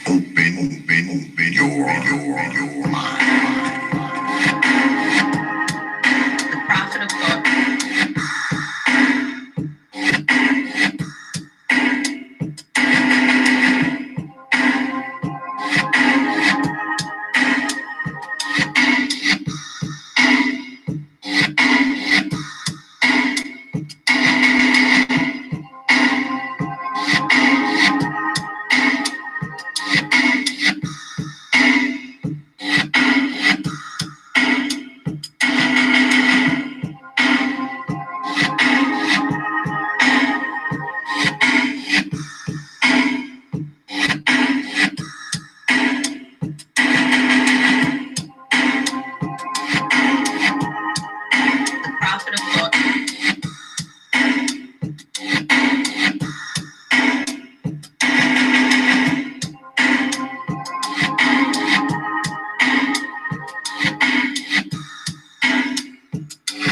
Open your mind. The prophet of thought. Prophet of thought.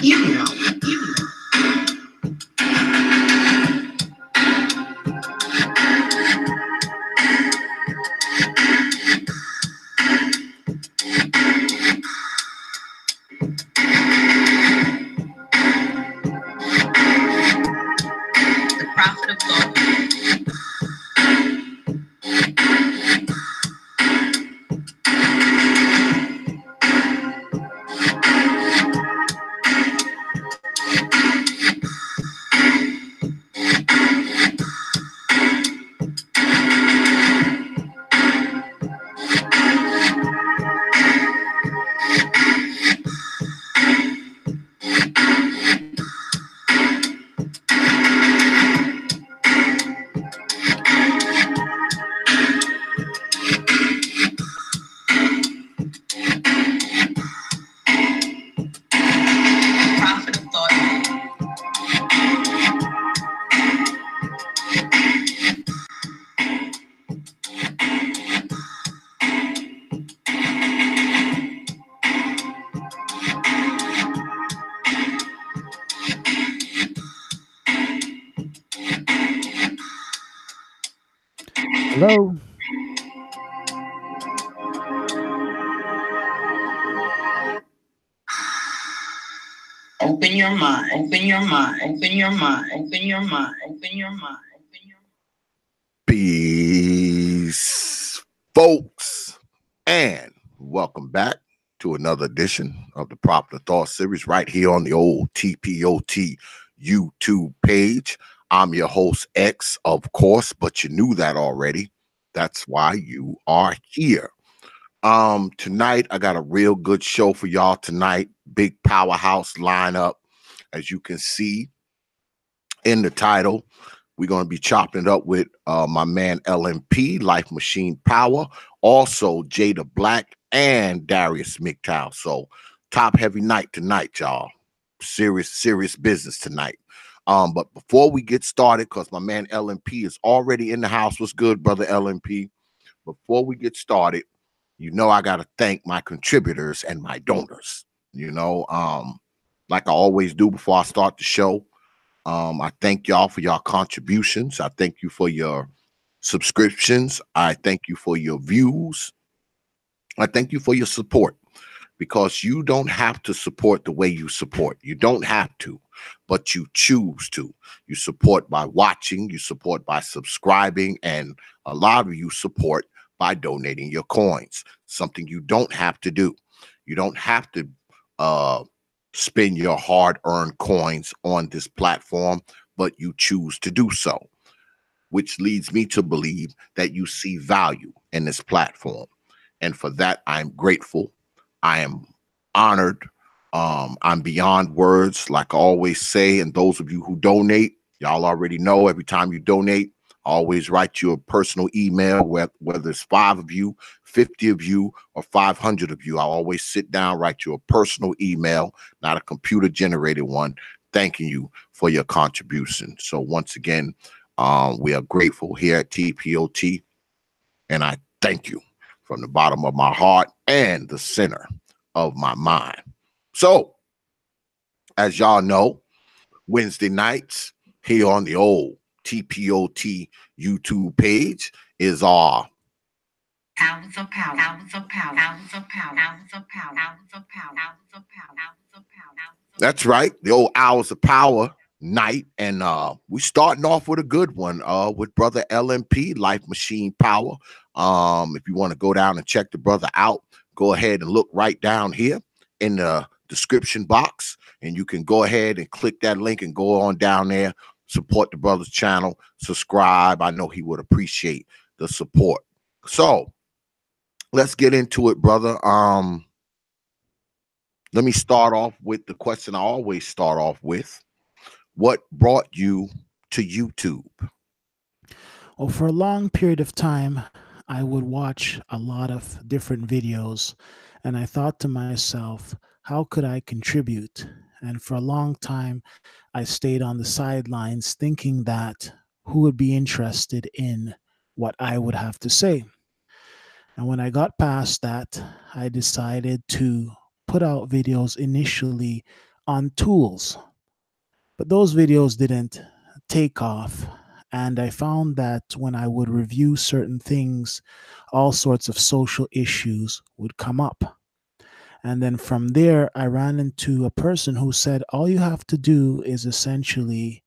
You know. The prophet of thought. Prophet of thought. Hello. Open your mind. Open your mind. Open your mind. Open your mind. Open your mind. Open your mind. Peace, folks, and welcome back to another edition of the Prophet of Thought series right here on the old T.P.O.T YouTube page. I'm your host, X, of course, but you knew that already. That's why you are here. Tonight, I got a real good show for y'all tonight. Big powerhouse lineup. As you can see in the title, we're going to be chopping it up with my man L.M.P, Life Machine Power, also Jaye De Black and Darius McTow. So top heavy night tonight, y'all. Serious business tonight. But before we get started, because my man L.M.P is already in the house. What's good, brother L.M.P? Before we get started, you know I got to thank my contributors and my donors. You know, like I always do before I start the show. I thank y'all for y'all contributions. I thank you for your subscriptions. I thank you for your views. I thank you for your support, because you don't have to support the way you support. You don't have to, but you choose to. You support by watching, you support by subscribing, and a lot of you support by donating your coins, something you don't have to do. You don't have to spend your hard-earned coins on this platform, but you choose to do so, which leads me to believe that you see value in this platform. And for that, I'm grateful. I am honored. I'm beyond words, like I always say. And those of you who donate, y'all already know every time you donate, I always write you a personal email, whether it's 5 of you, 50 of you, or 500 of you. I'll always sit down, write you a personal email, not a computer-generated one, thanking you for your contribution. So once again, we are grateful here at T.P.O.T, and I thank you from the bottom of my heart and the center of my mind. So, as y'all know, Wednesday nights here on the old T.P.O.T YouTube page is our hours of power, hours of power, hours of power, hours of power, hours of power, hours of power, hours of power. That's right, the old Hours of Power night. And we starting off with a good one with brother L.M.P, Life Machine Power. If you want to go down and check the brother out, go ahead and look right down here in the description box, and you can go ahead and click that link and go on down there, support the brother's channel, subscribe. I know he would appreciate the support. So let's get into it, brother. Let me start off with the question I always start off with. What brought you to YouTube? Well, for a long period of time, I would watch a lot of different videos, and I thought to myself, how could I contribute? And for a long time, I stayed on the sidelines thinking that who would be interested in what I would have to say. And when I got past that, I decided to put out videos initially on tools. But those videos didn't take off. And I found that when I would review certain things, all sorts of social issues would come up. And then from there, I ran into a person who said, all you have to do is essentially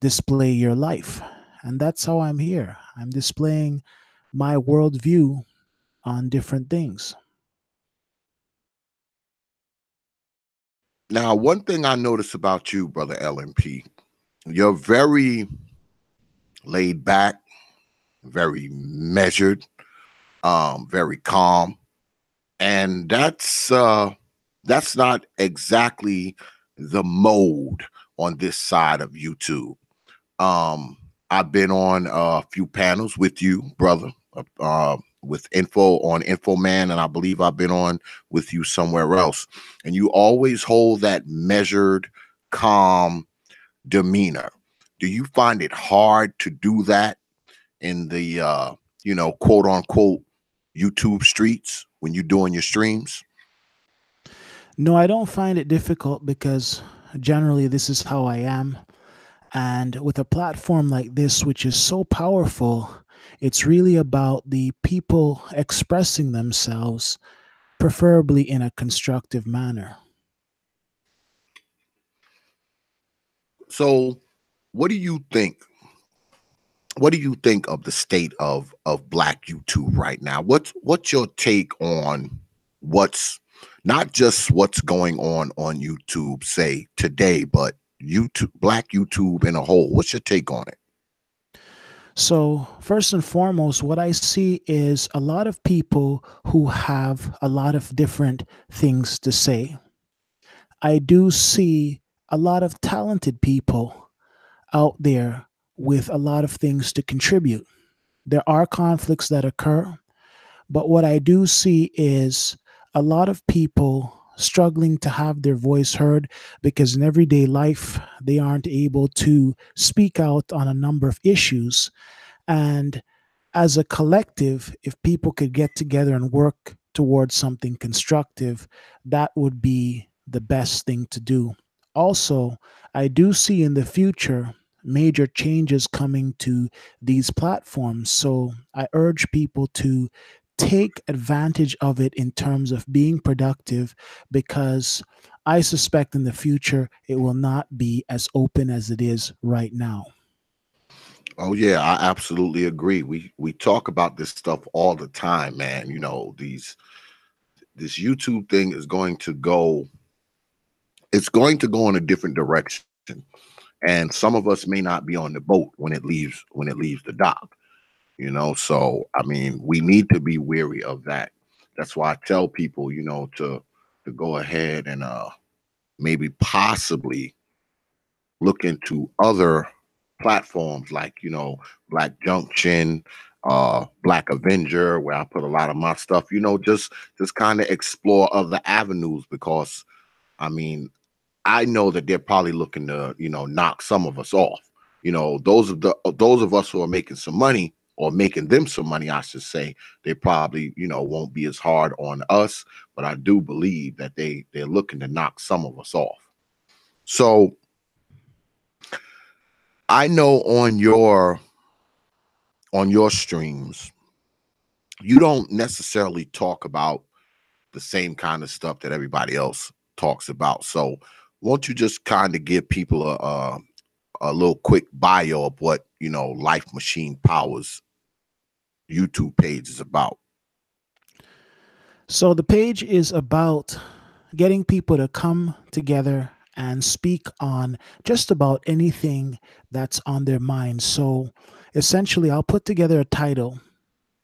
display your life. And that's how I'm here. I'm displaying my worldview on different things. Now, one thing I notice about you, brother L.M.P, you're very laid back, very measured, very calm, and that's not exactly the mode on this side of YouTube. Um, I've been on a few panels with you, brother, with info on Info Man, and I believe I've been on with you somewhere else. And you always hold that measured, calm demeanor. Do you find it hard to do that in the quote unquote YouTube streets when you're doing your streams? No, I don't find it difficult because generally this is how I am. And with a platform like this, which is so powerful, it's really about the people expressing themselves, preferably in a constructive manner. So, what do you think? What do you think of the state of Black YouTube right now? What's your take on what's not just what's going on YouTube, say today, but YouTube, Black YouTube in a whole? What's your take on it? So, first and foremost, what I see is a lot of people who have a lot of different things to say. I do see a lot of talented people out there with a lot of things to contribute. There are conflicts that occur, but what I do see is a lot of people struggling to have their voice heard because in everyday life they aren't able to speak out on a number of issues. And as a collective, if people could get together and work towards something constructive, that would be the best thing to do. Also, I do see in the future major changes coming to these platforms. So I urge people to take advantage of it in terms of being productive because I suspect in the future it will not be as open as it is right now. Oh yeah, I absolutely agree. We talk about this stuff all the time, man. You know, this YouTube thing is going to go, it's going to go in a different direction. And some of us may not be on the boat when it leaves the dock, you know. So I mean, we need to be wary of that. That's why I tell people, you know, to go ahead and maybe possibly look into other platforms like, you know, Black Junction, Black Avenger, where I put a lot of my stuff, you know, just kind of explore other avenues because I mean, I know that they're probably looking to, you know, knock some of us off. You know, those of us who are making some money, or making them some money, I should say, they probably, won't be as hard on us. But I do believe that they're looking to knock some of us off. So I know on your streams, you don't necessarily talk about the same kind of stuff that everybody else talks about. So won't you just kind of give people a little quick bio of what, Life Machine Powers YouTube page is about? So the page is about getting people to come together and speak on just about anything that's on their mind. So essentially, I'll put together a title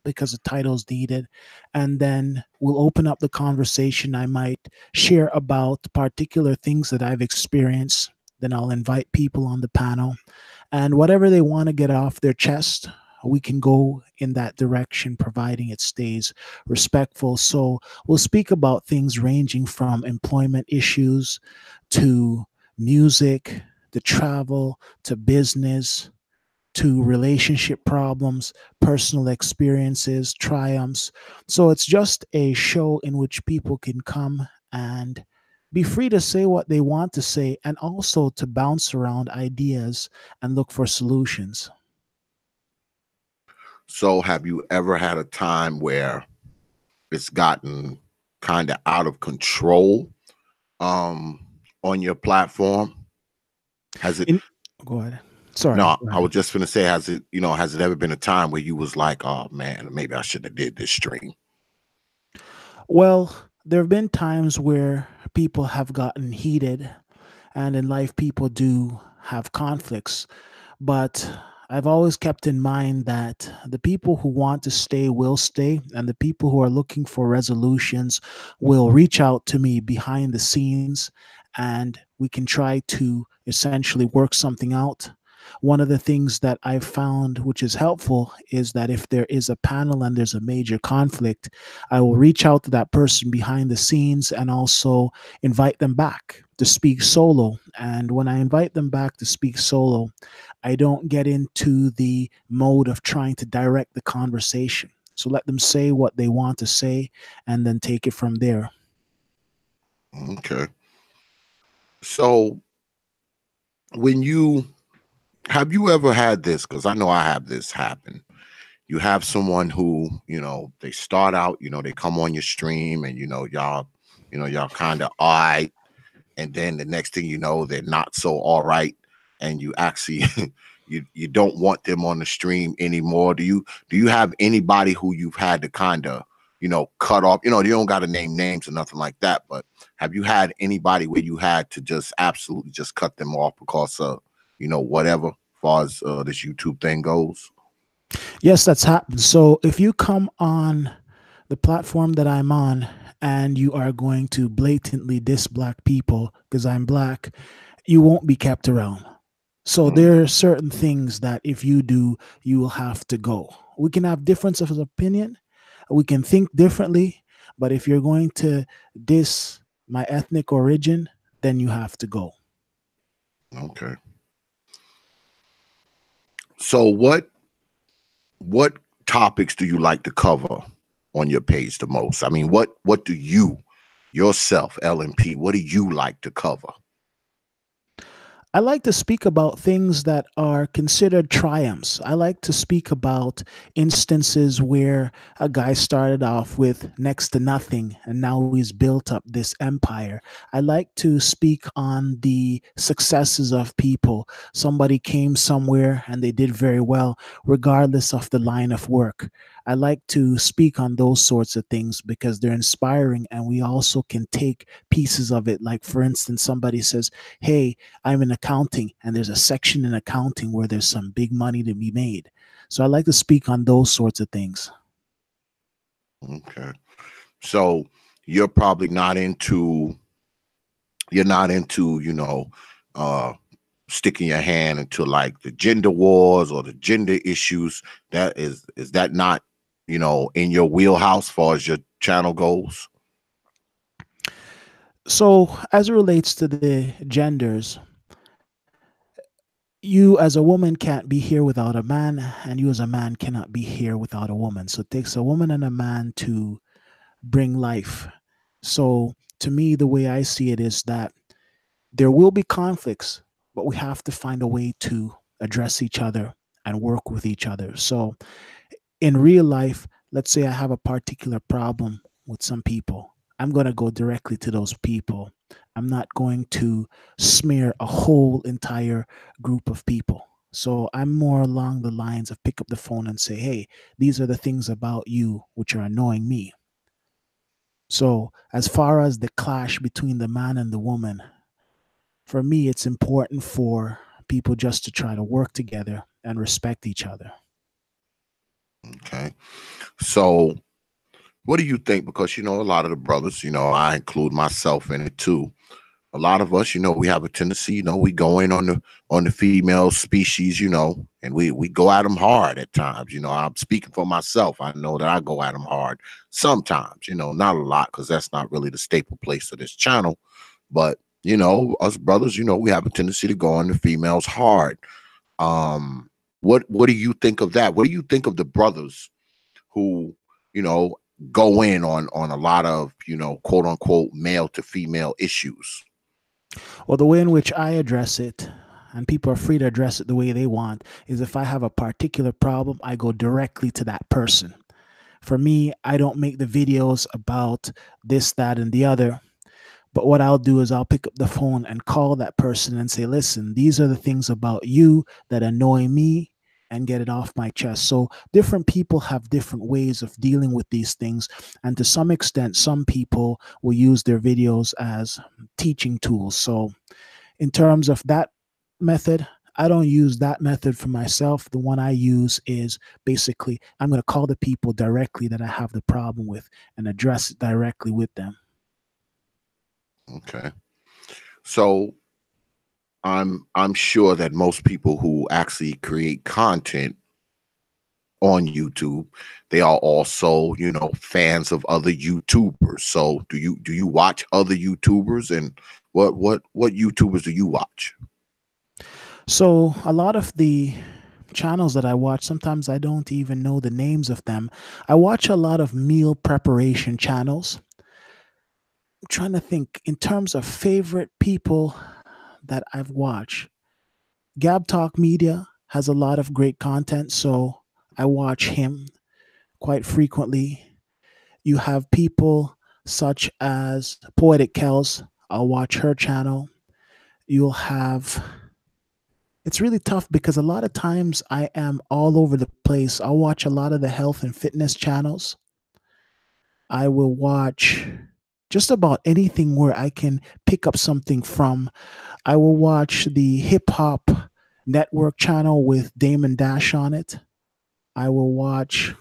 because the title's needed, and then we'll open up the conversation. I might share about particular things that I've experienced. Then I'll invite people on the panel, and whatever they want to get off their chest, we can go in that direction, providing it stays respectful. So we'll speak about things ranging from employment issues to music, to travel, to business, to relationship problems, personal experiences, triumphs. So it's just a show in which people can come and be free to say what they want to say, and also to bounce around ideas and look for solutions. So have you ever had a time where it's gotten kind of out of control on your platform? Has it? In, Go ahead. Sorry. No, Go I ahead. was just gonna say, has it ever been a time where you was like, oh man, maybe I should have did this stream? Well, there have been times where people have gotten heated, and in life, people do have conflicts. But I've always kept in mind that the people who want to stay will stay, and the people who are looking for resolutions will reach out to me behind the scenes, and we can try to essentially work something out. One of the things that I've found which is helpful is that if there is a panel and there's a major conflict, I will reach out to that person behind the scenes and also invite them back to speak solo. And when I invite them back to speak solo, I don't get into the mode of trying to direct the conversation. So let them say what they want to say and then take it from there. Okay. So when you have you ever had this? Because I know I have this happen. You have someone who, they start out, they come on your stream and y'all kind of all right. And then the next thing you know, they're not so all right. And you actually you don't want them on the stream anymore. Do you have anybody who you've had to kind of, cut off? You don't got to name names or nothing like that, but have you had anybody where you had to just absolutely just cut them off because of, whatever, as far as this YouTube thing goes? Yes, that's happened. So if you come on the platform that I'm on and you are going to blatantly diss black people because I'm black, you won't be kept around. So there are certain things that if you do, you will have to go. We can have differences of opinion, we can think differently, but if you're going to diss my ethnic origin, then you have to go. Okay. So what topics do you like to cover on your page the most? I mean, what do you yourself, L.M.P, what do you like to cover? I like to speak about things that are considered triumphs. I like to speak about instances where a guy started off with next to nothing and now he's built up this empire. I like to speak on the successes of people. Somebody came somewhere and they did very well, regardless of the line of work. I like to speak on those sorts of things because they're inspiring, and we also can take pieces of it. Like, for instance, somebody says, hey, I'm in accounting, and there's a section in accounting where there's some big money to be made. So I like to speak on those sorts of things. Okay. So you're probably not into uh sticking your hand into like the gender wars or the gender issues. That is that not, in your wheelhouse as far as your channel goes? So, as it relates to the genders, You as a woman can't be here without a man, and you as a man cannot be here without a woman. So it takes a woman and a man to bring life. So to me, the way I see it is that there will be conflicts, but we have to find a way to address each other and work with each other. So in real life, let's say I have a particular problem with some people, I'm going to go directly to those people. I'm not going to smear a whole entire group of people. So I'm more along the lines of pick up the phone and say, hey, these are the things about you which are annoying me. So, as far as the clash between the man and the woman, for me, it's important for people just to try to work together and respect each other. Okay. So what do you think? Because a lot of the brothers, I include myself in it too. A lot of us, we have a tendency, we go in on the female species, and we go at them hard at times. I'm speaking for myself. I know that I go at them hard sometimes, not a lot, because that's not really the staple place of this channel. But us brothers, we have a tendency to go on the females hard. What do you think of that? What do you think of the brothers who, you know, go in on a lot of, quote unquote male to female issues? Well, the way in which I address it, and people are free to address it the way they want, is if I have a particular problem, I go directly to that person. For me, I don't make the videos about this, that, and the other. But what I'll do is I'll pick up the phone and call that person and say, listen, these are the things about you that annoy me, and get it off my chest. So different people have different ways of dealing with these things. And to some extent, some people will use their videos as teaching tools. So in terms of that method, I don't use that method for myself. The one I use is basically I'm going to call the people directly that I have the problem with and address it directly with them. Okay. So I'm sure that most people who actually create content on YouTube, they are also, fans of other YouTubers. So do you watch other YouTubers, and what YouTubers do you watch? So a lot of the channels that I watch, sometimes I don't even know the names of them. I watch a lot of meal preparation channels. I'm trying to think in terms of favorite people that I've watched. Gab Talk Media has a lot of great content, so I watch him quite frequently. You have people such as Poetic Kels. I'll watch her channel. You'll have, it's really tough because a lot of times I am all over the place. I'll watch a lot of the health and fitness channels. I will watch just about anything where I can pick up something from. I will watch the hip hop network channel with Damon Dash on it. I will watch.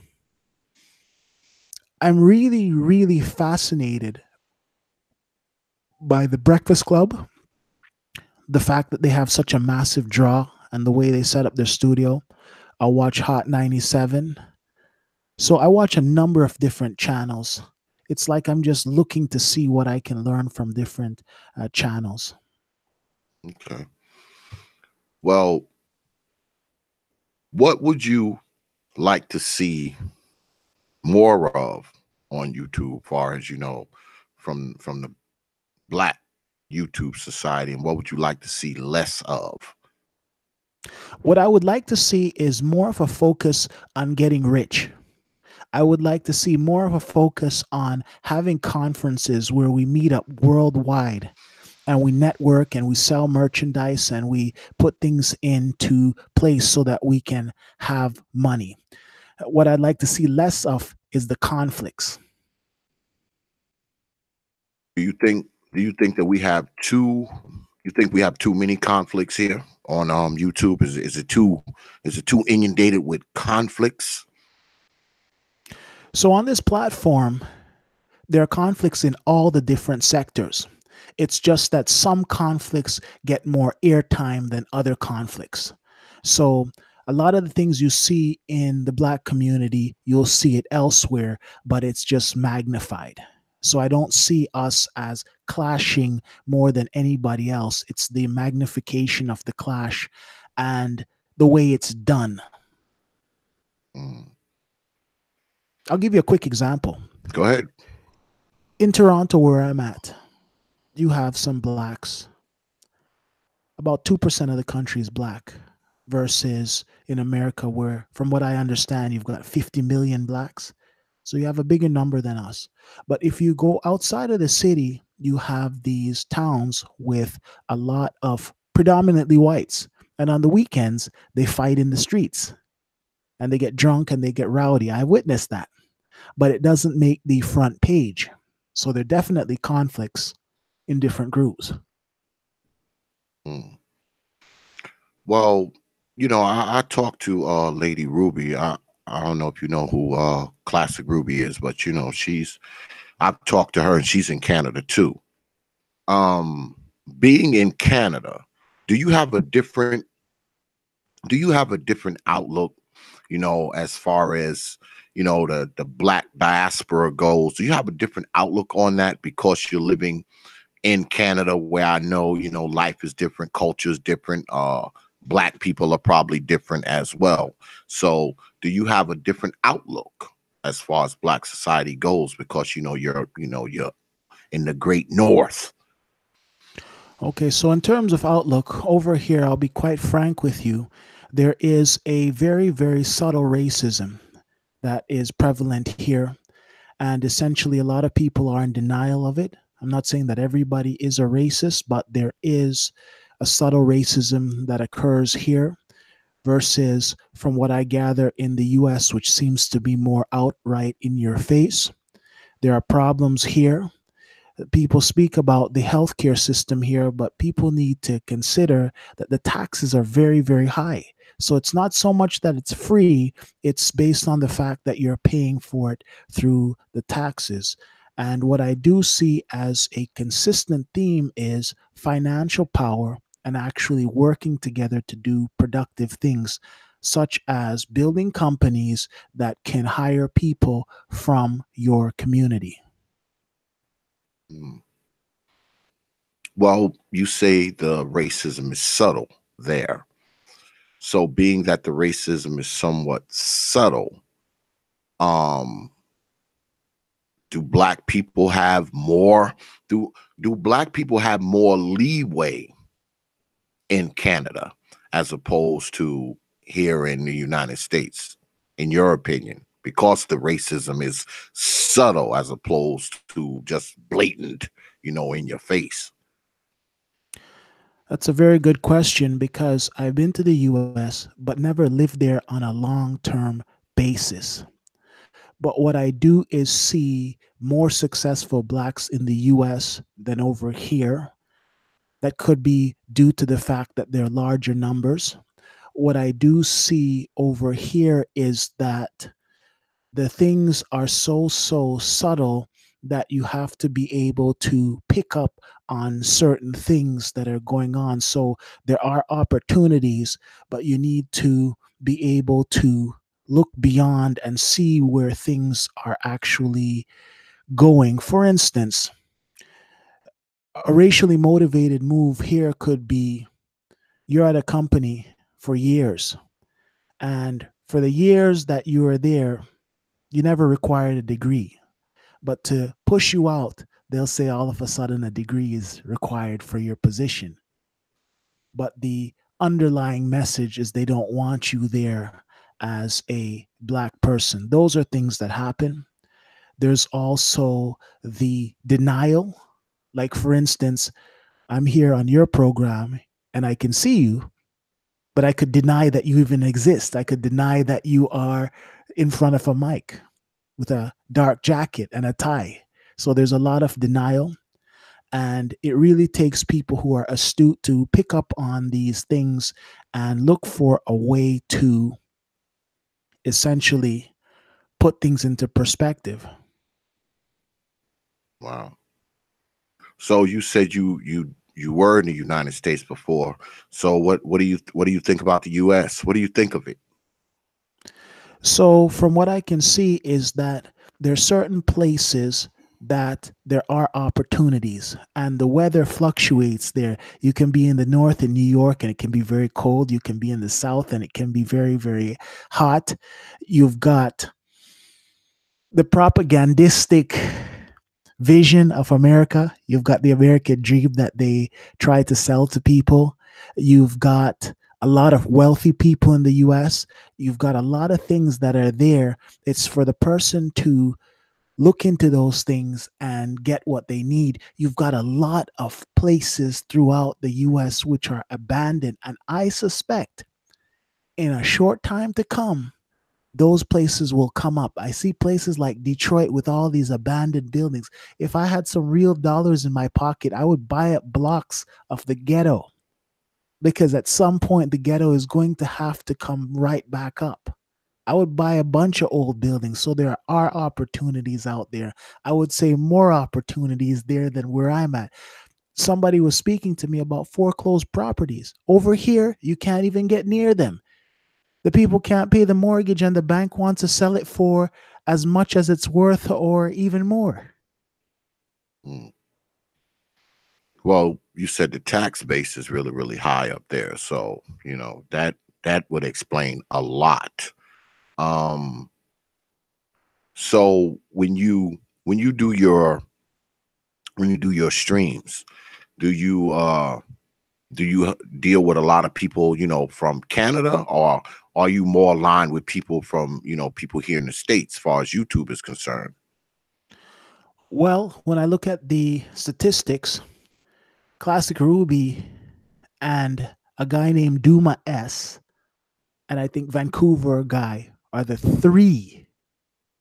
I'm really, really fascinated by the Breakfast Club, the fact that they have such a massive draw and the way they set up their studio. I'll watch Hot 97. So I watch a number of different channels. It's like I'm just looking to see what I can learn from different channels. Okay. Well, what would you like to see more of on YouTube, far as from the Black YouTube society, and what would you like to see less of? What I would like to see is more of a focus on getting rich. I would like to see more of a focus on having conferences where we meet up worldwide and we network and we sell merchandise and we put things into place so that we can have money. What I'd like to see less of is the conflicts. Do you think that we have too you think we have too many conflicts here on YouTube? Is it too inundated with conflicts? So on this platform, there are conflicts in all the different sectors. It's just that some conflicts get more airtime than other conflicts. So a lot of the things you see in the Black community, you'll see it elsewhere, but it's just magnified. So I don't see us as clashing more than anybody else. It's the magnification of the clash and the way it's done. Mm. I'll give you a quick example. Go ahead. In Toronto, where I'm at, you have some blacks. About 2% of the country is black, versus in America, where, from what I understand, you've got 50 million blacks. So you have a bigger number than us. But if you go outside of the city, you have these towns with a lot of predominantly whites. And on the weekends, they fight in the streets and they get drunk and they get rowdy. I witnessed that, but it doesn't make the front page. So there are definitely conflicts in different groups. Mm. Well, I talked to Lady Ruby. I don't know if you know who Classic Ruby is, but I've talked to her and she's in Canada too. Um, Being in Canada, do you have a different outlook, as far as the black diaspora goes? Do you have a different outlook on that because you're living in Canada, where I know, life is different, culture is different, black people are probably different as well. So do you have a different outlook as far as black society goes because you're in the great north? Okay, so in terms of outlook, over here, I'll be quite frank with you. There is a very, very subtle racism that is prevalent here. And essentially, a lot of people are in denial of it. I'm not saying that everybody is a racist, but there is a subtle racism that occurs here versus, from what I gather, in the US, which seems to be more outright in your face. There are problems here. People speak about the healthcare system here, but people need to consider that the taxes are very, very high. So it's not so much that it's free, it's based on the fact that you're paying for it through the taxes. And what I do see as a consistent theme is financial power and actually working together to do productive things, such as building companies that can hire people from your community. Mm. Well, you say the racism is subtle there. So being that the racism is somewhat subtle, um, do black people have more do black people have more leeway in Canada as opposed to here in the United States, in your opinion, because the racism is subtle as opposed to just blatant, in your face? That's a very good question because I've been to the US but never lived there on a long term basis. But what I do is see more successful blacks in the US than over here. That could be due to the fact that they're larger numbers. What I do see over here is that the things are so subtle that you have to be able to pick up on certain things that are going on. So there are opportunities, but you need to be able to look beyond and see where things are actually going. For instance, a racially motivated move here could be you're at a company for years, and for the years that you are there, you never required a degree. But to push you out, they'll say all of a sudden a degree is required for your position. But the underlying message is they don't want you there as a black person. Those are things that happen. There's also the denial. Like, for instance, I'm here on your program and I can see you, but I could deny that you even exist. I could deny that you are in front of a mic with a dark jacket and a tie. So there's a lot of denial. And it really takes people who are astute to pick up on these things and look for a way to essentially put things into perspective. Wow. So you said you were in the United States before. So what do you think about the US? What do you think of it? So, from what I can see, is that there are certain places that there are opportunities, and the weather fluctuates there. You can be in the north in New York and it can be very cold. You can be in the south and it can be very, very hot. You've got the propagandistic vision of America. You've got the American dream that they try to sell to people. You've got a lot of wealthy people in the US. You've got a lot of things that are there. It's for the person to look into those things and get what they need. You've got a lot of places throughout the US which are abandoned. And I suspect in a short time to come, those places will come up. I see places like Detroit with all these abandoned buildings. If I had some real dollars in my pocket, I would buy up blocks of the ghetto, because at some point the ghetto is going to have to come right back up. I would buy a bunch of old buildings. So there are opportunities out there. I would say more opportunities there than where I'm at. Somebody was speaking to me about foreclosed properties. Over here, you can't even get near them. The people can't pay the mortgage and the bank wants to sell it for as much as it's worth or even more. Mm. Well, you said the tax base is really, really high up there. So, that would explain a lot. Um, so when you do your streams, do you deal with a lot of people, from Canada, or are you more aligned with people from, people here in the States as far as YouTube is concerned? Well, when I look at the statistics, Classic Ruby and a guy named Duma S, and I think Vancouver guy are the three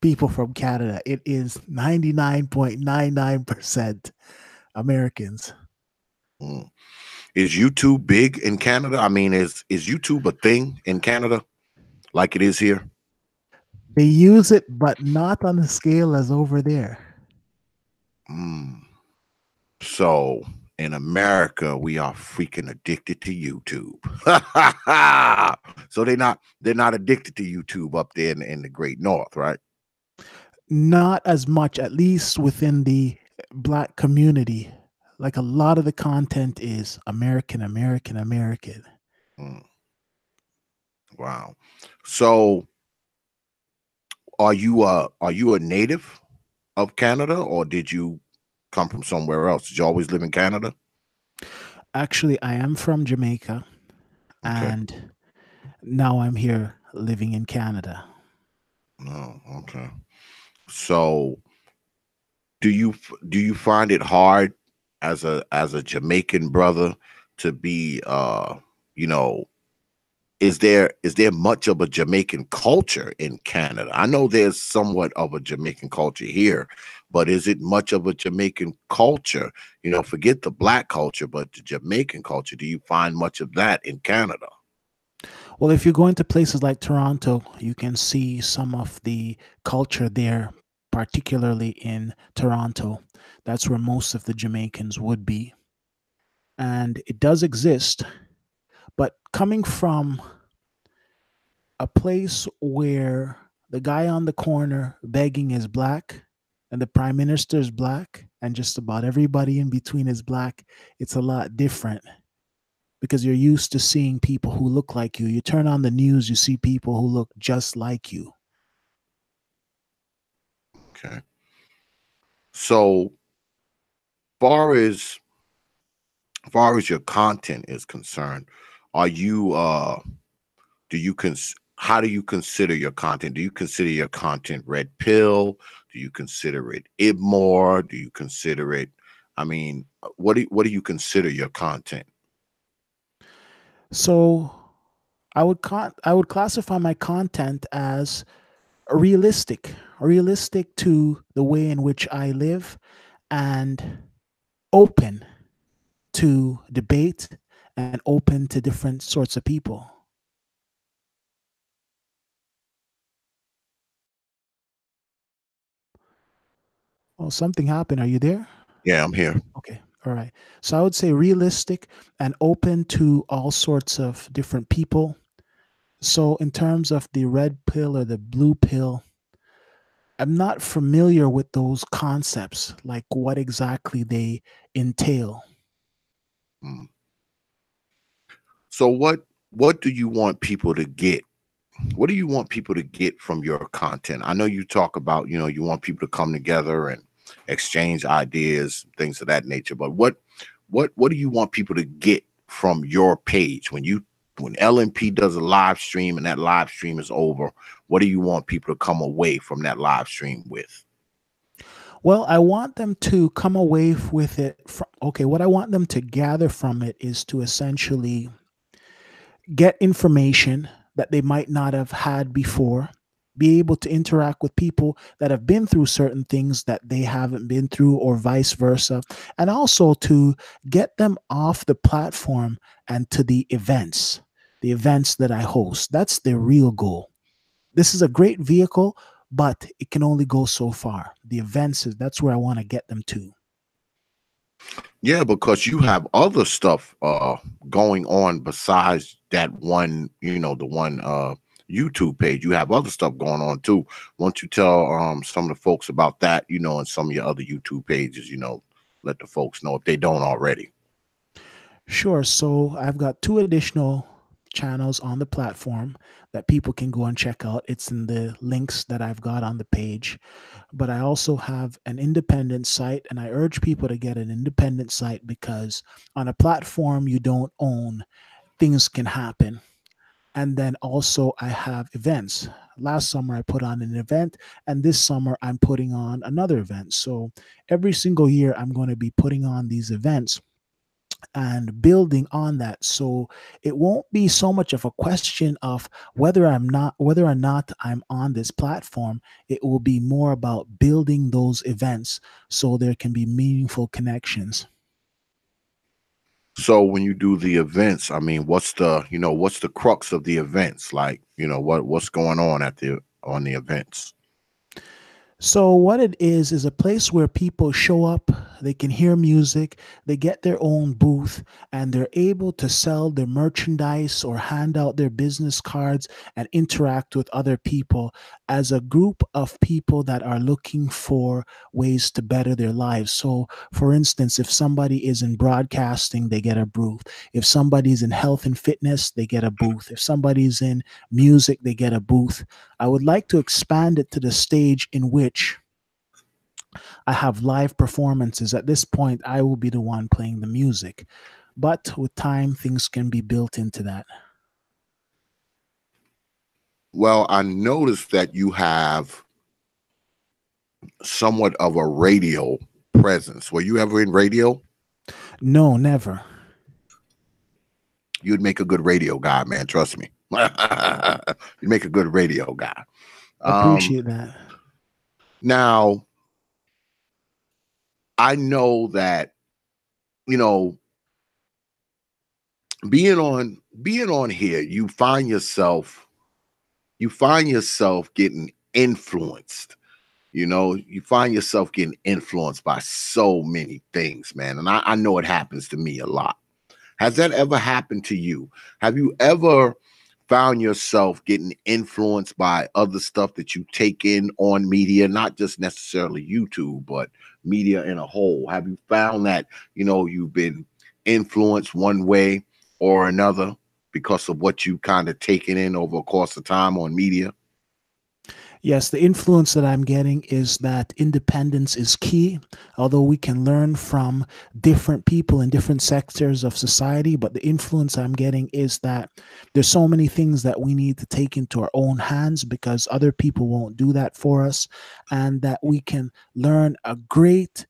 people from Canada. It is 99.99% Americans. Mm. Is YouTube big in Canada? I mean, is YouTube a thing in Canada like it is here? They use it, but not on the scale as over there. Mm. So in America, we are freaking addicted to YouTube. So they're not addicted to YouTube up there in the Great North, right? Not as much, at least within the Black community. Like a lot of the content is American, American, American. Mm. Wow. So are you a native of Canada, or did you come from somewhere else? Did you always live in Canada? Actually, I am from Jamaica, Okay. and now I'm here living in Canada. No, okay. So do you find it hard as a Jamaican brother to be you know is there much of a Jamaican culture in Canada? I know there's somewhat of a Jamaican culture here, but is it much of a Jamaican culture? Forget the Black culture, but the Jamaican culture. Do you find much of that in Canada? Well, if you go into places like Toronto, you can see some of the culture there, particularly in Toronto. That's where most of the Jamaicans would be. And it does exist, but coming from a place where the guy on the corner begging is black and the prime minister is black and just about everybody in between is black, it's a lot different because you're used to seeing people who look like you. You turn on the news, you see people who look just like you. Okay. So far as far as your content is concerned, are you do you how do you consider your content? Do you consider your content red pill? Do you consider it Ibmore? Do you consider it, I mean, what do you consider your content? So I would classify my content as realistic, realistic to the way in which I live, and open to debate and open to different sorts of people. Oh, something happened. Are you there? Yeah, I'm here. Okay. All right. So I would say realistic and open to all sorts of different people. So, in terms of the red pill or the blue pill, I'm not familiar with those concepts, like what exactly they entail. Hmm. So what do you want people to get? What do you want people to get from your content? I know you talk about, you want people to come together and exchange ideas, things of that nature, but what do you want people to get from your page when L.M.P does a live stream and that live stream is over? What do you want people to come away from that live stream with? Well, I want them to come away with it from, okay, what I want them to gather from it is to essentially get information that they might not have had before, be able to interact with people that have been through certain things that they haven't been through, or vice versa, and also to get them off the platform and to the events that I host. That's the real goal. This is a great vehicle, but it can only go so far. The events is that's where I want to get them to. Yeah, because you have other stuff going on besides that one, the one YouTube page. You have other stuff going on too. Won't you tell some of the folks about that, and some of your other YouTube pages, let the folks know if they don't already. Sure. So I've got two additional channels on the platform that people can go and check out. It's in the links that I've got on the page. But I also have an independent site, and I urge people to get an independent site because on a platform you don't own, things can happen. And then also, I have events. Last summer, I put on an event, and this summer, I'm putting on another event. So every single year, I'm going to be putting on these events and building on that, so it won't be so much of a question of whether or not I'm on this platform. It will be more about building those events so there can be meaningful connections. So when you do the events, I mean, what's the crux of the events? Like, what's going on on the events? So, what it is a place where people show up, they can hear music, they get their own booth, and they're able to sell their merchandise or hand out their business cards and interact with other people as a group of people that are looking for ways to better their lives. So, for instance, if somebody is in broadcasting, they get a booth. If somebody's in health and fitness, they get a booth. If somebody's in music, they get a booth. I would like to expand it to the stage in which I have live performances. At this point, I will be the one playing the music. But with time, things can be built into that. Well, I noticed that you have somewhat of a radio presence. Were you ever in radio? No, never. You'd make a good radio guy, man. Trust me. You'd make a good radio guy. Appreciate that. Now, I know that, you know, being on here, you find yourself getting influenced. You find yourself getting influenced by so many things, man. And I know it happens to me a lot. Has that ever happened to you? Have you ever found yourself getting influenced by other stuff that you take in on media, not just necessarily YouTube, but media in a whole? Have you found that, you've been influenced one way or another because of what you kind of taken in over a course of time on media? Yes, the influence that I'm getting is that independence is key. Although we can learn from different people in different sectors of society, but the influence I'm getting is that there's so many things that we need to take into our own hands because other people won't do that for us, and that we can learn a great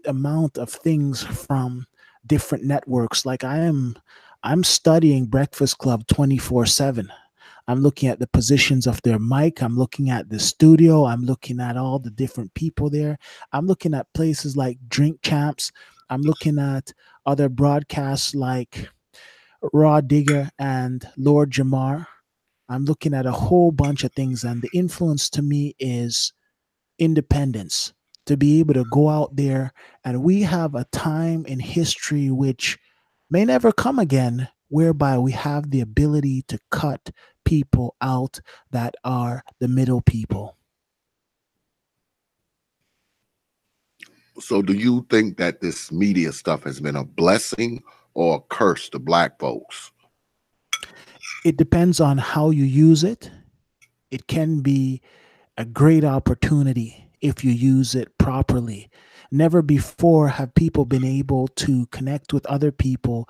amount of things from different networks. Like I'm studying Breakfast Club 24/7. I'm looking at the positions of their mic. I'm looking at the studio. I'm looking at all the different people there. I'm looking at places like Drink Champs. I'm looking at other broadcasts like Raw Digger and Lord Jamar. I'm looking at a whole bunch of things. And the influence to me is independence, to be able to go out there. And we have a time in history which may never come again, whereby we have the ability to cut people out that are the middle people. So, do you think that this media stuff has been a blessing or a curse to black folks? It depends on how you use it. It can be a great opportunity if you use it properly. Never before have people been able to connect with other people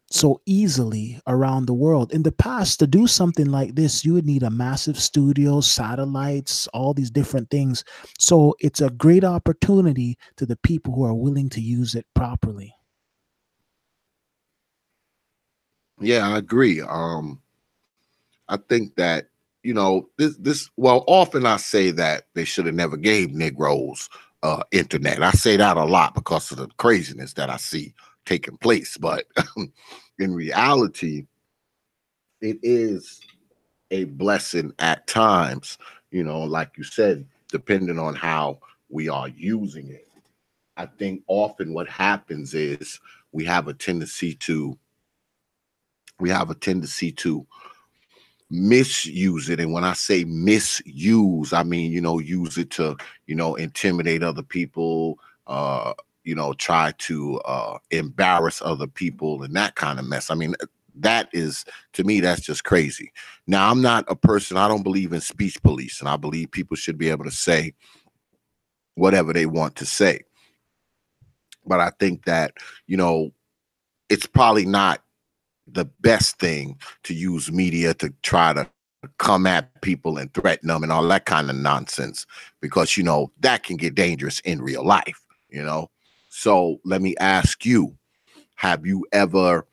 so easily around the world. In the past, to do something like this, you would need a massive studio, satellites, all these different things. So it's a great opportunity to the people who are willing to use it properly. Yeah, I agree. I think that this. Well, often I say that they should have never gave Negroes internet. I say that a lot because of the craziness that I see taking place. But in reality, it is a blessing at times. Like you said, depending on how we are using it. I think often what happens is we have a tendency to we have a tendency to misuse it. And when I say misuse, I mean, use it to, intimidate other people, try to embarrass other people and that kind of mess. I mean, that is, to me, that's just crazy. Now, I'm not a person, I don't believe in speech police, and I believe people should be able to say whatever they want to say. But I think that, it's probably not the best thing to use media to try to come at people and threaten them and all that kind of nonsense, because that can get dangerous in real life. So let me ask you, have you ever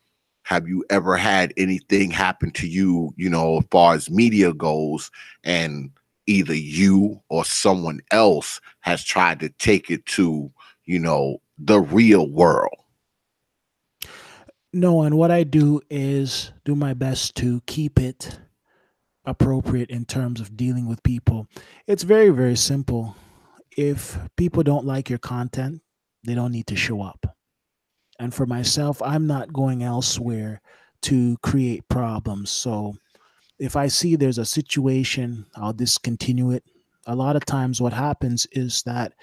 had anything happen to you, as far as media goes, and either you or someone else has tried to take it to the real world? No, and what I do is do my best to keep it appropriate in terms of dealing with people. It's very, very simple. If people don't like your content, they don't need to show up. And for myself, I'm not going elsewhere to create problems. So if I see there's a situation, I'll discontinue it. A lot of times, what happens is that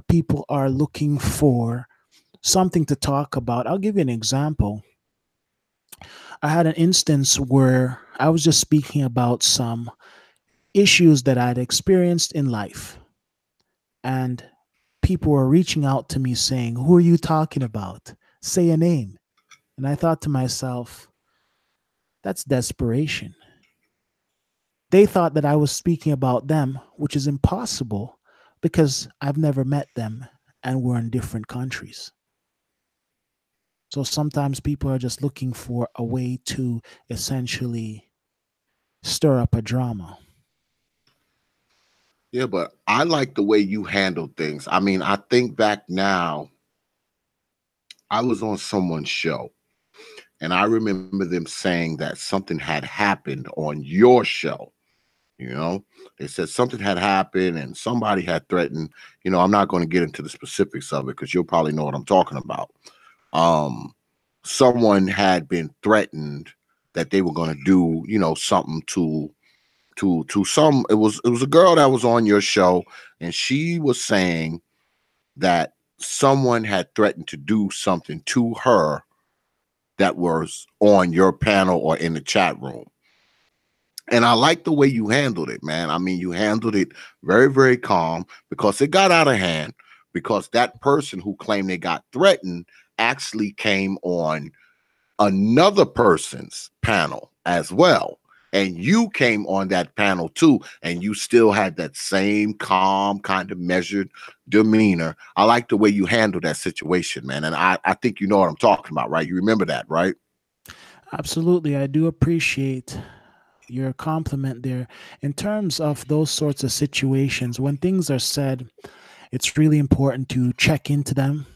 people are looking for something to talk about. I'll give you an example. I had an instance where I was just speaking about some issues that I'd experienced in life. And people were reaching out to me saying, "Who are you talking about? Say a name." And I thought to myself, that's desperation. They thought that I was speaking about them, which is impossible because I've never met them and we're in different countries. So sometimes people are just looking for a way to essentially stir up a drama. Yeah, but I like the way you handle things. I mean, I think back now, I was on someone's show, and I remember them saying that something had happened on your show. You know, they said something had happened and somebody had threatened. I'm not going to get into the specifics of it because you'll probably know what I'm talking about. Um, Someone had been threatened that they were going to do, something to some. It was a girl that was on your show, and she was saying that someone had threatened to do something to her that was on your panel or in the chat room. And I like the way you handled it, man. I mean, you handled it very, very calm, because it got out of hand, because that person who claimed they got threatened actually came on another person's panel as well. And you came on that panel too, and you still had that same calm, kind of measured demeanor. I like the way you handled that situation, man. And I think you know what I'm talking about, right? You remember that, right? Absolutely. I do appreciate your compliment there. In terms of those sorts of situations, when things are said, it's really important to check into them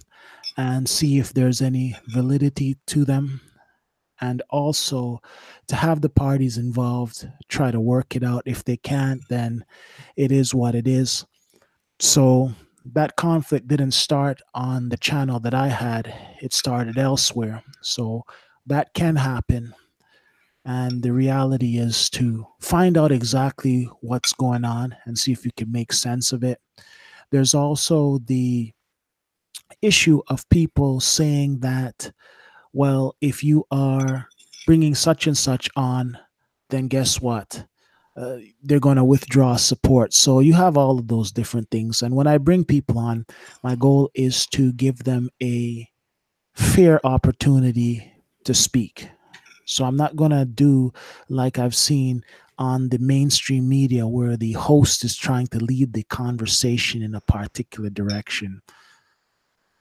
and see if there's any validity to them. And also to have the parties involved try to work it out. If they can't, then it is what it is. So that conflict didn't start on the channel that I had, it started elsewhere. So that can happen. And the reality is to find out exactly what's going on and see if you can make sense of it. There's also the issue of people saying that, well, if you are bringing such and such on, then guess what? They're going to withdraw support. So you have all of those different things. And when I bring people on, my goal is to give them a fair opportunity to speak. So I'm not going to do like I've seen on the mainstream media where the host is trying to lead the conversation in a particular direction.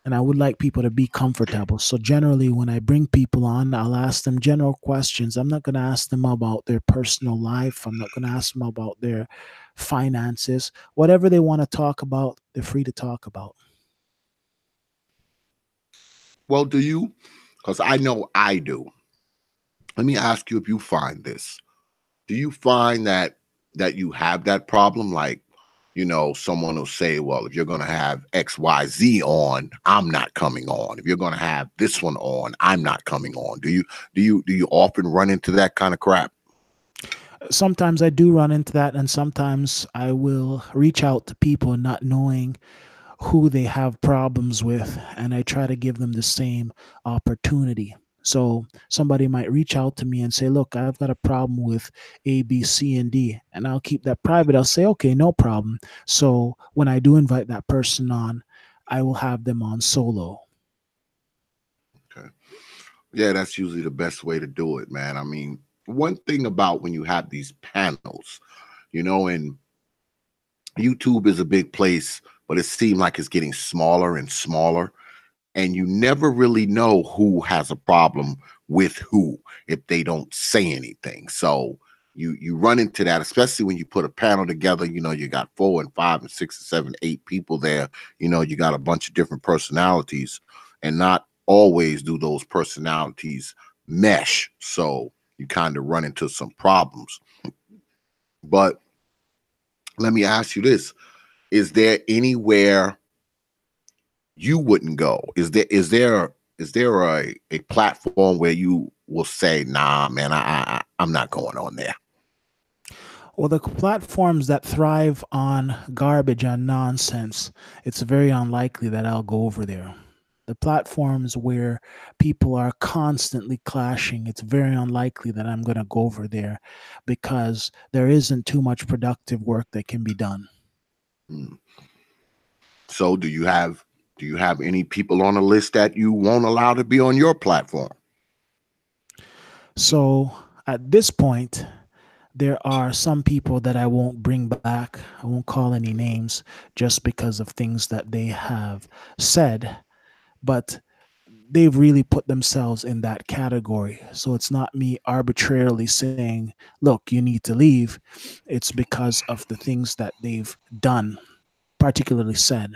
And I would like people to be comfortable. So generally, when I bring people on, I'll ask them general questions. I'm not going to ask them about their personal life. I'm not going to ask them about their finances. Whatever they want to talk about, they're free to talk about. Well, do you? Because I know I do. Let me ask you if you find this. Do you find that you have that problem? Like, someone will say, well, if you're going to have XYZ on, I'm not coming on. If you're going to have this one on, I'm not coming on. Do you often run into that kind of crap? Sometimes I do run into that, and sometimes I will reach out to people not knowing who they have problems with, and I try to give them the same opportunity. So somebody might reach out to me and say, look, I've got a problem with A, B, C, and D. And I'll keep that private. I'll say, okay, no problem. So when I do invite that person on, I will have them on solo. Okay. Yeah, that's usually the best way to do it, man. I mean, one thing about when you have these panels, and YouTube is a big place, but it seems like it's getting smaller and smaller. And you never really know who has a problem with who if they don't say anything. So you run into that, especially when you put a panel together. You got 4 and 5 and 6 and 7, 8 people there. You got a bunch of different personalities, and not always do those personalities mesh. So you kind of run into some problems. But let me ask you this: is there anywhere you wouldn't go? Is there a platform where you will say, nah, man, I'm not going on there? Well, the platforms that thrive on garbage and nonsense, it's very unlikely that I'll go over there. The platforms where people are constantly clashing, it's very unlikely that I'm going to go over there because there isn't too much productive work that can be done. Hmm. So do you have any people on the list that you won't allow to be on your platform? So at this point, there are some people that I won't bring back. I won't call any names just because of things that they have said. But they've really put themselves in that category. So it's not me arbitrarily saying, look, you need to leave. It's because of the things that they've done, particularly said.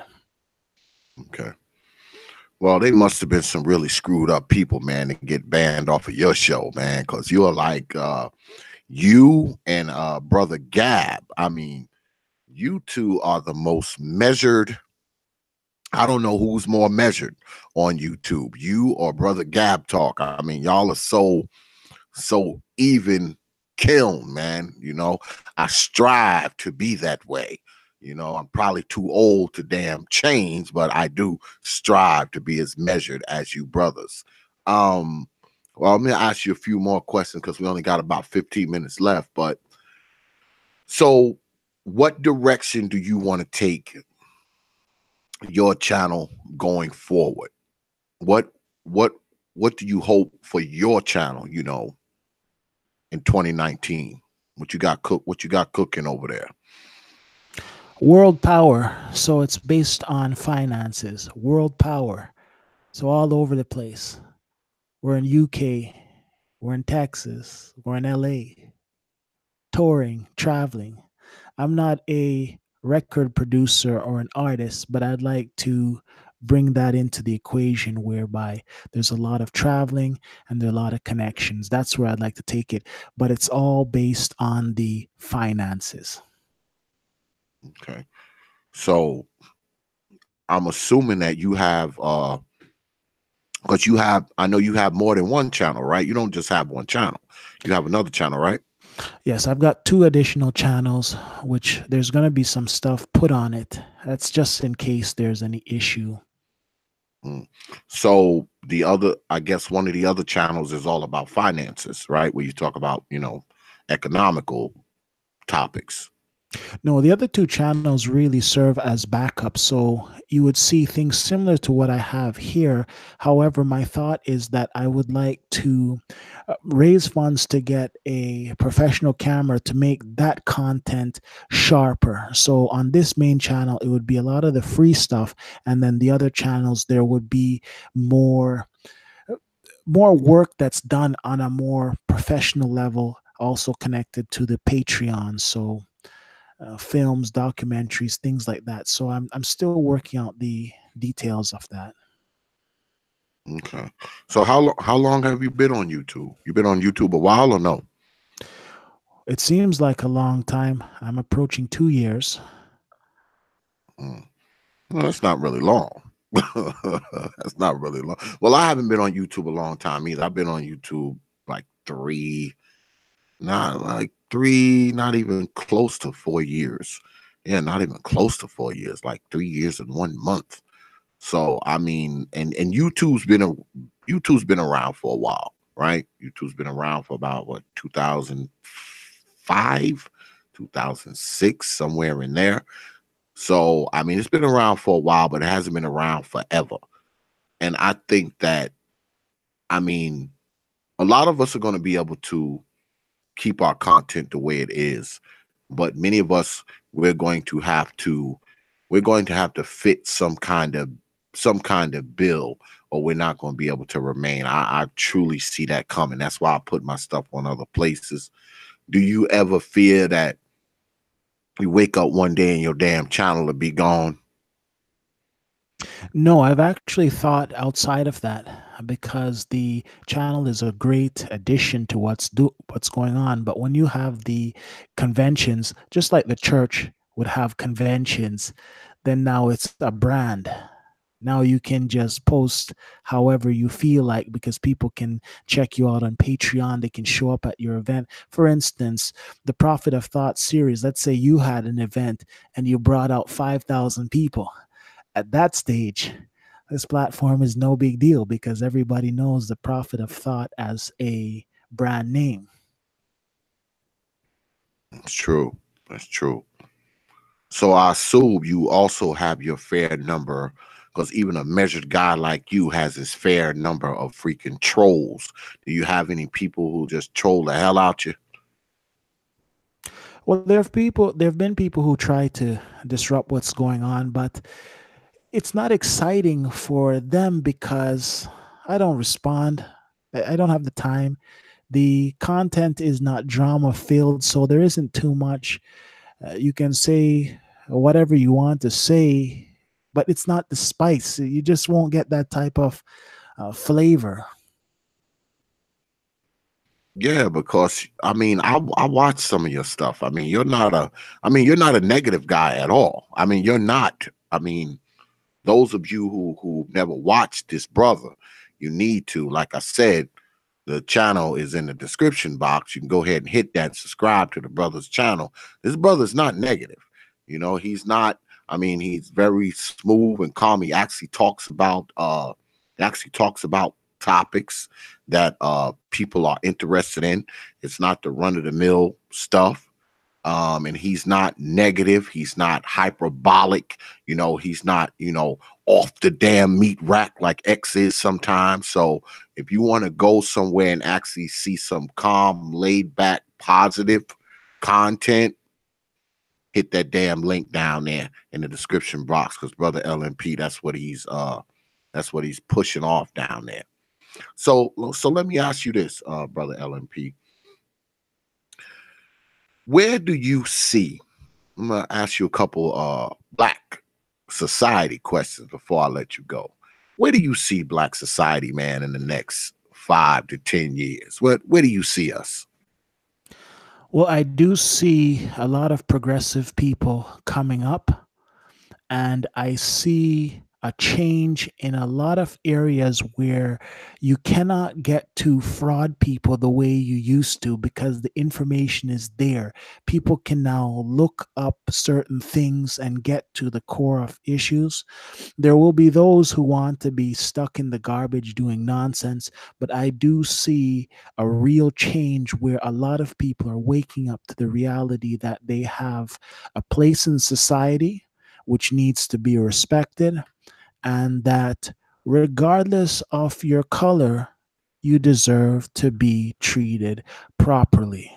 Okay. Well, they must have been some really screwed up people, man, to get banned off of your show, man, because you're like you and brother Gab. I mean, you two are the most measured. I don't know who's more measured on YouTube, you or brother Gab Talk. I mean, y'all are so even kiln, man. I strive to be that way. I'm probably too old to damn change, but I do strive to be as measured as you brothers. Um, well, I'm gonna ask you a few more questions because we only got about 15 minutes left. But so, what direction do you want to take your channel going forward? What what what do you hope for your channel, in 2019? What you got cooking over there? World power. So it's based on finances. World power. So all over the place. We're in UK. We're in Texas. We're in LA. Touring, traveling. I'm not a record producer or an artist, but I'd like to bring that into the equation whereby there's a lot of traveling and there are a lot of connections. That's where I'd like to take it. But it's all based on the finances. Okay. So I'm assuming that you have because I know you have more than one channel, right? You don't just have one channel. You have another channel, right? Yes, I've got 2 additional channels, which there's going to be some stuff put on it. That's just in case there's any issue. So the other, I guess, one of the other channels is all about finances, right? Where you talk about, economical topics. No, the other two channels really serve as backup. So you would see things similar to what I have here. However, my thought is that I would like to raise funds to get a professional camera to make that content sharper. So on this main channel, it would be a lot of the free stuff. And then the other channels, there would be more more work that's done on a more professional level, also connected to the Patreon. So films, documentaries, things like that. So I'm still working out the details of that. Okay. So how long have you been on YouTube? You've been on YouTube a while or no? It seems like a long time. I'm approaching 2 years. Mm. Well, that's not really long. That's not really long. Well, I haven't been on YouTube a long time either. I've been on YouTube like not even close to 4 years. Yeah, not even close to 4 years, like 3 years and 1 month. So I mean, and YouTube's been around for a while, right? YouTube's been around for about what 2005, 2006, somewhere in there. So I mean, it's been around for a while, but it hasn't been around forever. And I think that, I mean, a lot of us are going to be able to keep our content the way it is, but many of us we're going to have to fit some kind of bill, or we're not going to be able to remain. I truly see that coming. That's why I put my stuff on other places. Do you ever fear that you wake up one day and your damn channel will be gone? No, I've actually thought outside of that because the channel is a great addition to what's going on. But when you have the conventions, just like the church would have conventions, then now it's a brand. Now you can just post however you feel like because people can check you out on Patreon. They can show up at your event. For instance, the Prophet of Thought series, let's say you had an event and you brought out 5,000 people. At that stage, this platform is no big deal because everybody knows the Prophet of Thought as a brand name. It's true. That's true. So I assume you also have your fair number, because even a measured guy like you has his fair number of freaking trolls. Do you have any people who just troll the hell out you? Well, there have been people who try to disrupt what's going on, but it's not exciting for them because I don't respond. I don't have the time. The content is not drama filled, so there isn't too much. You can say whatever you want to say, but it's not the spice. You just won't get that type of flavor. Yeah, because I mean, I watch some of your stuff. I mean, you're not a negative guy at all. I mean, you're not. I mean, those of you who never watched this brother, you need to. Like I said, the channel is in the description box. You can go ahead and hit that, subscribe to the brother's channel. This brother's not negative. He's not. I mean, he's very smooth and calm. He actually talks about topics that people are interested in. It's not the run of the mill stuff. And he's not negative. He's not hyperbolic. He's not, off the damn meat rack like X is sometimes. So if you want to go somewhere and actually see some calm, laid back, positive content, hit that damn link down there in the description box, because brother L.M.P, that's what he's pushing off down there. So let me ask you this, brother L.M.P. Where do you see? I'm gonna ask you a couple black society questions before I let you go. Where do you see black society, man, in the next 5 to 10 years? Where do you see us? Well, I do see a lot of progressive people coming up, and I see a change in a lot of areas where you cannot get to fraud people the way you used to because the information is there. People can now look up certain things and get to the core of issues. There will be those who want to be stuck in the garbage doing nonsense, but I do see a real change where a lot of people are waking up to the reality that they have a place in society which needs to be respected, and that regardless of your color, you deserve to be treated properly.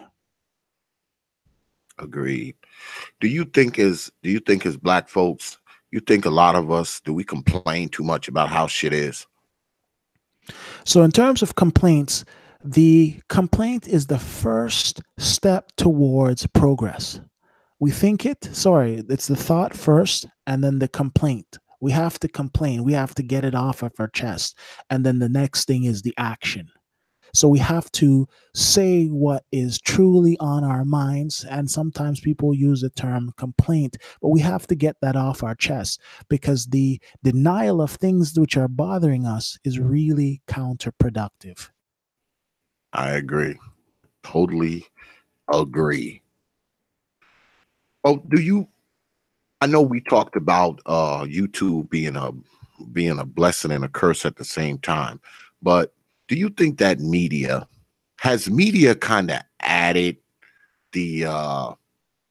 Agreed. Do you think as black folks, you think a lot of us, do we complain too much about how shit is? So, in terms of complaints, the complaint is the first step towards progress. We think it, sorry, it's the thought first and then the complaint. We have to complain, we have to get it off of our chest. And then the next thing is the action. So we have to say what is truly on our minds. And sometimes people use the term complaint, but we have to get that off our chest because the denial of things which are bothering us is really counterproductive. I agree. Totally agree. Oh, do you I know we talked about YouTube being a blessing and a curse at the same time, but do you think that media kind of added the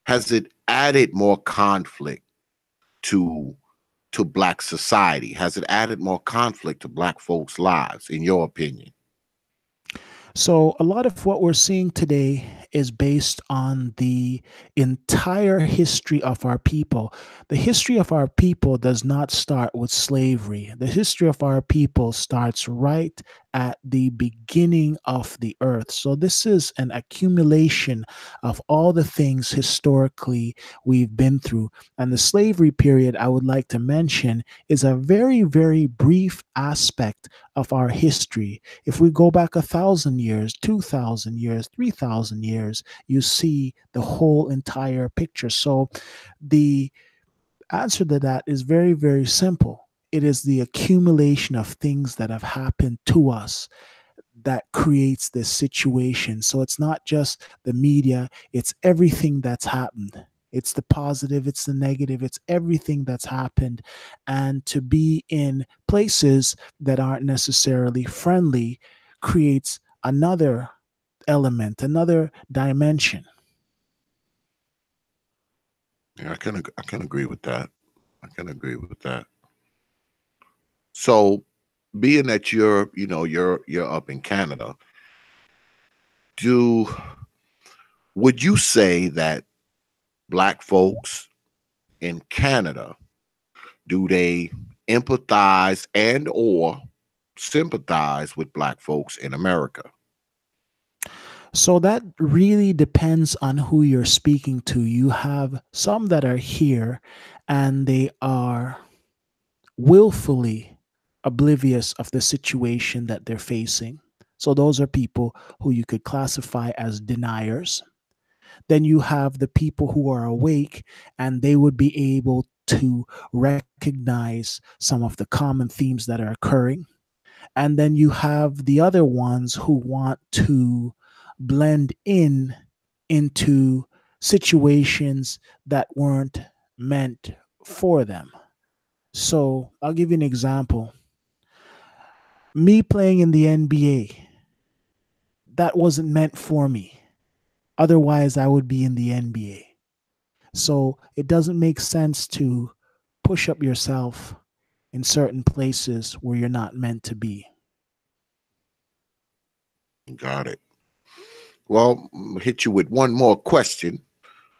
has it added more conflict to black society? Has it added more conflict to black folks' lives, in your opinion? So, a lot of what we're seeing today is based on the entire history of our people. The history of our people does not start with slavery. The history of our people starts right at the beginning of the earth. So, this is an accumulation of all the things historically we've been through. And the slavery period, I would like to mention, is a very, very brief aspect of our history. If we go back 1,000 years, 2,000 years, 3,000 years, you see the whole entire picture. So the answer to that is very, very simple. It is the accumulation of things that have happened to us that creates this situation. So it's not just the media, it's everything that's happened. It's the positive, it's the negative, it's everything that's happened. And to be in places that aren't necessarily friendly creates another element, another dimension. Yeah, I can agree with that. I can agree with that. So, being that you're up in Canada, do would you say that black folks in Canada, do they empathize and or sympathize with black folks in America? So that really depends on who you're speaking to. You have some that are here and they are willfully oblivious of the situation that they're facing. So those are people who you could classify as deniers. Then you have the people who are awake and they would be able to recognize some of the common themes that are occurring. And then you have the other ones who want to blend in into situations that weren't meant for them. So I'll give you an example. Me playing in the NBA, that wasn't meant for me. Otherwise, I would be in the NBA. So it doesn't make sense to push up yourself in certain places where you're not meant to be. Got it. Well, hit you with one more question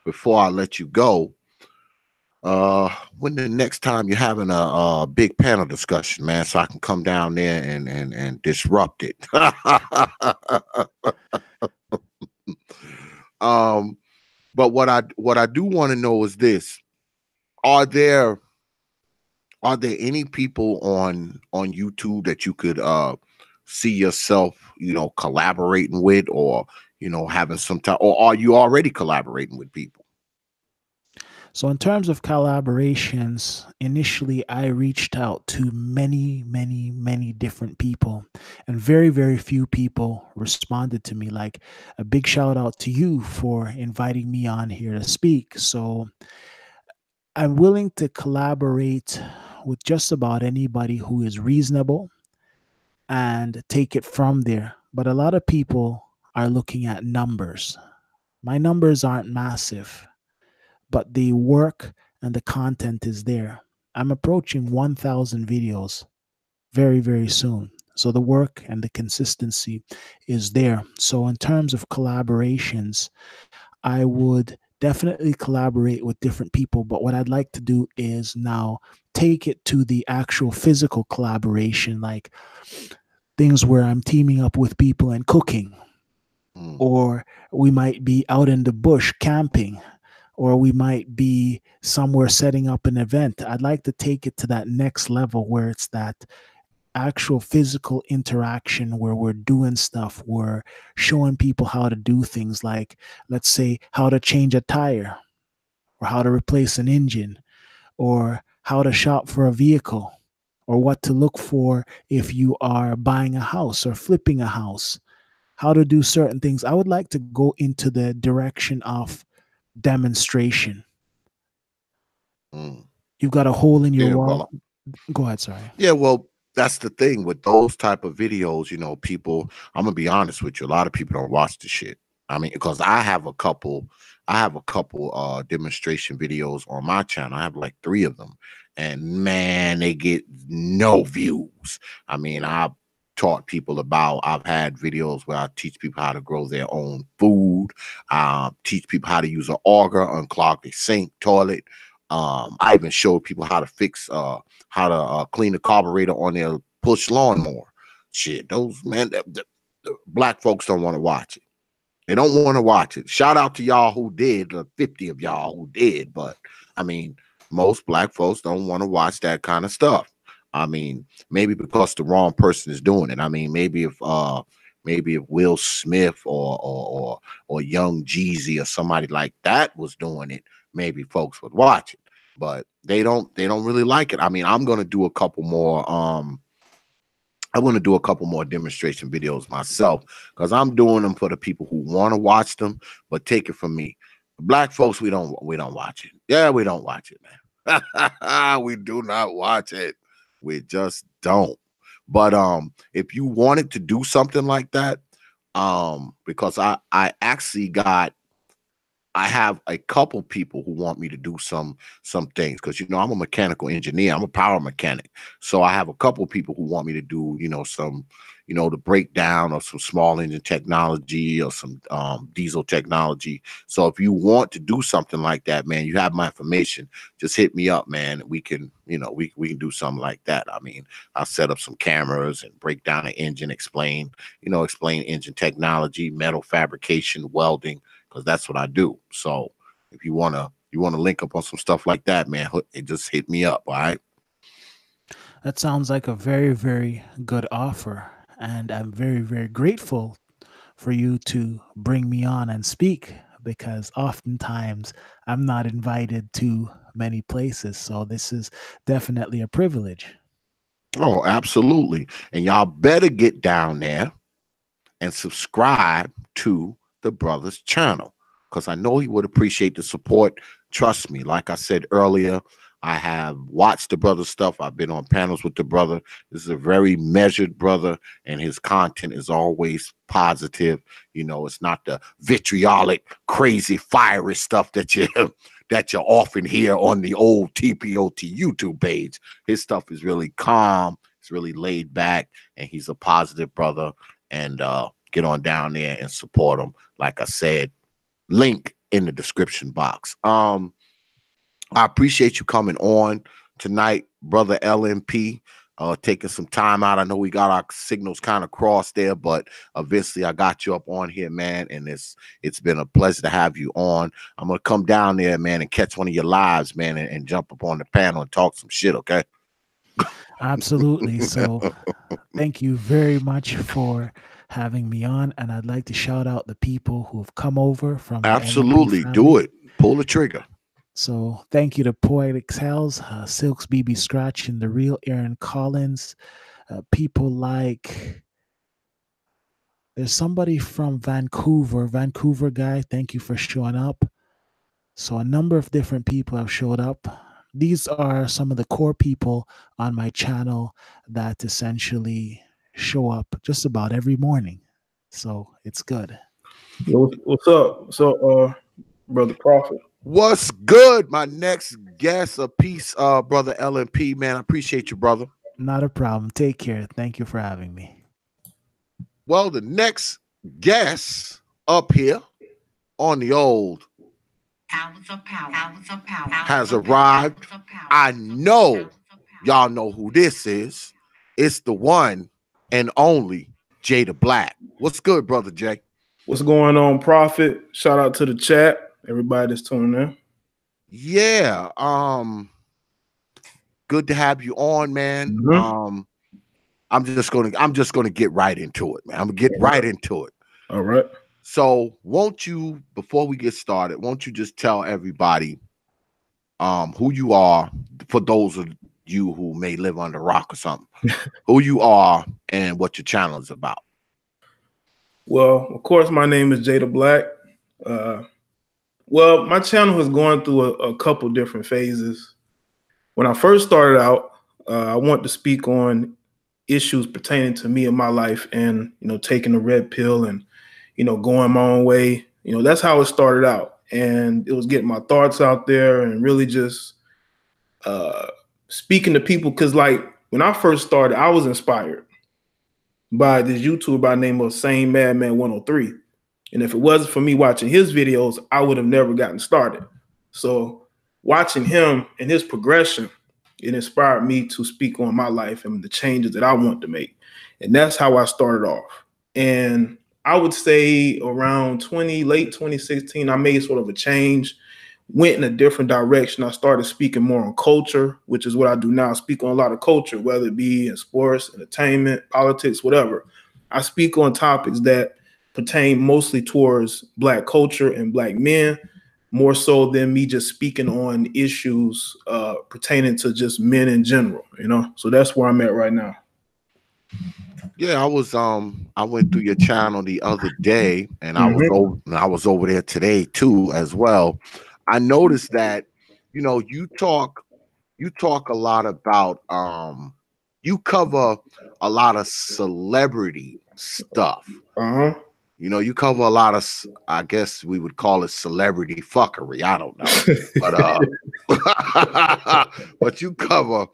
before I let you go. When the next time you're having a big panel discussion, man, so I can come down there and disrupt it. um, but what I do want to know is this: are there any people on YouTube that you could see yourself, collaborating with, or having some time, or are you already collaborating with people? So, in terms of collaborations, initially I reached out to many, many, many different people, and very, very few people responded to me. Like, a big shout out to you for inviting me on here to speak. So, I'm willing to collaborate with just about anybody who is reasonable and take it from there. But a lot of people are looking at numbers. My numbers aren't massive, but the work and the content is there. I'm approaching 1,000 videos very, very soon. So the work and the consistency is there. So, in terms of collaborations, I would definitely collaborate with different people. But what I'd like to do is now take it to the actual physical collaboration, like things where I'm teaming up with people and cooking, Mm, or we might be out in the bush camping, or we might be somewhere setting up an event. I'd like to take it to that next level where it's that actual physical interaction where we're doing stuff, we're showing people how to do things, like, let's say, how to change a tire, or how to replace an engine, or how to shop for a vehicle, or what to look for if you are buying a house or flipping a house, how to do certain things. I would like to go into the direction of demonstration. mm. You've got a hole in your Yeah, wall. well, Go ahead, sorry. yeah, well, that's the thing with those type of videos. People. I'm gonna be honest with you. A lot of people don't watch the shit. I mean, because I have a couple demonstration videos on my channel. I have like 3 of them, and man, they get no views. I mean, I've had videos where I teach people how to grow their own food, teach people how to use an auger, unclog the sink, toilet. I even showed people how to clean the carburetor on their push lawnmower. Shit, those man, the black folks don't want to watch it. They don't want to watch it. Shout out to y'all who did, the 50 of y'all who did, but I mean, most black folks don't want to watch that kind of stuff. I mean, maybe because the wrong person is doing it. I mean, maybe if Will Smith or Young Jeezy or somebody like that was doing it, maybe folks would watch it. But they don't really like it. I mean, I want to do a couple more demonstration videos myself because I'm doing them for the people who want to watch them. But take it from me, black folks, we don't watch it. Yeah, we don't watch it, man. We do not watch it. We just don't. But if you wanted to do something like that, because I have a couple people who want me to do some things because I'm a mechanical engineer. I'm a power mechanic, so I have a couple people who want me to do some the breakdown of some small engine technology or some diesel technology. So if you want to do something like that, man, you have my information. Just hit me up, man. We can we can do something like that. I mean, I'll set up some cameras and break down an engine, explain engine technology, metal fabrication, welding, because that's what I do. So if you wanna link up on some stuff like that, man, just hit me up. All right. That sounds like a very, very good offer. And I'm very, very grateful for you to bring me on and speak, because oftentimes I'm not invited to many places. So this is definitely a privilege. Oh, absolutely. And y'all better get down there and subscribe to the brother's channel because I know he would appreciate the support. Trust me, like I said earlier, I have watched the brother's stuff. I've been on panels with the brother. This is a very measured brother, and his content is always positive. It's not the vitriolic, crazy, fiery stuff that you that you often hear on the old T.P.O.T YouTube page. His stuff is really calm. It's really laid back, and he's a positive brother. And get on down there and support him. Like I said, link in the description box. I appreciate you coming on tonight, brother L.M.P. Taking some time out. I know we got our signals kind of crossed there, but eventually I got you up on here, man. And it's been a pleasure to have you on. I'm gonna come down there, man, and catch one of your lives, man, and jump up on the panel and talk some shit, okay? Absolutely. So thank you very much for having me on. And I'd like to shout out the people who have come over from the LMP Absolutely. Do family. it. Pull the trigger. So thank you to Poetic Tales, Silks BB Scratch, and the real Aaron Collins. People like, there's somebody from Vancouver guy. Thank you for showing up. So a number of different people have showed up. These are some of the core people on my channel that essentially show up just about every morning. So it's good. Yo, what's up? So, brother Prophet. What's good? My next guest, a piece, brother L.M.P. Man, I appreciate you, brother. Not a problem. Take care. Thank you for having me. Well, the next guest up here on the old has arrived. I know y'all know who this is. It's the one and only Jaye De Black. What's good, brother Jay? What's going on, Prophet? Shout out to the chat, everybody that's tuning in. Yeah, good to have you on, man. Mm-hmm. I'm just gonna get right into it, man. I'm gonna get right into it. All right. So won't you, before we get started, won't you just tell everybody who you are, for those of you who may live under a rock or something, who you are and what your channel is about? Well, of course, my name is Jaye De Black. Well, my channel has gone through a couple different phases. When I first started out, I wanted to speak on issues pertaining to me and my life, and taking the red pill and going my own way. That's how it started out, and it was getting my thoughts out there and really just speaking to people. Because like when I first started, I was inspired by this YouTuber by the name of Sane Madman 103. And if it wasn't for me watching his videos, I would have never gotten started. So watching him and his progression, it inspired me to speak on my life and the changes that I want to make. And that's how I started off. And I would say around late 2016, I made sort of a change, went in a different direction. I started speaking more on culture, which is what I do now. I speak on a lot of culture, whether it be in sports, entertainment, politics, whatever. I speak on topics that pertain mostly towards Black culture and Black men, more so than me just speaking on issues pertaining to just men in general, So that's where I'm at right now. Yeah, I went through your channel the other day, and I was over there today too as well. I noticed that you talk a lot about you cover a lot of celebrity stuff. You cover a lot of, I guess we would call it celebrity fuckery. I don't know, but but you cover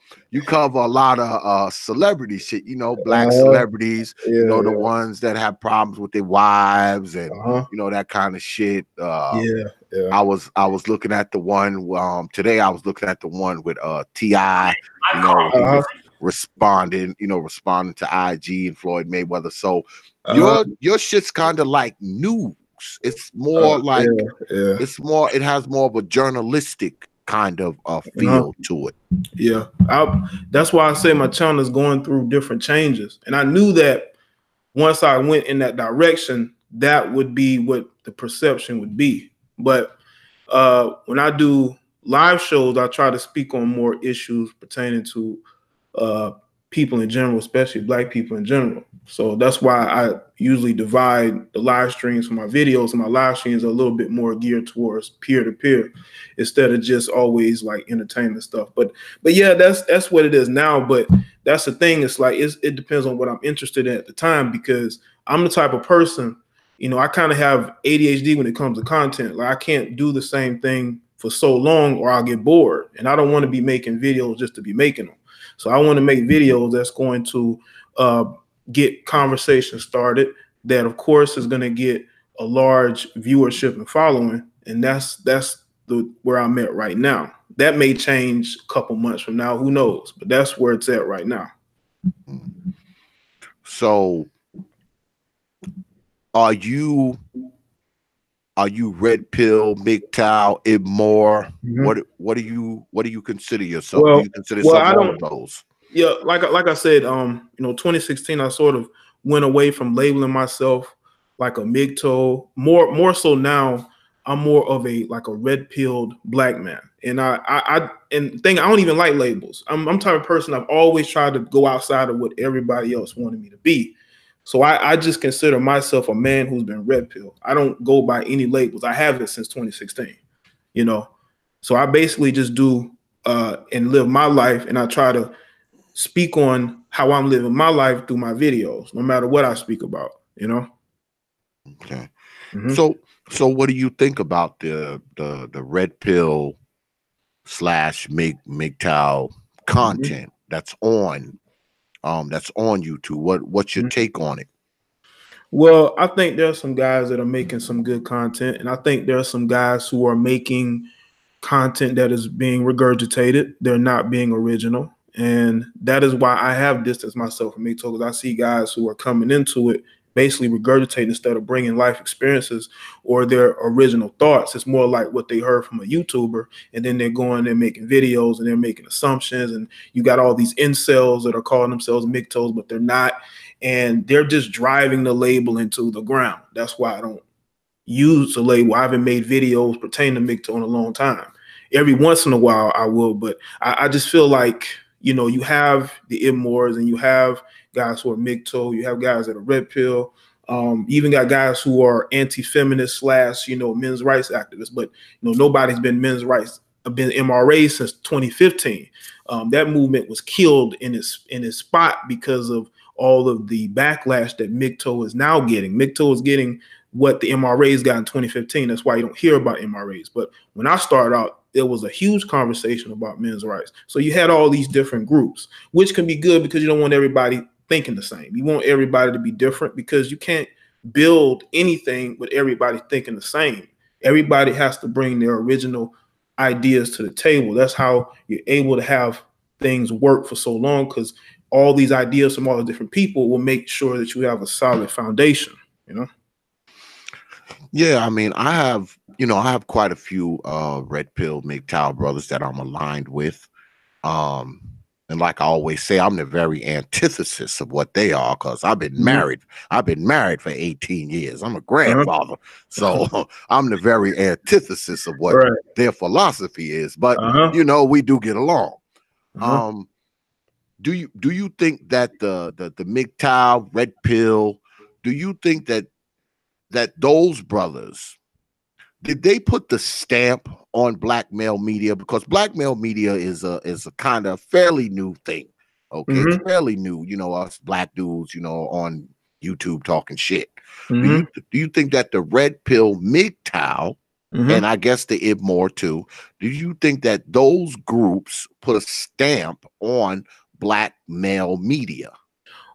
a lot of celebrity shit. Black celebrities. The ones that have problems with their wives and that kind of shit. I was looking at the one today. I was looking at the one with T.I. He was responding to IG and Floyd Mayweather. So your shit's kind of like news. It's more like it has more of a journalistic kind of feel to it. Yeah, that's why I say my channel is going through different changes, and I knew that once I went in that direction, that would be what the perception would be. But when I do live shows, I try to speak on more issues pertaining to people in general, especially Black people in general. So that's why I usually divide the live streams from my videos, and my live streams are a little bit more geared towards peer-to-peer instead of just always like entertainment stuff. But yeah, that's what it is now. But that's the thing. It's like it depends on what I'm interested in at the time, because I'm the type of person, I kind of have ADHD when it comes to content. Like I can't do the same thing for so long or I'll get bored, and I don't want to be making videos just to be making them. So I want to make videos that's going to get conversation started, that of course is going to get a large viewership and following. And that's where I'm at right now. That may change a couple months from now, who knows? But that's where it's at right now. So are you red pill, MGTOW, Ibmore? What do you consider yourself? Do you consider yourself one of those? Yeah, like I said, 2016, I sort of went away from labeling myself like a MGTOW. More so now, I'm more of a red pilled black man. And I don't even like labels. I'm type of person, I've always tried to go outside of what everybody else wanted me to be. So I just consider myself a man who's been red pill. I don't go by any labels. I haven't since 2016, you know. So I basically just do and live my life, and I try to speak on how I'm living my life through my videos, no matter what I speak about, you know. Okay. So what do you think about the red pill / MGTOW content that's on YouTube? What's your take on it? Well, I think there's some guys that are making some good content, and I think there are some guys who are making content that is being regurgitated. They're not being original. And that is why I have distanced myself from MGTOW, because I see guys who are coming into it basically regurgitating instead of bringing life experiences or their original thoughts. It's more like what they heard from a YouTuber, and then they're going and making videos and they're making assumptions. And you got all these incels that are calling themselves MGTOWs, but they're not. And they're just driving the label into the ground. That's why I don't use the label. I haven't made videos pertaining to MGTOW in a long time. Every once in a while I will, but I just feel like, you know, you have the immores and you have guys who are MGTOW, you have guys that are red pill, you even got guys who are anti-feminist / men's rights activists, but nobody's been MRA since 2015. That movement was killed in its spot because of all of the backlash that MGTOW is now getting. MGTOW is getting what the MRAs got in 2015. That's why you don't hear about MRAs. But when I started out, there was a huge conversation about men's rights. So you had all these different groups, which can be good because you don't want everybody thinking the same. You want everybody to be different because you can't build anything with everybody thinking the same. Everybody has to bring their original ideas to the table. That's how you're able to have things work for so long, because all these ideas from all the different people will make sure that you have a solid foundation, you know? Yeah, I mean, I have quite a few red pill MGTOW brothers that I'm aligned with. And like I always say, I'm the very antithesis of what they are, because I've been married. I've been married for 18 years. I'm a grandfather. So I'm the very antithesis of what their philosophy is. But we do get along. Do you think that the MGTOW, red pill, do you think that those brothers, did they put the stamp on black male media? Because black male media is a kind of fairly new thing. Okay, it's fairly new. Us black dudes, on YouTube talking shit. Do you think that the red pill MGTOW, and I guess the IBMOR too, do you think that those groups put a stamp on black male media?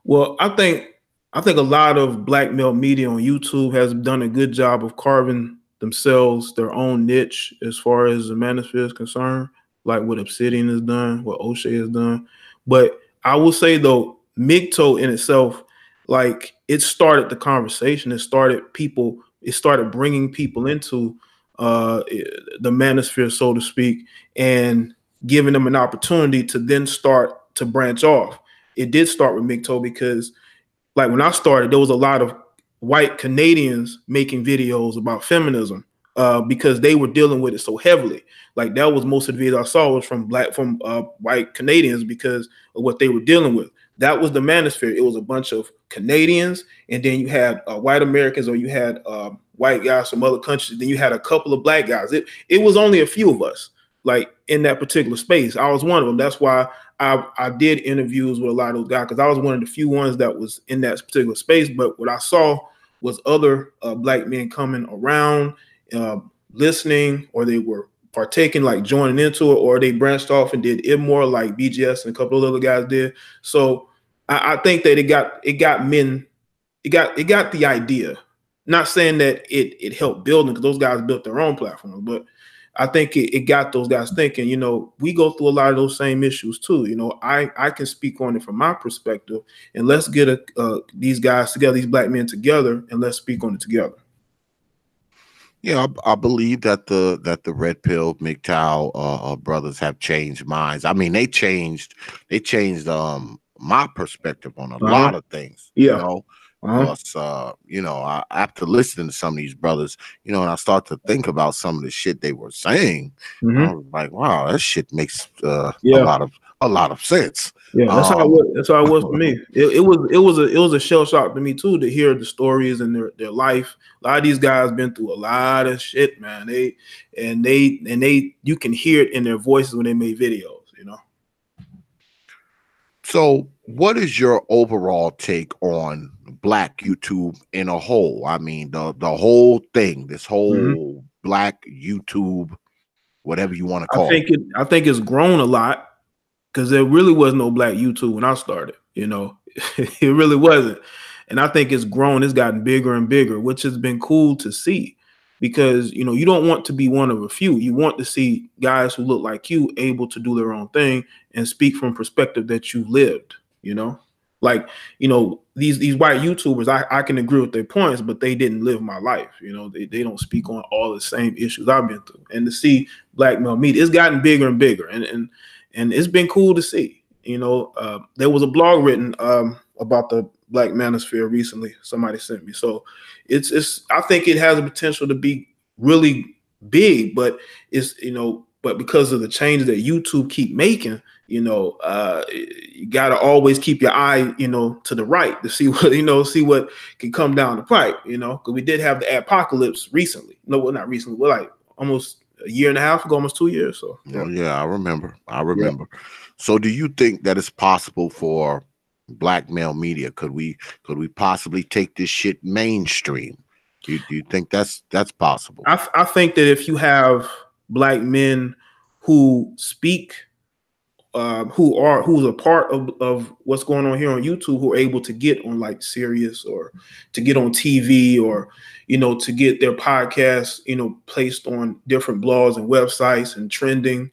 Well, I think a lot of black male media on YouTube has done a good job of carving themselves their own niche as far as the manosphere is concerned, like what Obsidian has done, what O'Shea has done. But I will say though, MGTOW in itself, like, it started the conversation. It started bringing people into the manosphere, so to speak, and giving them an opportunity to then start to branch off. It did start with MGTOW because, like, when I started, there was a lot of white Canadians making videos about feminism because they were dealing with it so heavily. Like, that was most of the videos I saw was from white Canadians because of what they were dealing with. That was the manosphere. It was a bunch of Canadians, and then you had white Americans, or you had white guys from other countries. Then you had a couple of black guys. It was only a few of us, like, in that particular space. I was one of them. That's why I did interviews with a lot of those guys, because I was one of the few ones that was in that particular space. But what I saw was other black men coming around, listening, or they were partaking, like joining into it, or they branched off and did it more, like BGS and a couple of other guys did. So I think that it got men, it got the idea. Not saying that it helped building, because those guys built their own platform, but I think it got those guys thinking, we go through a lot of those same issues too. I can speak on it from my perspective, and let's get these guys together, these black men together, and let's speak on it together. Yeah, I believe that the red pill MGTOW brothers have changed minds. I mean, they changed my perspective on a lot of things. Yeah. Because you know, after listening to some of these brothers, you know, and I start to think about some of the shit they were saying, I was like, wow, that shit makes a lot of sense. Yeah, that's how it was. That's how it was for me. It was a shell shock to me too, to hear the stories and their life. A lot of these guys been through a lot of shit, man. They you can hear it in their voices when they made videos, you know. So, what is your overall take on Black YouTube in a whole? I mean, the whole thing, this whole Black YouTube, whatever you want to call it. I think it's grown a lot, because there really was no Black YouTube when I started. You know, it really wasn't, and I think it's grown. It's gotten bigger and bigger, which has been cool to see. Because, you know, you don't want to be one of a few. You want to see guys who look like you able to do their own thing and speak from perspective that you lived, you know. Like, you know, these white YouTubers, I can agree with their points, but they didn't live my life. You know, they don't speak on all the same issues I've been through. And to see Black male media, it's gotten bigger and bigger, and it's been cool to see. You know, there was a blog written about the Black manosphere recently. Somebody sent me. So it's I think it has the potential to be really big, but it's, you know, but because of the changes that YouTube keep making, you know, you got to always keep your eye, you know, to the right to see what, you know, see what can come down the pipe, you know, because we did have the apocalypse recently. No, well, not recently. Well, like almost a year and a half ago, almost 2 years. So yeah, I remember. So do you think that it's possible for Black male media? Could we possibly take this shit mainstream? Do you think that's possible? I think that if you have Black men who speak, who's a part of what's going on here on YouTube, who are able to get on like Sirius or to get on TV, or, you know, to get their podcasts, you know, placed on different blogs and websites and trending,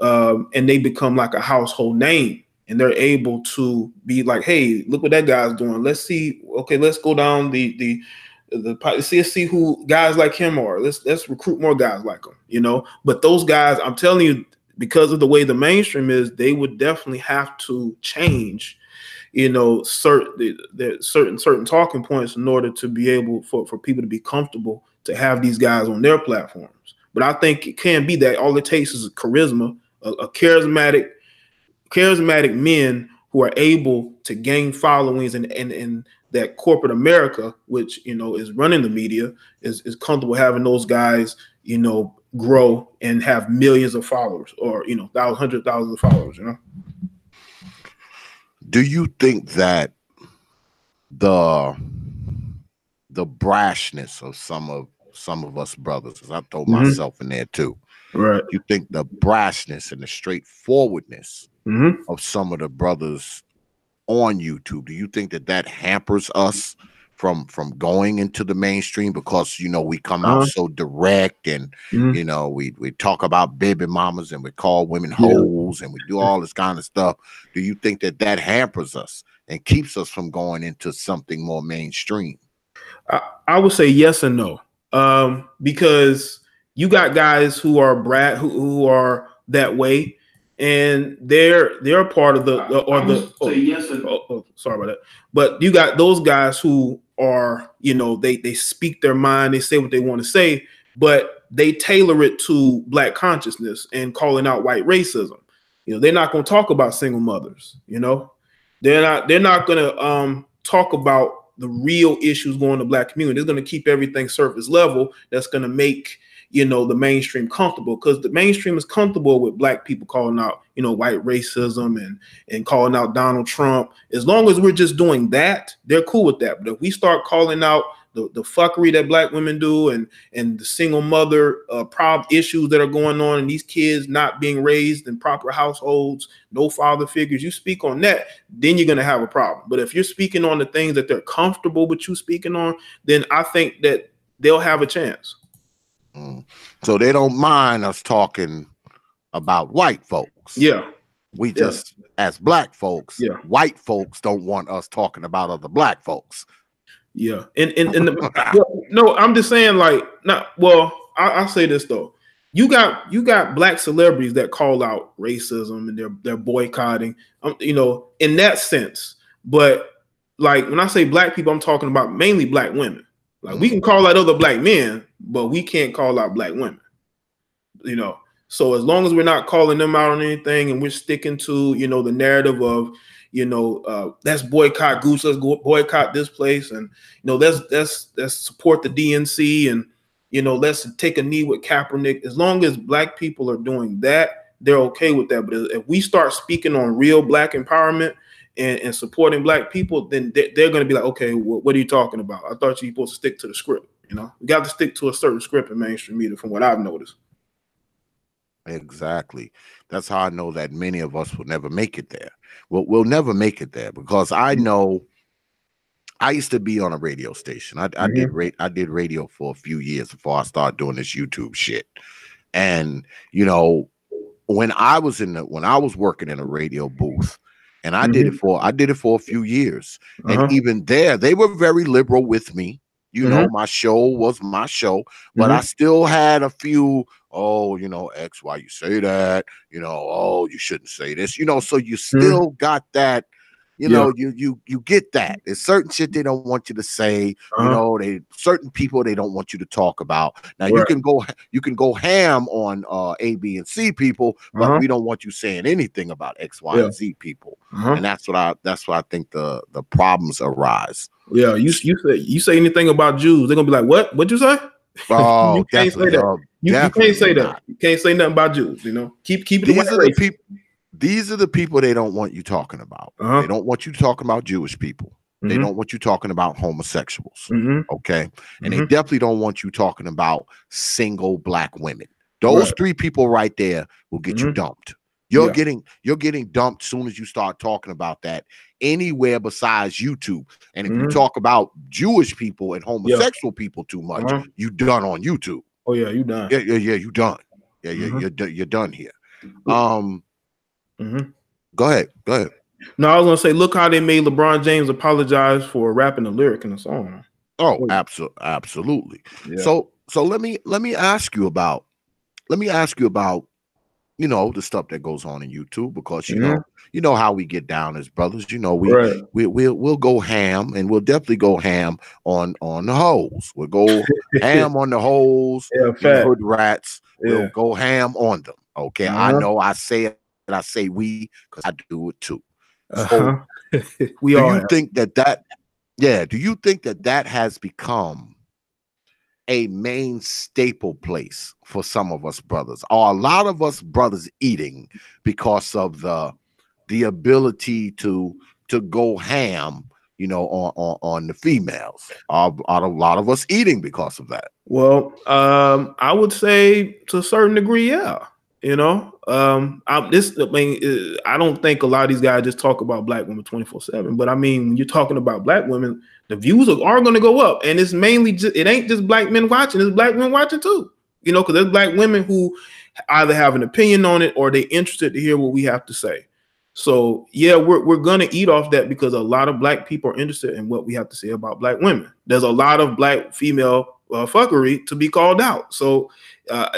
and they become like a household name, and they're able to be like, hey, look what that guy's doing. Let's see. Okay, let's go down the see who guys like him are. Let's recruit more guys like him, you know. But those guys, I'm telling you, because of the way the mainstream is, they would definitely have to change, you know, certain talking points in order to be able for people to be comfortable to have these guys on their platforms. But I think it can be that all it takes is charisma, a charismatic men who are able to gain followings, and that corporate America, which, you know, is running the media, is comfortable having those guys, you know, grow and have millions of followers, or, you know, hundreds of thousands of followers, you know. Do you think that the brashness of some of us brothers, because I throw myself in there too, right? You think the brashness and the straightforwardness of some of the brothers on YouTube, do you think that hampers us from going into the mainstream? Because, you know, we come out so direct, and you know, we talk about baby mamas, and we call women hoes, and we do all this kind of stuff. Do you think that hampers us and keeps us from going into something more mainstream? I would say yes and no, because you got guys who are who are that way, and they're part of sorry about that. But you got those guys who are, you know, they speak their mind, they say what they want to say, but they tailor it to Black consciousness and calling out white racism. You know, they're not going to talk about single mothers. You know, they're not going to talk about the real issues going to Black community. It's going to keep everything surface level. That's going to make, you know, the mainstream comfortable, because the mainstream is comfortable with Black people calling out, you know, white racism and calling out Donald Trump. As long as we're just doing that, they're cool with that. But if we start calling out the fuckery that Black women do, and the single mother problem issues that are going on, and these kids not being raised in proper households, no father figures, you speak on that, then you're going to have a problem. But if you're speaking on the things that they're comfortable with you speaking on, then I think that they'll have a chance. So they don't mind us talking about white folks. Yeah. We just, as Black folks, white folks don't want us talking about other Black folks. Yeah. No, I'm just saying, like, I'll say this though. You got Black celebrities that call out racism, and they're boycotting, you know, in that sense. But like when I say black people, I'm talking about mainly black women. Like we can call out other black men, but we can't call out black women. You know, so as long as we're not calling them out on anything, and we're sticking to, you know, the narrative of, you know, let's boycott Goose, let's go boycott this place, and you know, let's support the DNC, and you know, let's take a knee with Kaepernick. As long as black people are doing that, they're okay with that. But if we start speaking on real black empowerment and supporting black people, then they're going to be like, okay, what are you talking about? I thought you were supposed to stick to the script. You know, we got to stick to a certain script in mainstream media, from what I've noticed. Exactly. That's how I know that many of us will never make it there. We'll never make it there, because I know I used to be on a radio station. I did radio for a few years before I started doing this YouTube shit. And you know, when I was working in a radio booth, and I did it for a few years, and even there they were very liberal with me. You know, my show was my show, but I still had a few, oh, you know, X, why you say that? You know, oh, you shouldn't say this. You know, so you still got that. You know, you get that. There's certain shit they don't want you to say. You know, certain people they don't want you to talk about. Now you can go ham on A, B, and C people, but we don't want you saying anything about X, Y, and Z people. And that's what I think the problems arise. Yeah, you say anything about Jews, they're gonna be like, what? What'd you say? Oh, you can't say that. You can't say that. You can't say nothing about Jews. You know, keep it. These are the people they don't want you talking about. They don't want you talking about Jewish people. They don't want you talking about homosexuals. Okay. And they definitely don't want you talking about single black women. Those three people right there will get you dumped. You're getting dumped soon as you start talking about that anywhere besides YouTube. And if you talk about Jewish people and homosexual people too much, you done on YouTube. Oh yeah, you done. Yeah, you done. Yeah, you're done here. Go ahead. No, I was gonna say, look how they made LeBron James apologize for rapping a lyric in the song. Oh, absolutely. Yeah. So let me ask you about you know, the stuff that goes on in YouTube, because you know how we get down as brothers. You know, we'll go ham, and we'll definitely go ham on the hoes. We'll go ham on the hoes, the hood rats. We'll go ham on them. Okay, I know I say it, and I say we, because I do it too. So do you think that has become a main staple place for some of us brothers? Are a lot of us brothers eating because of the ability to go ham, you know, on the females? Are a lot of us eating because of that? Well, I would say to a certain degree, yeah. You know, I don't think a lot of these guys just talk about black women 24/7. But I mean, when you're talking about black women, the views are going to go up, and it's mainly it ain't just black men watching; it's black men watching too. You know, because there's black women who either have an opinion on it or they're interested to hear what we have to say. So yeah, we're gonna eat off that, because a lot of black people are interested in what we have to say about black women. There's a lot of black female fuckery to be called out. So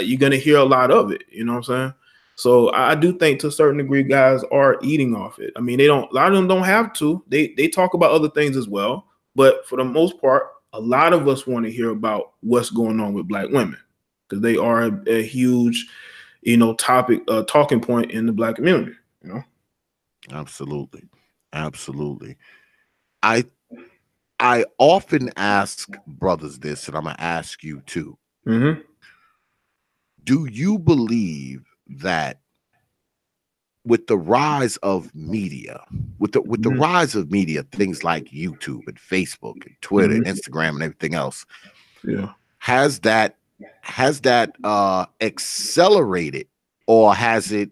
you're gonna hear a lot of it. You know what I'm saying? So I do think to a certain degree, guys are eating off it. I mean, a lot of them don't have to. They talk about other things as well, but for the most part, a lot of us want to hear about what's going on with black women, because they are a huge, you know, topic, talking point in the black community. You know. Absolutely. I often ask brothers this, and I'm gonna ask you too. Do you believe that with the rise of media, with the rise of media, things like YouTube and Facebook and Twitter, and Instagram and everything else, has that accelerated, or has it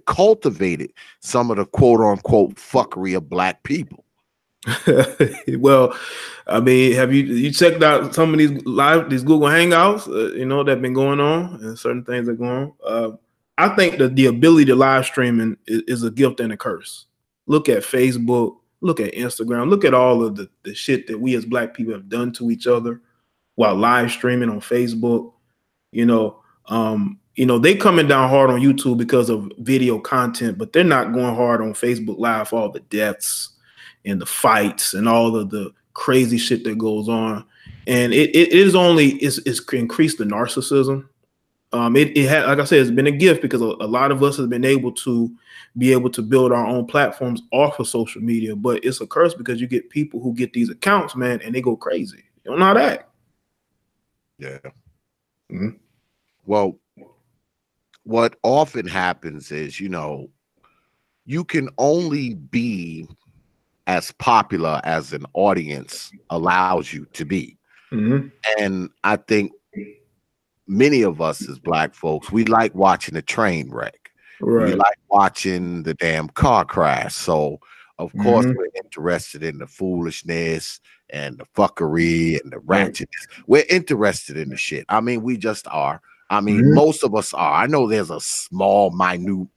cultivated some of the quote unquote fuckery of black people? Well, I mean, have you checked out some of these Google Hangouts, you know, that have been going on, and certain things that are going on? I think that the ability to live streaming is a gift and a curse. Look at Facebook, look at Instagram, look at all of the shit that we as black people have done to each other while live streaming on Facebook. You know, they coming down hard on YouTube because of video content, but they're not going hard on Facebook Live for all the deaths and the fights and all of the crazy shit that goes on. And it is only it's increased the narcissism. It had, like I said, it's been a gift because a lot of us have been able to build our own platforms off of social media, but it's a curse because you get people who get these accounts, man, and they go crazy. You don't know how to act. Yeah. Mm-hmm. Well, what often happens is, you know, you can only be as popular as an audience allows you to be. Mm-hmm. And I think many of us as Black folks, we like watching a train wreck. Right. We like watching the damn car crash. So, of course, Mm-hmm. we're interested in the foolishness and the fuckery and the ratchetness. We're interested in the shit. I mean, we just are. I mean, Mm-hmm. most of us are. I know there's a small, minute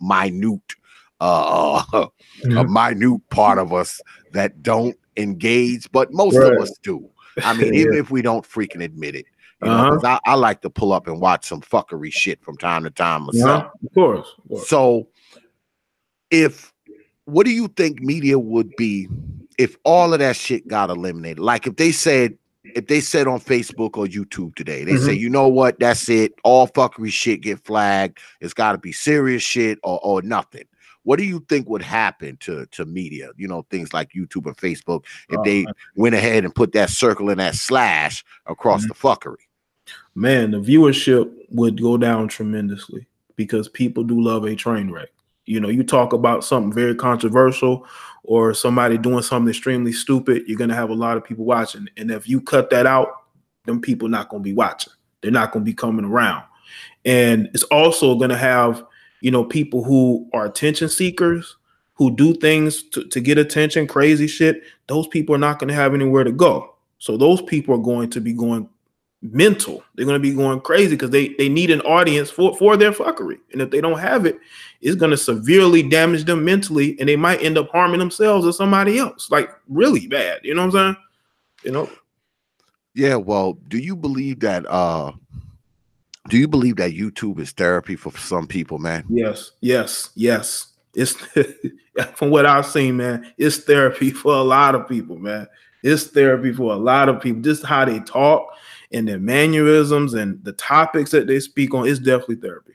a minute part of us that don't engage, but most of us do. I mean, even if we don't freaking admit it, you know, because I like to pull up and watch some fuckery shit from time to time myself. Of course. So, what do you think media would be if all of that shit got eliminated? Like if they said on Facebook or YouTube today, they say, you know what, that's it, all fuckery shit get flagged. It's got to be serious shit or nothing. What do you think would happen to media? You know, things like YouTube and Facebook, if they went ahead and put that circle and that slash across the fuckery? Man, the viewership would go down tremendously because people do love a train wreck. You know, you talk about something very controversial or somebody doing something extremely stupid, you're going to have a lot of people watching. And if you cut that out, them people not going to be watching. They're not going to be coming around. And it's also going to have, you know, people who are attention seekers, who do things to get attention, crazy shit. Those people are not going to have anywhere to go. So those people are going to be going mental. They're going to be going crazy because they need an audience for their fuckery. And if they don't have it, it's going to severely damage them mentally, and they might end up harming themselves or somebody else, like really bad. You know what I'm saying? You know? Yeah. Well, do you believe that YouTube is therapy for some people, man? Yes. It's from what I've seen, man, it's therapy for a lot of people, man. It's therapy for a lot of people. Just how they talk and their mannerisms and the topics that they speak on is definitely therapy.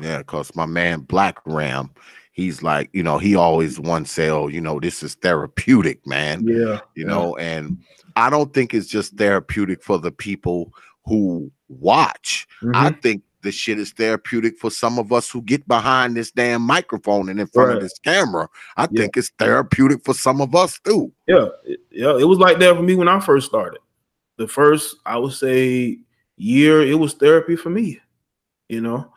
Yeah, because my man Black Ram, he's like, you know, he always once said, oh, you know, this is therapeutic, man. Yeah. You know, and I don't think it's just therapeutic for the people who watch. I think the shit is therapeutic for some of us who get behind this damn microphone and in front of this camera. I think it's therapeutic for some of us too. Yeah. It was like that for me when I first started. The first, I would say, year, it was therapy for me, you know.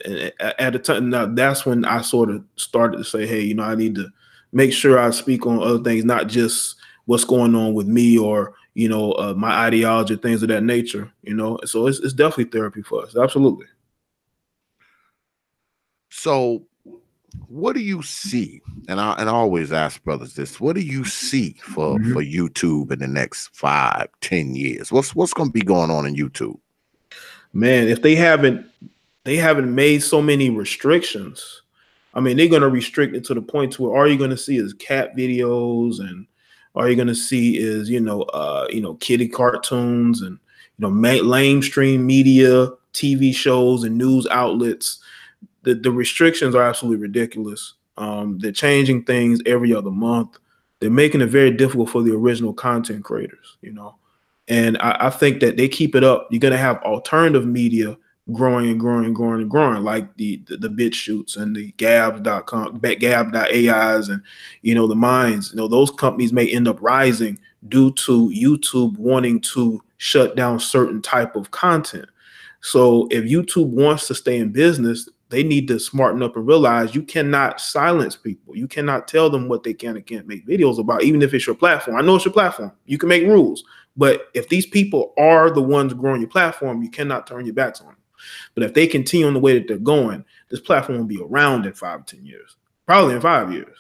And at the time, now that's when I sort of started to say, hey, you know, I need to make sure I speak on other things, not just what's going on with me or, you know, my ideology, things of that nature, you know. So it's definitely therapy for us. Absolutely. So what do you see? And I always ask brothers this: what do you see for YouTube in the next 5-10 years? What's going to be going on in YouTube? Man, if they haven't made so many restrictions, I mean, they're going to restrict it to the point to where all you're going to see is cat videos, and all you're going to see is, you know, kitty cartoons and, you know, lamestream media, TV shows and news outlets. The restrictions are absolutely ridiculous. They're changing things every other month. They're making it very difficult for the original content creators, you know. And I think that they keep it up, you're going to have alternative media growing and growing and growing and growing, like the BitChutes and the Gab.com, Gab.ai's, and, you know, the Minds. You know, those companies may end up rising due to YouTube wanting to shut down certain type of content. So if YouTube wants to stay in business, they need to smarten up and realize you cannot silence people. You cannot tell them what they can and can't make videos about, even if it's your platform. I know it's your platform. You can make rules. But if these people are the ones growing your platform, you cannot turn your backs on them. But if they continue on the way that they're going, this platform will be around in 5 or 10 years, probably in 5 years.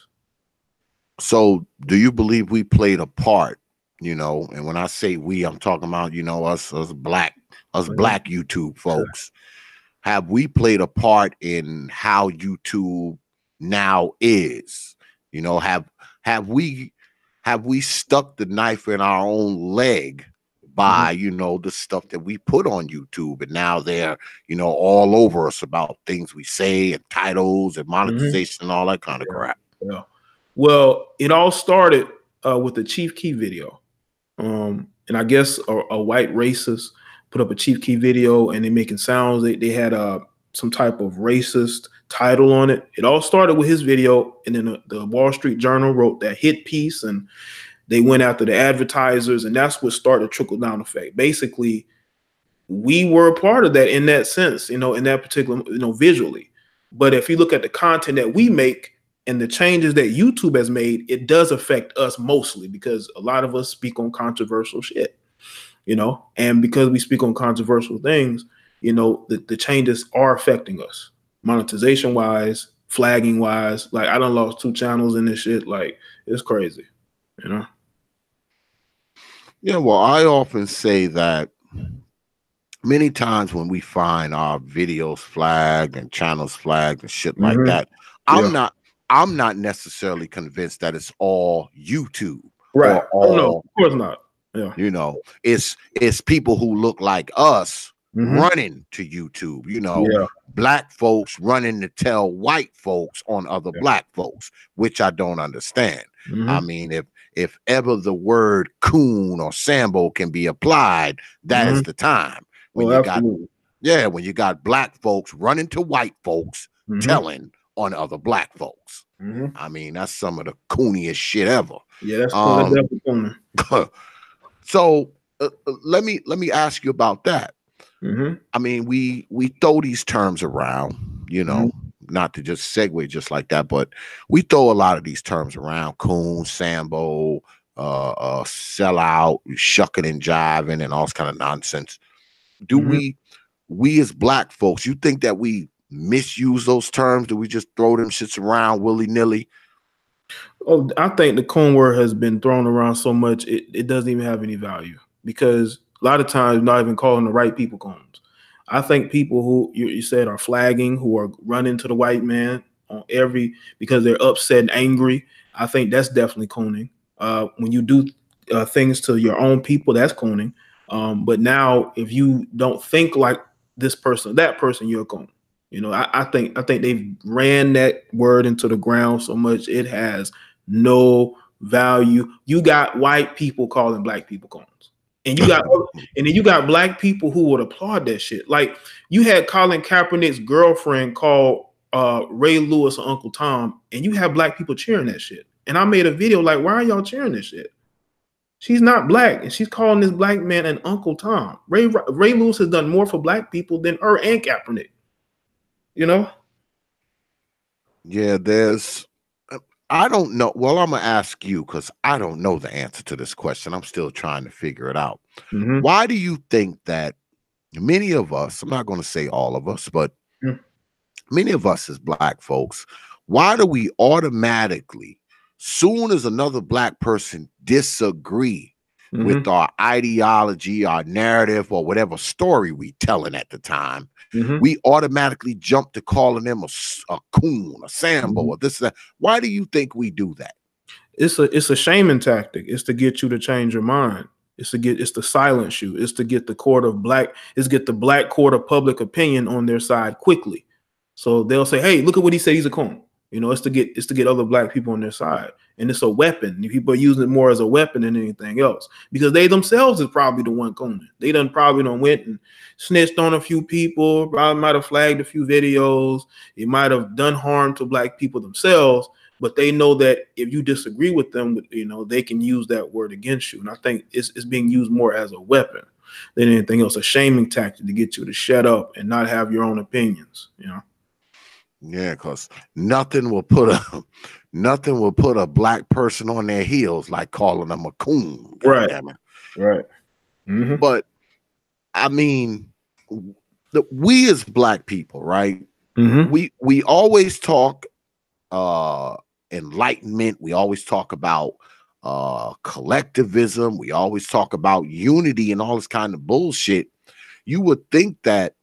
So do you believe we played a part, you know, and when I say we, I'm talking about, you know, us black YouTube folks. Have we played a part in how YouTube now is? You know, have we stuck the knife in our own leg by, you know, the stuff that we put on YouTube, and now they're, you know, all over us about things we say and titles and monetization and all that kind of crap. Yeah. Well, it all started with the Chief Key video. And I guess a white racist put up a Chief Key video, and they making sounds. They had some type of racist title on it. It all started with his video, and then the Wall Street Journal wrote that hit piece, and they went after the advertisers, and that's what started trickle down effect. Basically, we were a part of that in that sense, you know, in that particular, you know, visually. But if you look at the content that we make and the changes that YouTube has made, it does affect us mostly because a lot of us speak on controversial shit, you know, and because we speak on controversial things, you know, the changes are affecting us monetization wise, flagging wise. Like I done lost 2 channels in this shit. Like it's crazy, you know? Yeah, well, I often say that many times when we find our videos flagged and channels flagged and shit like that, I'm not necessarily convinced that it's all YouTube. Right. Or all, no, of course not. Yeah. You know, it's people who look like us running to YouTube, you know, black folks running to tell white folks on other black folks, which I don't understand. I mean, if ever the word coon or Sambo can be applied, that is the time. When when you got black folks running to white folks telling on other black folks. I mean, that's some of the cooniest shit ever. Yeah, that's cool. So let me ask you about that. I mean, we throw these terms around, you know, not to just segue just like that, but we throw a lot of these terms around: coon, Sambo, sellout, shucking and jiving, and all this kind of nonsense. Do we as black folks, you think that we misuse those terms? Do we just throw them shits around willy-nilly? Oh, I think the coon word has been thrown around so much it doesn't even have any value, because a lot of times not even calling the right people coons. I think people who you said are flagging, who are running to the white man on because they're upset and angry, I think that's definitely cooning. When you do things to your own people, that's cooning. But now if you don't think like this person, that person, you're a coon. You know, I think they've ran that word into the ground so much it has no value. You got white people calling black people coons. And you got and then you got black people who would applaud that shit. Like you had Colin Kaepernick's girlfriend call Ray Lewis or Uncle Tom, and you have black people cheering that shit. And I made a video like, why are y'all cheering this shit? She's not black, and she's calling this black man an Uncle Tom. Ray Lewis has done more for black people than her and Kaepernick. You know? Yeah, I don't know. Well, I'm going to ask you because I don't know the answer to this question. I'm still trying to figure it out. Why do you think that many of us, I'm not going to say all of us, but many of us as black folks, why do we automatically, soon as another black person disagree with our ideology, our narrative, or whatever story we telling at the time, we automatically jump to calling them a coon, a Sambo, or this, that. Why do you think we do that? It's a shaming tactic. It's to get you to change your mind. It's to silence you. It's to get the black court of public opinion on their side quickly. So they'll say, hey, look at what he said, he's a coon. You know, it's to get other black people on their side. And it's a weapon. People are using it more as a weapon than anything else, because they themselves is probably the one cooning. They probably went and snitched on a few people, probably might have flagged a few videos. It might have done harm to black people themselves, but they know that if you disagree with them, you know, they can use that word against you. And I think it's being used more as a weapon than anything else, a shaming tactic to get you to shut up and not have your own opinions, you know? Yeah, because nothing will put a black person on their heels like calling them a coon. Right. Right. But I mean, we as black people, right? We always talk enlightenment. We always talk about collectivism. We always talk about unity and all this kind of bullshit. You would think that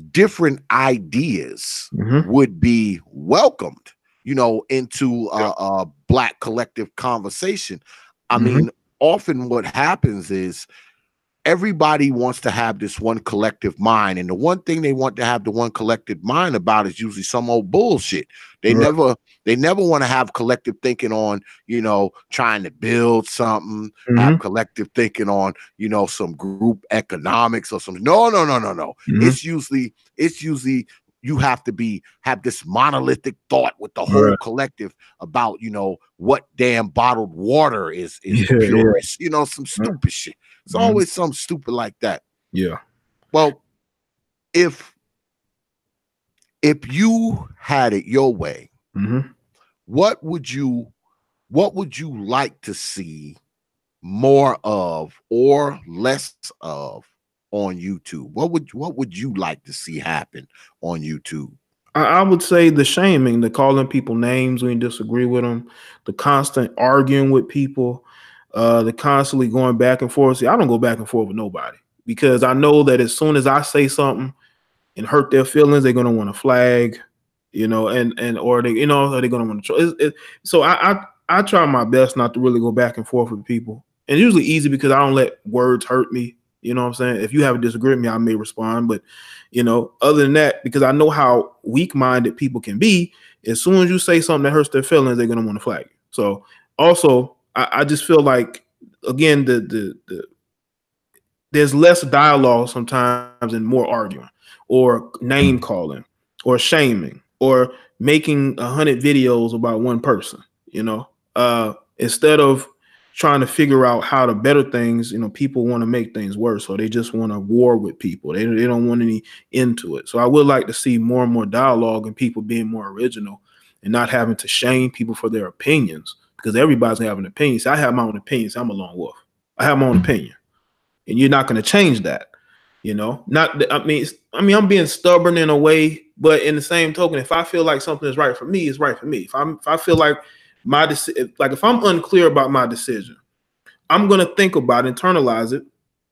different ideas would be welcomed you know, into a black collective conversation. I mean, often what happens is everybody wants to have this one collective mind, and the one thing they want to have the one collective mind about is usually some old bullshit. They never want to have collective thinking on, you know, trying to build something, have collective thinking on, you know, some group economics or some no. It's usually you have to have this monolithic thought with the whole collective about, you know, what damn bottled water is purest, you know, some stupid shit. It's always something stupid like that. Yeah. Well, if you had it your way, what would you like to see more of or less of on YouTube? What would you like to see happen on YouTube? I would say the shaming, the calling people names when you disagree with them, the constant arguing with people, the constantly going back and forth. See, I don't go back and forth with nobody because I know that as soon as I say something and hurt their feelings, they're gonna want to flag, you know, and or they, you know, they're gonna want to. So I try my best not to really go back and forth with people, and it's usually easy because I don't let words hurt me. You know what I'm saying? If you have a disagreement with me, I may respond, but you know, other than that, because I know how weak-minded people can be, as soon as you say something that hurts their feelings, they're gonna want to flag you. So also, I just feel like again, there's less dialogue sometimes and more arguing or name calling or shaming or making 100 videos about one person, you know, instead of trying to figure out how to better things. You know, people want to make things worse, so they just want to war with people. They don't want any into it. So I would like to see more and more dialogue and people being more original and not having to shame people for their opinions, because everybody's gonna have an opinion. So I have my own opinion. So I'm a lone wolf. I have my own opinion, and you're not going to change that. You know, I mean, I'm being stubborn in a way, but in the same token, if I feel like something is right for me, it's right for me. If I feel like if I'm unclear about my decision, I'm going to think about it, internalize it.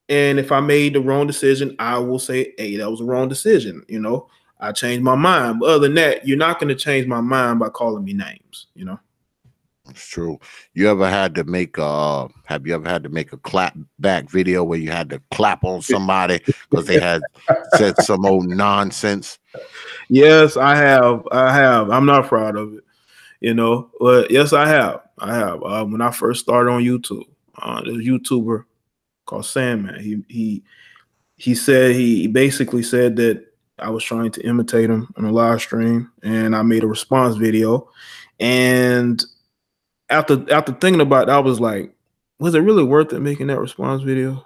And if I made the wrong decision, I will say, hey, that was a wrong decision. You know, I changed my mind. But other than that, you're not going to change my mind by calling me names, you know? It's true. You ever had to make have you ever had to make a clap back video where you had to clap on somebody because they had said some old nonsense? Yes, I have. I'm not proud of it, you know, but yes, I have. When I first started on YouTube, there's a YouTuber called Sandman. He said he basically said that I was trying to imitate him on a live stream, and I made a response video. And after thinking about it, I was like, was it really worth it making that response video?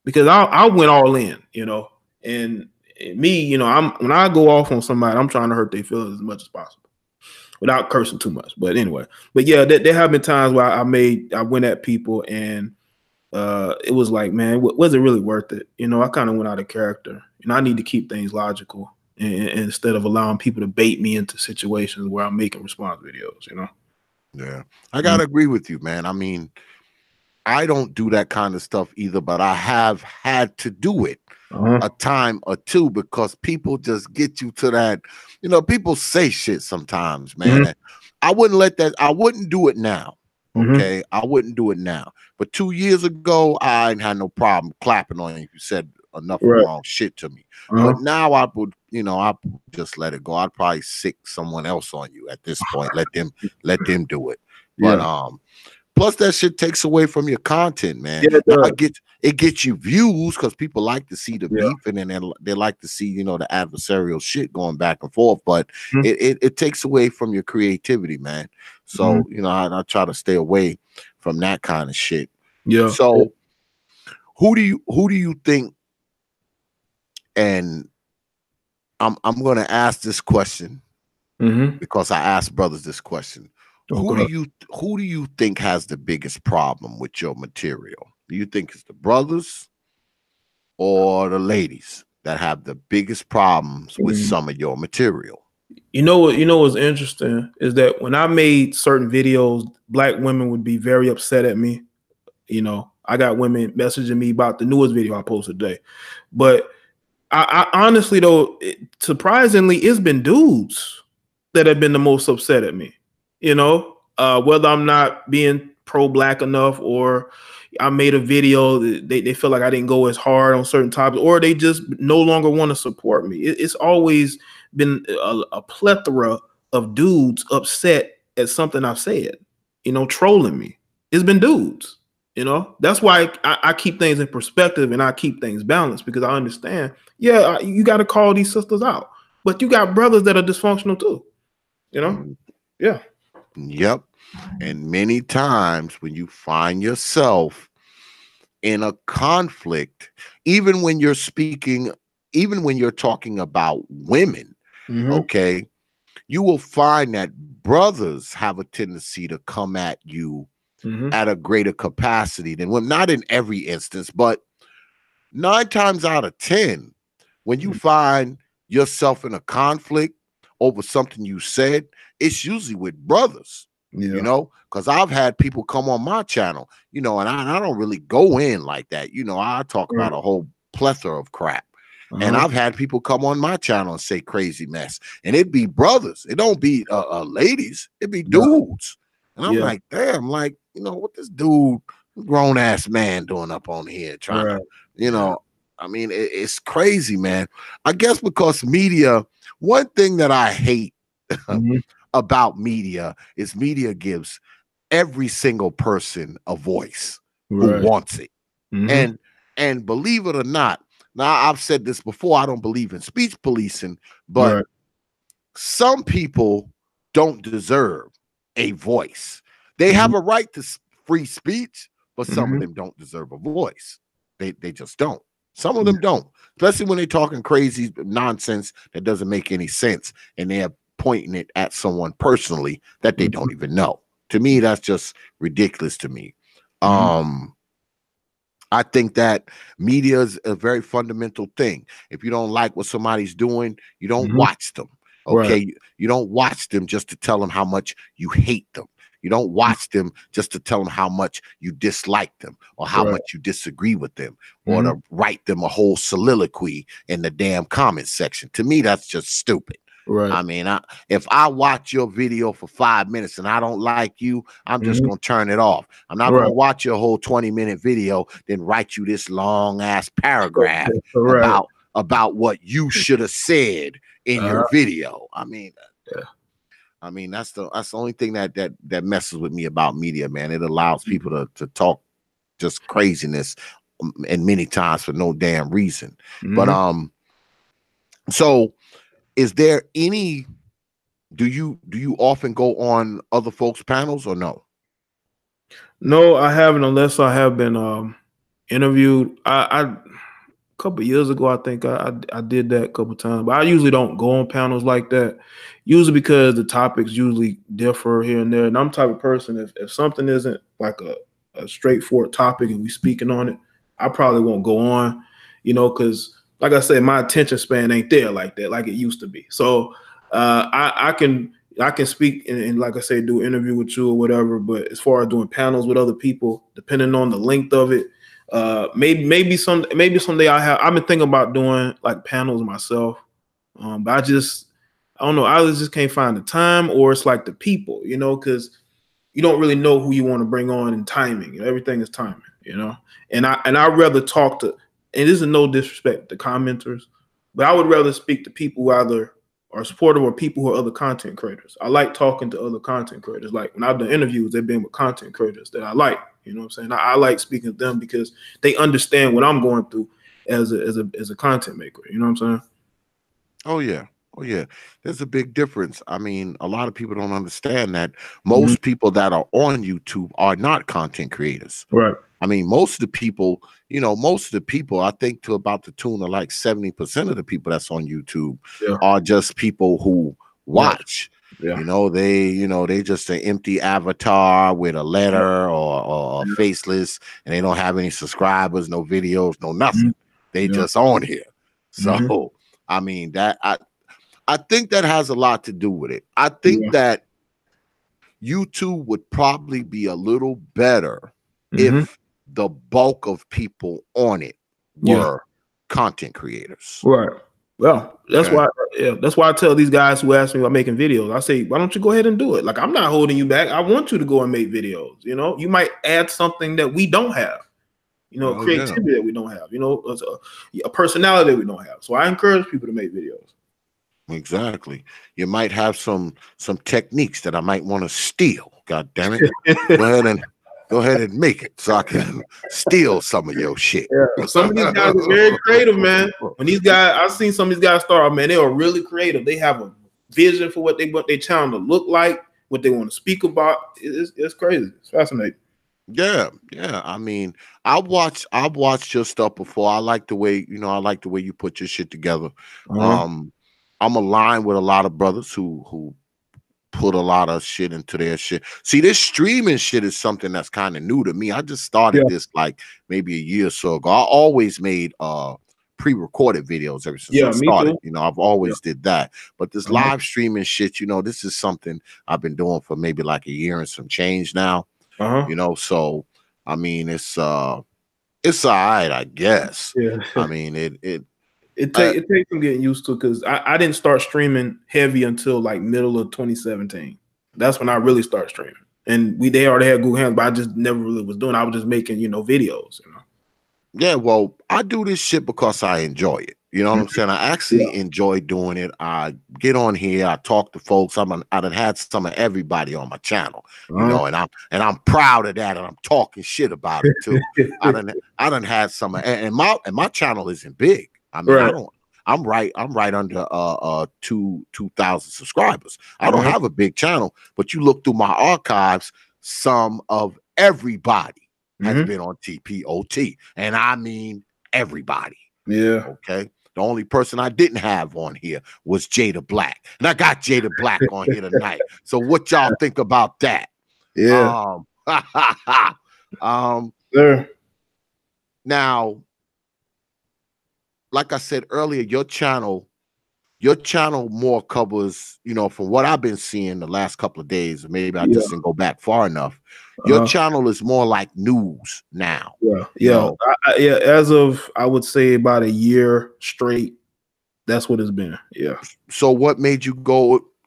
Because I went all in, you know, and me, you know, when I go off on somebody, I'm trying to hurt their feelings as much as possible without cursing too much. But anyway, but yeah, there have been times where I went at people, and it was like, man, was it really worth it? You know, I kind of went out of character, and I need to keep things logical instead of allowing people to bait me into situations where I'm making response videos, you know? Yeah, I gotta agree with you, man. I mean, I don't do that kind of stuff either, but I have had to do it a time or two because people just get you to that. You know, people say shit sometimes, man. I wouldn't do it now. Okay, I wouldn't do it now. But 2 years ago, I ain't had no problem clapping on you if you said enough wrong shit to me. But now I would, you know, I just let it go. I'd probably sick someone else on you at this point. Let them do it. But plus that shit takes away from your content, man. Yeah, it gets you views because people like to see the beef, and then they like to see, you know, the adversarial shit going back and forth. But it takes away from your creativity, man. So you know, I try to stay away from that kind of shit. Yeah. So who do you think? And I'm going to ask this question because I asked brothers this question. Who do you think has the biggest problem with your material? Do you think it's the brothers or the ladies that have the biggest problems with some of your material? You know what's interesting is that when I made certain videos, black women would be very upset at me. You know, I got women messaging me about the newest video I posted today. But I honestly, though, surprisingly, it's been dudes that have been the most upset at me. you know, whether I'm not being pro-black enough, or I made a video that they feel like I didn't go as hard on certain topics, or they just no longer want to support me. It's always been a plethora of dudes upset at something I've said, you know, trolling me. It's been dudes, you know. That's why I keep things in perspective and I keep things balanced, because I understand, yeah, you got to call these sisters out, but you got brothers that are dysfunctional too, you know. Yeah. Yep. And many times when you find yourself in a conflict, even when you're speaking, even when you're talking about women, okay, you will find that brothers have a tendency to come at you at a greater capacity than women. Not in every instance, but 9 times out of 10, when you find yourself in a conflict over something you said, it's usually with brothers. You know, because I've had people come on my channel, you know, and I don't really go in like that. You know, I talk about a whole plethora of crap. And I've had people come on my channel and say crazy mess. And it'd be brothers. It don't be ladies. It'd be dudes. And I'm like, damn, like, you know, what this dude, grown ass man, doing up on here trying to, you know, I mean, it's crazy, man. I guess because media, one thing that I hate about media is media gives every single person a voice who wants it. And believe it or not, now I've said this before, I don't believe in speech policing, but some people don't deserve a voice. They have a right to free speech, but some of them don't deserve a voice. They just don't. Some of them don't, especially when they're talking crazy nonsense that doesn't make any sense, and they're pointing it at someone personally that they don't even know. To me, that's just ridiculous to me. I think that media is a very fundamental thing. If you don't like what somebody's doing, you don't watch them. Okay. You don't watch them just to tell them how much you hate them. You don't watch them just to tell them how much you dislike them, or how much you disagree with them, or to write them a whole soliloquy in the damn comment section. To me, that's just stupid. I mean, if I watch your video for 5 minutes and I don't like you, I'm just going to turn it off. I'm not going to watch your whole 20-minute video, then write you this long ass paragraph about what you should have said in your video. I mean, that's the only thing that messes with me about media, man. It allows people to talk just craziness, and many times for no damn reason. But so is there any, do you often go on other folks' panels or no? No, I haven't, unless I have been interviewed. I a couple of years ago, I think I did that a couple of times, but I usually don't go on panels like that, usually because the topics usually differ here and there. And I'm the type of person, if something isn't like a straightforward topic and we speaking on it, I probably won't go on, you know, because like I said, my attention span ain't there like that, like it used to be. So I can speak and like I say, do an interview with you or whatever. But as far as doing panels with other people, depending on the length of it, maybe someday I've been thinking about doing like panels myself. But I don't know. I just can't find the time, or it's like the people, you know, because you don't really know who you want to bring on in timing. You know, everything is timing, you know. And I'd rather talk to, and this is no disrespect to commenters, but I would rather speak to people who either are supportive or people who are other content creators. I like talking to other content creators. Like when I've done interviews, they've been with content creators that I like. You know what I'm saying? I like speaking to them because they understand what I'm going through as a content maker. You know what I'm saying? Oh yeah. Oh yeah. There's a big difference. I mean, a lot of people don't understand that most people that are on YouTube are not content creators. Right. I mean, most of the people, you know, I think to about the tune of like 70% of the people that's on YouTube are just people who watch. Yeah. You know, they just an empty avatar with a letter or faceless, and they don't have any subscribers, no videos, no nothing. They just on here. So I mean, that I think that has a lot to do with it. I think that YouTube would probably be a little better if the bulk of people on it were content creators. Right. Well, that's why. Yeah, that's why I tell these guys who ask me about making videos. I say, why don't you go ahead and do it? Like, I'm not holding you back. I want you to go and make videos. You know, you might add something that we don't have. You know, creativity that we don't have. You know, a personality that we don't have. So I encourage people to make videos. Exactly. You might have some techniques that I might want to steal. God damn it! Go ahead and make it so I can steal some of your shit. Yeah. Some of these guys are very creative, man. When these guys, I've seen some of these guys start, man, they are really creative. They have a vision for what they channel to look like, what they want to speak about. It's crazy. It's fascinating. Yeah. I mean, I've watched your stuff before. I like the way, you put your shit together. I'm aligned with a lot of brothers who put a lot of shit into their shit. See, this streaming shit is something that's kind of new to me. I just started this like maybe a year or so ago. I always made pre-recorded videos ever since I started. Me too. I've always did that. But this live streaming shit, this is something I've been doing for maybe like a year and some change now. So I mean, it's all right, I guess. Yeah. I mean, it takes some getting used to, because I didn't start streaming heavy until like middle of 2017. That's when I really started streaming. And they already had Google Hands, but I just never really was doing it. I was just making, videos, Yeah, well, I do this shit because I enjoy it. You know what I'm saying? I actually enjoy doing it. I get on here, I talk to folks. I done had some of everybody on my channel, and I'm proud of that, and I'm talking shit about it too. I done had some, and my channel isn't big. I mean, I'm right under 2,000 subscribers. I don't have a big channel, but you look through my archives, some of everybody has been on T.P.O.T, and I mean everybody. Yeah. Okay. The only person I didn't have on here was Jaye De Black, and I got Jaye De Black on here tonight. So what y'all think about that? Yeah. Sure. Now, like I said earlier, your channel more covers, from what I've been seeing the last couple of days, maybe I just didn't go back far enough. Your channel is more like news now. Yeah. As of, I would say, about a year straight, that's what it's been. Yeah. So what made you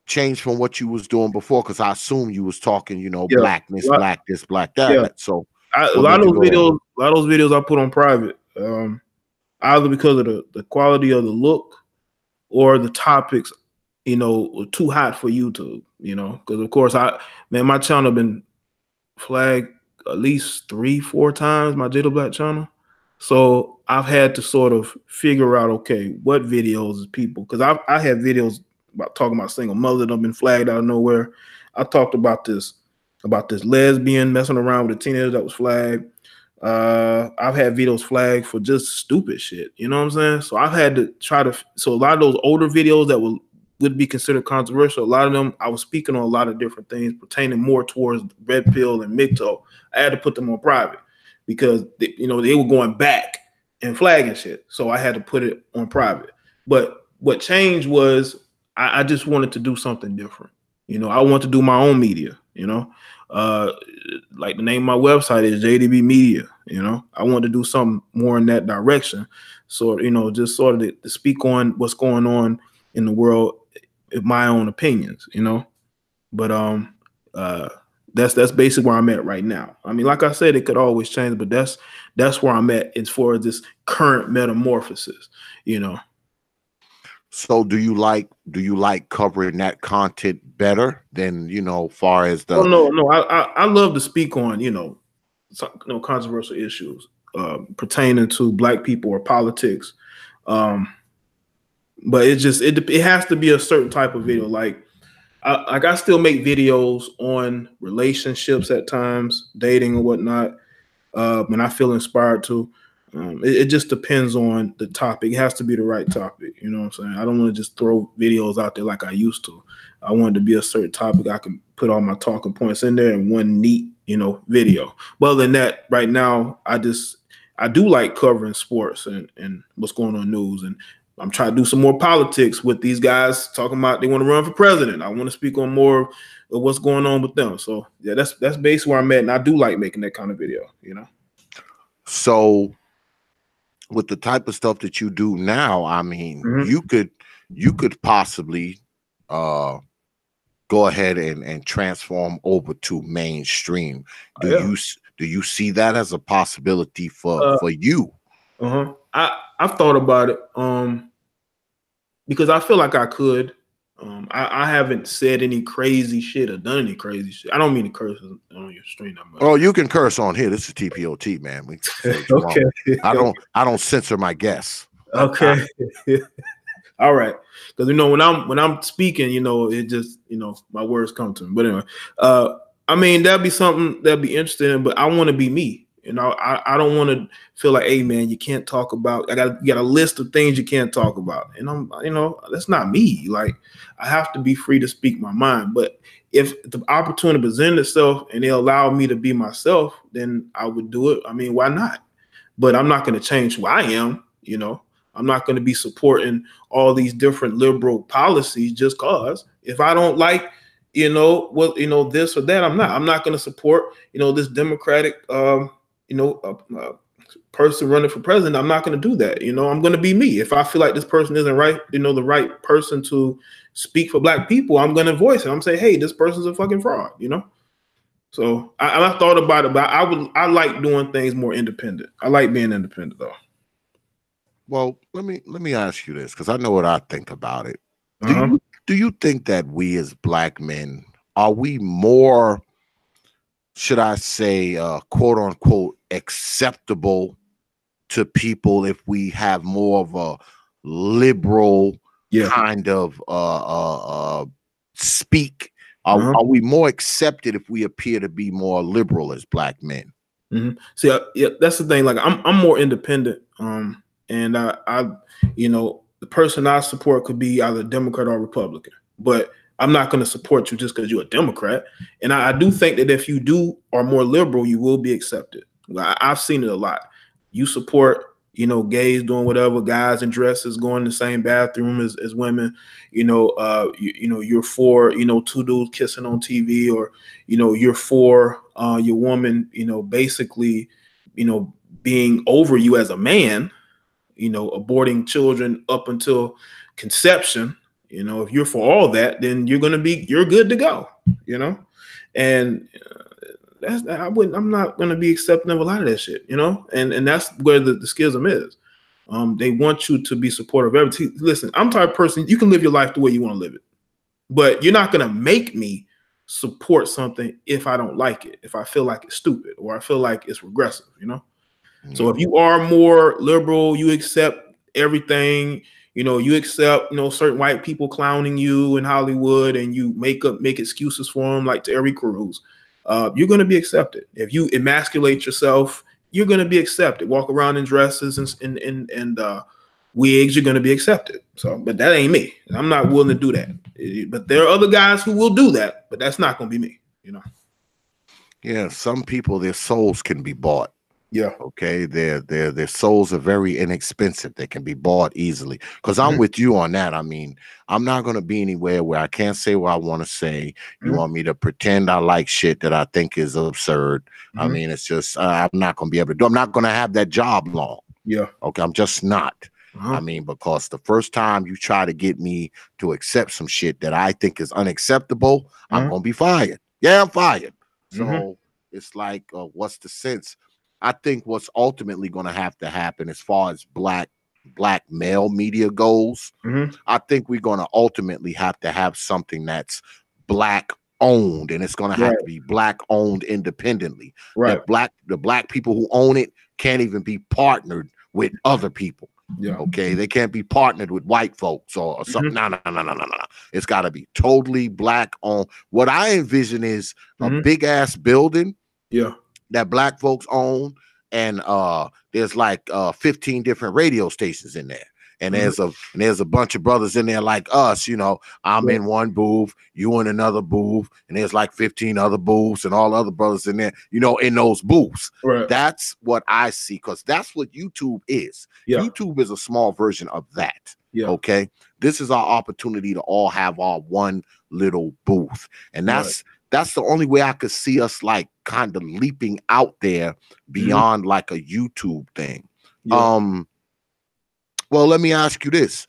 change from what you was doing before? Because I assume you was talking, blackness, black this, black that. Yeah. So a lot of those videos I put on private, either because of the quality of the look or the topics, were too hot for YouTube. Because of course my channel been flagged at least 3-4 times, my Jaye De Black channel. So I've had to sort of figure out, okay, what videos is people, because I had videos about talking about single mother that have been flagged out of nowhere. I talked about this lesbian messing around with a teenager that was flagged. I've had videos flagged for just stupid shit. You know what I'm saying? So I've had to so a lot of those older videos that would be considered controversial, a lot of them, I was speaking on a lot of different things pertaining more towards red pill and MGTOW. I had to put them on private because they were going back and flagging shit. So I had to put it on private. But what changed was I just wanted to do something different. I want to do my own media, like the name of my website is JDB Media. I want to do something more in that direction. So, just sort of to speak on what's going on in the world, my own opinions, but that's basically where I'm at right now. I mean, like I said, it could always change, but that's where I'm at as far as this current metamorphosis, So do you like covering that content better than, far as the? Oh, no. I love to speak on, controversial issues pertaining to Black people or politics. But it has to be a certain type of video. Like I still make videos on relationships at times, dating or whatnot, when I feel inspired to. It just depends on the topic. It has to be the right topic. You know what I'm saying? I don't want to just throw videos out there like I used to. I want it to be a certain topic. I can put all my talking points in there in one neat, video. But other than that, right now, I do like covering sports and what's going on news. And I'm trying to do some more politics with these guys talking about they want to run for president. I want to speak on more of what's going on with them. So yeah, that's basically where I'm at. And I do like making that kind of video, So with the type of stuff that you do now, I mean, Mhm. you could possibly go ahead and transform over to mainstream. Do Yeah. you see that as a possibility for you? I've thought about it. Because I feel like I could. I haven't said any crazy shit or done any crazy shit. I don't mean to curse on your stream that much. Oh, you can curse on here. This is T.P.O.T, man. We say what you Okay. want. I don't censor my guests. Okay. All right. Because when I'm speaking, it just my words come to me. But anyway, I mean that'd be something that'd be interesting. But I want to be me. I don't want to feel like, hey man, you can't talk about. You got a list of things you can't talk about, and that's not me. Like I have to be free to speak my mind. But if the opportunity presented itself and they allow me to be myself, then I would do it. I mean, why not? But I'm not going to change who I am. I'm not going to be supporting all these different liberal policies just cause. If I don't like, this or that, I'm not going to support, this Democratic, person running for president. I'm not going to do that. I'm going to be me. If I feel like this person isn't right, the right person to speak for Black people, I'm going to voice it. I'm saying, hey, this person's a fucking fraud, So I thought about it, but I like doing things more independent. I like being independent though. Well, let me ask you this, because I know what I think about it. Do you think that we as Black men, are we more, should I say, quote unquote, acceptable to people if we have more of a liberal kind of speak? Are we more accepted if we appear to be more liberal as Black men? See, that's the thing. Like I'm more independent, and I the person I support could be either Democrat or Republican, but I'm not going to support you just because you're a Democrat. And I do think that if you are more liberal, you will be accepted. I've seen it a lot. You support, gays doing whatever, guys in dresses going in the same bathroom as women. You're for, two dudes kissing on TV, or, you're for your woman, basically, being over you as a man, aborting children up until conception. If you're for all that, then you're good to go, and I'm not going to be accepting of a lot of that shit, and that's where the schism is. They want you to be supportive of everything. Listen, I'm the type of person, you can live your life the way you want to live it, but you're not going to make me support something if I don't like it, if I feel like it's stupid or I feel like it's regressive, So if you are more liberal, you accept everything, you accept, certain white people clowning you in Hollywood, and you make excuses for them, like Terry Crews, you're going to be accepted. If you emasculate yourself, you're going to be accepted. Walk around in dresses and wigs, you're going to be accepted. So, but that ain't me. I'm not willing to do that. But there are other guys who will do that, but that's not going to be me, Yeah, some people, their souls can be bought. Yeah. Okay. Their souls are very inexpensive. They can be bought easily. Because I'm with you on that. I mean, I'm not going to be anywhere where I can't say what I want to say. You want me to pretend I like shit that I think is absurd. I mean, it's just, I'm not going to be able to do. I'm not going to have that job long. Yeah. Okay. I'm just not. I mean, because the first time you try to get me to accept some shit that I think is unacceptable, I'm going to be fired. Yeah, I'm fired. So it's like, what's the sense? I think what's ultimately going to happen as far as black male media goes, I think we're going to ultimately have to have something that's Black owned, and it's going to have to be Black owned independently. Right. The black people who own it can't even be partnered with other people. Yeah. Okay. They can't be partnered with white folks or something. No. It's got to be totally Black owned. What I envision is a big ass building. Yeah. That Black folks own, and there's like 15 different radio stations in there, and there's a bunch of brothers in there like us. I'm in one booth, you in another booth, and there's like 15 other booths and all other brothers in there, in those booths. Right. That's what I see, because that's what YouTube is. YouTube is a small version of that. Okay, this is our opportunity to all have our one little booth, and that's the only way I could see us like kind of leaping out there beyond like a YouTube thing. Well, let me ask you this.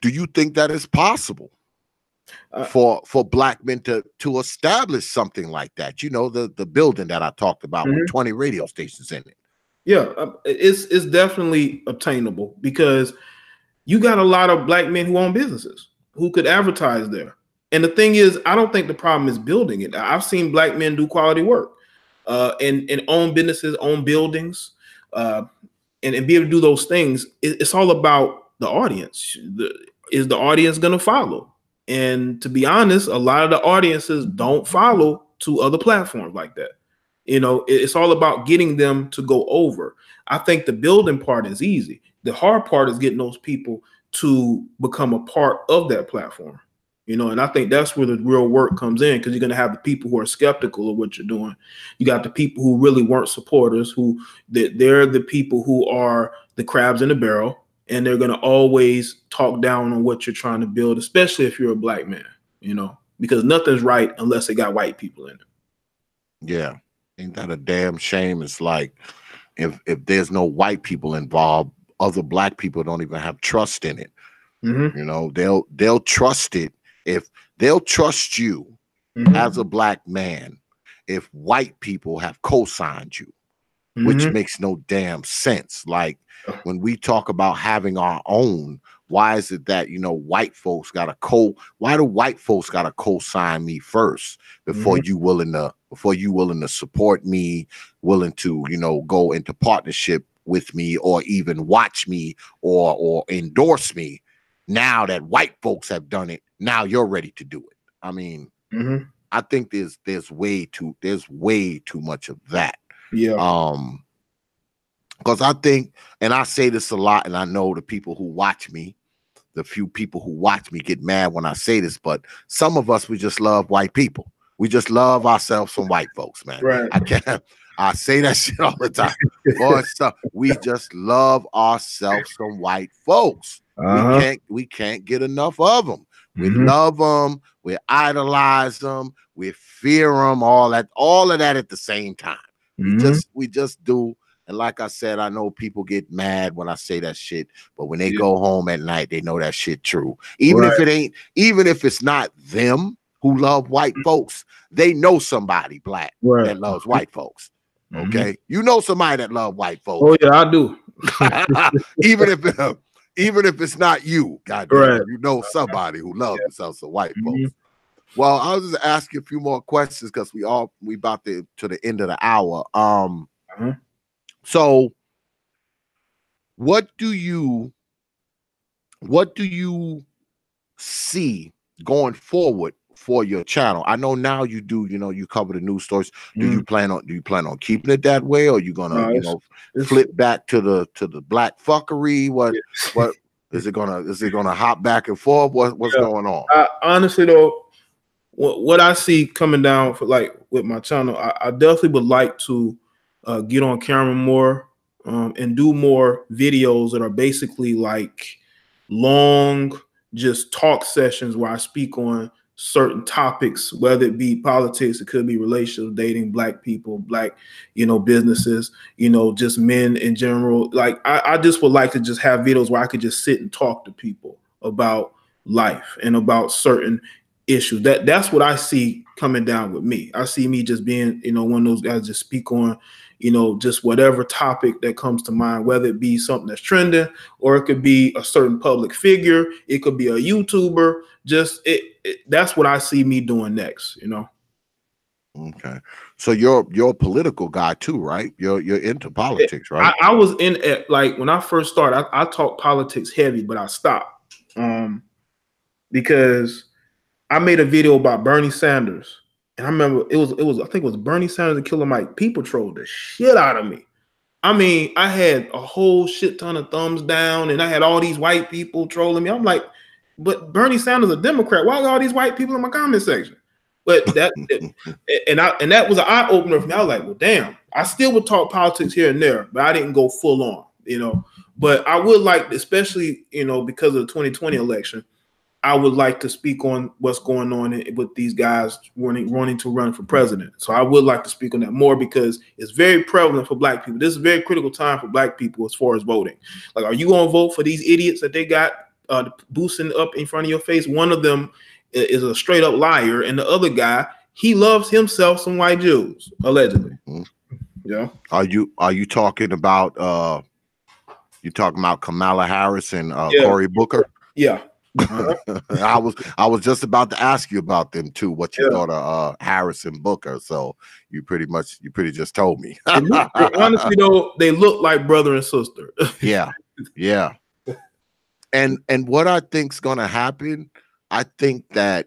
Do you think that is possible for black men to establish something like that? You know, the building that I talked about with 20 radio stations in it. Yeah, it's definitely obtainable because you got a lot of black men who own businesses who could advertise there. And the thing is, I don't think the problem is building it. I've seen black men do quality work and own businesses, own buildings, and be able to do those things. It's all about the audience. Is the audience going to follow? And to be honest, a lot of the audiences don't follow to other platforms like that. You know, it's all about getting them to go over. I think the building part is easy. The hard part is getting those people to become a part of that platform. You know, and I think that's where the real work comes in, because you're going to have the people who are skeptical of what you're doing. You got the people who really weren't supporters, who they're the people who are the crabs in the barrel, and they're going to always talk down on what you're trying to build, especially if you're a black man, you know, because nothing's right unless it got white people in it. Yeah. Ain't that a damn shame? It's like if there's no white people involved, other black people don't even have trust in it. You know, they'll trust it if they'll trust you as a black man if white people have co-signed you, which makes no damn sense. Like when we talk about having our own, why is it that, you know, white folks got why do white folks got to co-sign me first before you willing to support me, willing to, you know, go into partnership with me or even watch me or endorse me? Now that white folks have done it, now you're ready to do it. I mean, I think there's way too much of that. Yeah. Because I think, and I say this a lot, and I know the people who watch me, the few people who watch me get mad when I say this, but some of us, we just love white people. We just love ourselves from white folks, man. Right. I say that shit all the time. Boy, we just love ourselves from white folks. We can't get enough of them. We love them. We idolize them. We fear them. All of that at the same time. We just do. And like I said, I know people get mad when I say that shit, but when they go home at night, they know that shit true. Even if it's not them who love white folks, they know somebody black that loves white folks. Okay, you know somebody that love white folks. Oh yeah, I do. even if it's not you, goddamn, you know somebody who loves themselves some white folks. Well, I'll just ask you a few more questions because we about to the end of the hour. So what do you see going forward for your channel? I know now you do, you know, you cover the news stories. Do you plan on keeping it that way, or are you gonna flip back to the black fuckery? What is it gonna hop back and forth? What's going on? Honestly though, what I see coming down for like with my channel, I definitely would like to get on camera more and do more videos that are basically like long, just talk sessions where I speak on certain topics, whether it be politics, it could be relationships, dating, black people, black, you know, businesses, you know, just men in general. Like I just would like to just have videos where I could just sit and talk to people about life and about certain issues. That's what I see coming down with me. I see me just being, you know, one of those guys just speak on, you know, just whatever topic that comes to mind, whether it be something that's trending or it could be a certain public figure, it could be a YouTuber. Just that's what I see me doing next, you know. Okay, so you're a political guy too, right? You're into politics, right? I was in it like when I first started. I talked politics heavy, but I stopped because I made a video about Bernie Sanders, and I remember it was I think it was Bernie Sanders and Killer Mike. People trolled the shit out of me. I mean, I had a whole shit ton of thumbs down, and I had all these white people trolling me. I'm like, but Bernie Sanders a Democrat. Why are all these white people in my comment section? But that and that was an eye opener for me. I was like, well, damn. I still would talk politics here and there, but I didn't go full on, you know. But I would like, especially, you know, because of the 2020 election, I would like to speak on what's going on with these guys wanting to run for president. So I would like to speak on that more because it's very prevalent for Black people. This is a very critical time for Black people as far as voting. Like, are you going to vote for these idiots that they got boosting up in front of your face? One of them is a straight up liar, and the other guy, he loves himself some white Jews, allegedly. Mm-hmm. Yeah. Are you talking about Kamala Harris and Cory Booker? Yeah. I was just about to ask you about them too. What you thought of Harris and Booker? So you pretty just told me. Honestly, though, they look like brother and sister. Yeah. And what I think's gonna happen, I think that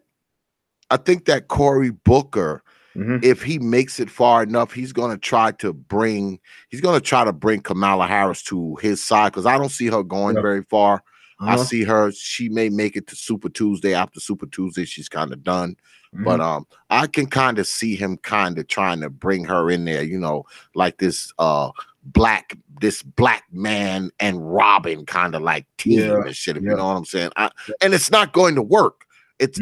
Cory Booker, if he makes it far enough, he's gonna try to bring Kamala Harris to his side, because I don't see her going very far. I see her, she may make it to Super Tuesday. After Super Tuesday, she's kind of done. But I can kind of see him kind of trying to bring her in there, you know, like this black man and Robin kind of like team and shit, if you know what I'm saying. And it's not going to work. It's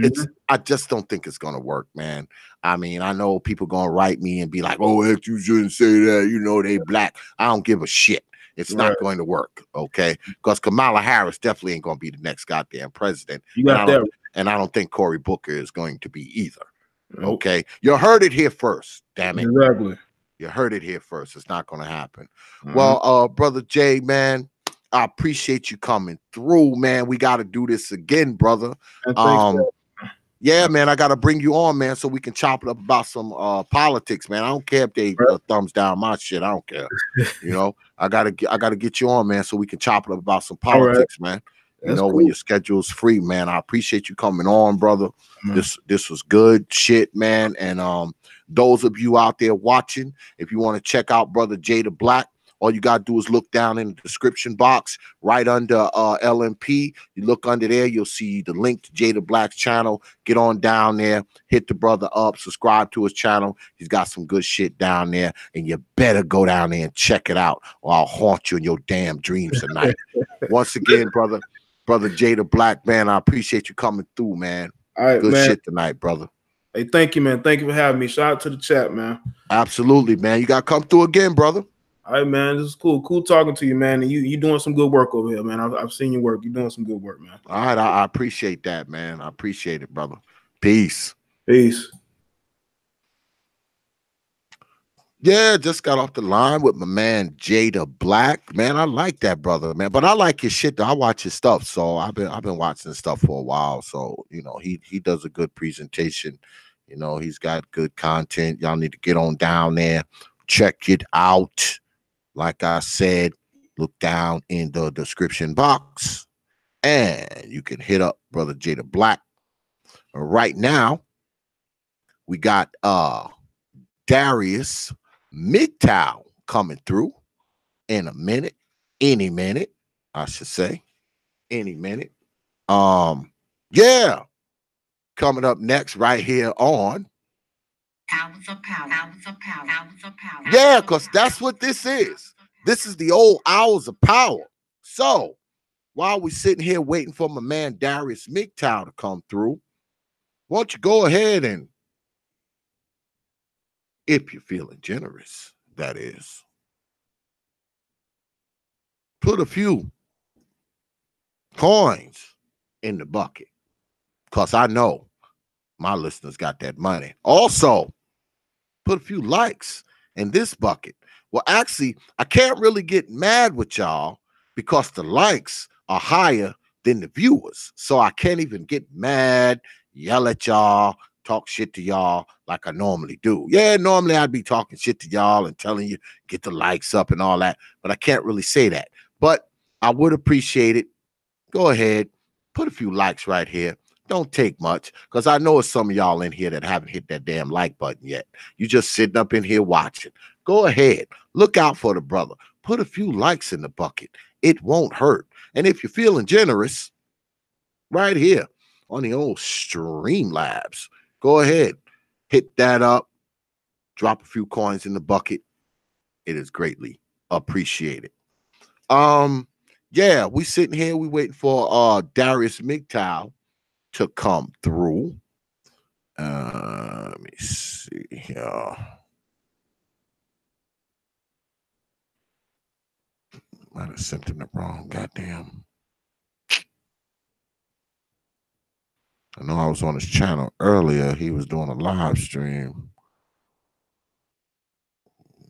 I just don't think it's gonna work, man. I mean, I know people gonna write me and be like, "Oh, you shouldn't say that. You know, they Black." I don't give a shit. It's not going to work, okay? Because Kamala Harris definitely ain't gonna be the next goddamn president. You got that. And I don't think Cory Booker is going to be either. Nope. Okay, you heard it here first. Damn it, exactly. You heard it here first. It's not gonna happen. Well, brother Jay, man, I appreciate you coming through, man. We got to do this again, brother. Yeah, man, I got to bring you on, man, so we can chop it up about some politics, man. I don't care if they thumbs down my shit. I don't care. You know, I gotta get you on, man, so we can chop it up about some politics, man. You know, when your schedule's free, man. I appreciate you coming on, brother. This was good shit, man. And those of you out there watching, if you want to check out brother Jaye De Black, all you got to do is look down in the description box right under L.M.P. You look under there, you'll see the link to Jaye De Black's channel. Get on down there, hit the brother up, subscribe to his channel. He's got some good shit down there, and you better go down there and check it out, or I'll haunt you in your damn dreams tonight. Once again, brother Jaye De Black, man, I appreciate you coming through, man. All right, good man. shit tonight, brother. Hey, thank you, man. Thank you for having me. Shout out to the chat, man. Absolutely, man. You got to come through again, brother. All right, man. This is cool. Cool talking to you, man. And you doing some good work over here, man. I've seen your work. You're doing some good work, man. All right. I appreciate that, man. I appreciate it, brother. Peace. Peace. Yeah, just got off the line with my man Jaye De Black. Man, I like that brother, man. But I like his shit though. I watch his stuff. So I've been watching his stuff for a while. So, you know, he does a good presentation. You know, he's got good content. Y'all need to get on down there. Check it out. Like I said, look down in the description box and you can hit up brother Jaye De Black. Right now, we got Darius MGTOW coming through in a minute, any minute, I should say, any minute. Yeah, coming up next right here on Hours of Power. Yeah, because that's what this is. This is the old Hours of Power. So while we're sitting here waiting for my man Darius MGTOW to come through, why don't you go ahead and, if you're feeling generous, that is, put a few coins in the bucket, because I know my listeners got that money. Also, put a few likes in this bucket. Well, actually, I can't really get mad with y'all because the likes are higher than the viewers. So I can't even get mad, yell at y'all, talk shit to y'all like I normally do. Yeah, normally I'd be talking shit to y'all and telling you, get the likes up and all that. But I can't really say that. But I would appreciate it. Go ahead, put a few likes right here. Don't take much, because I know it's some of y'all in here that haven't hit that damn like button yet. You just sitting up in here watching. Go ahead. Look out for the brother. Put a few likes in the bucket. It won't hurt. And if you're feeling generous, right here on the old Streamlabs, go ahead. Hit that up. Drop a few coins in the bucket. It is greatly appreciated. Yeah, we sitting here. We waiting for Darius MGTOW to come through. Let me see here. Might have sent him the wrong goddamn. I know I was on his channel earlier. He was doing a live stream.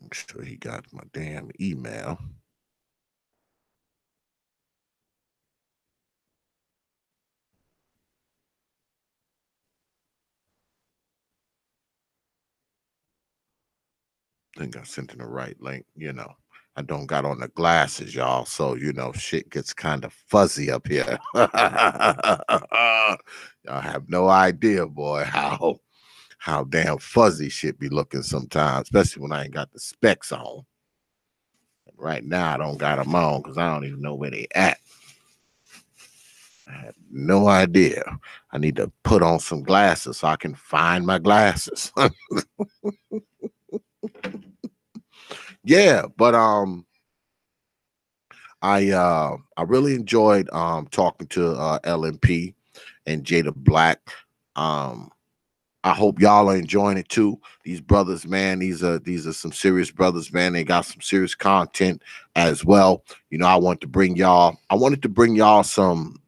Make sure he got my damn email. I think I sent him the right link. You know, I don't got on the glasses, y'all. So, you know, shit gets kind of fuzzy up here. Y'all have no idea, boy, how damn fuzzy shit be looking sometimes, especially when I ain't got the specs on. And right now, I don't got them on because I don't even know where they at. I have no idea. I need to put on some glasses so I can find my glasses. Yeah, but I really enjoyed talking to L.M.P. and Jaye De Black. I hope y'all are enjoying it too. These brothers, man, these are some serious brothers, man. They got some serious content as well. You know, I wanted to bring y'all some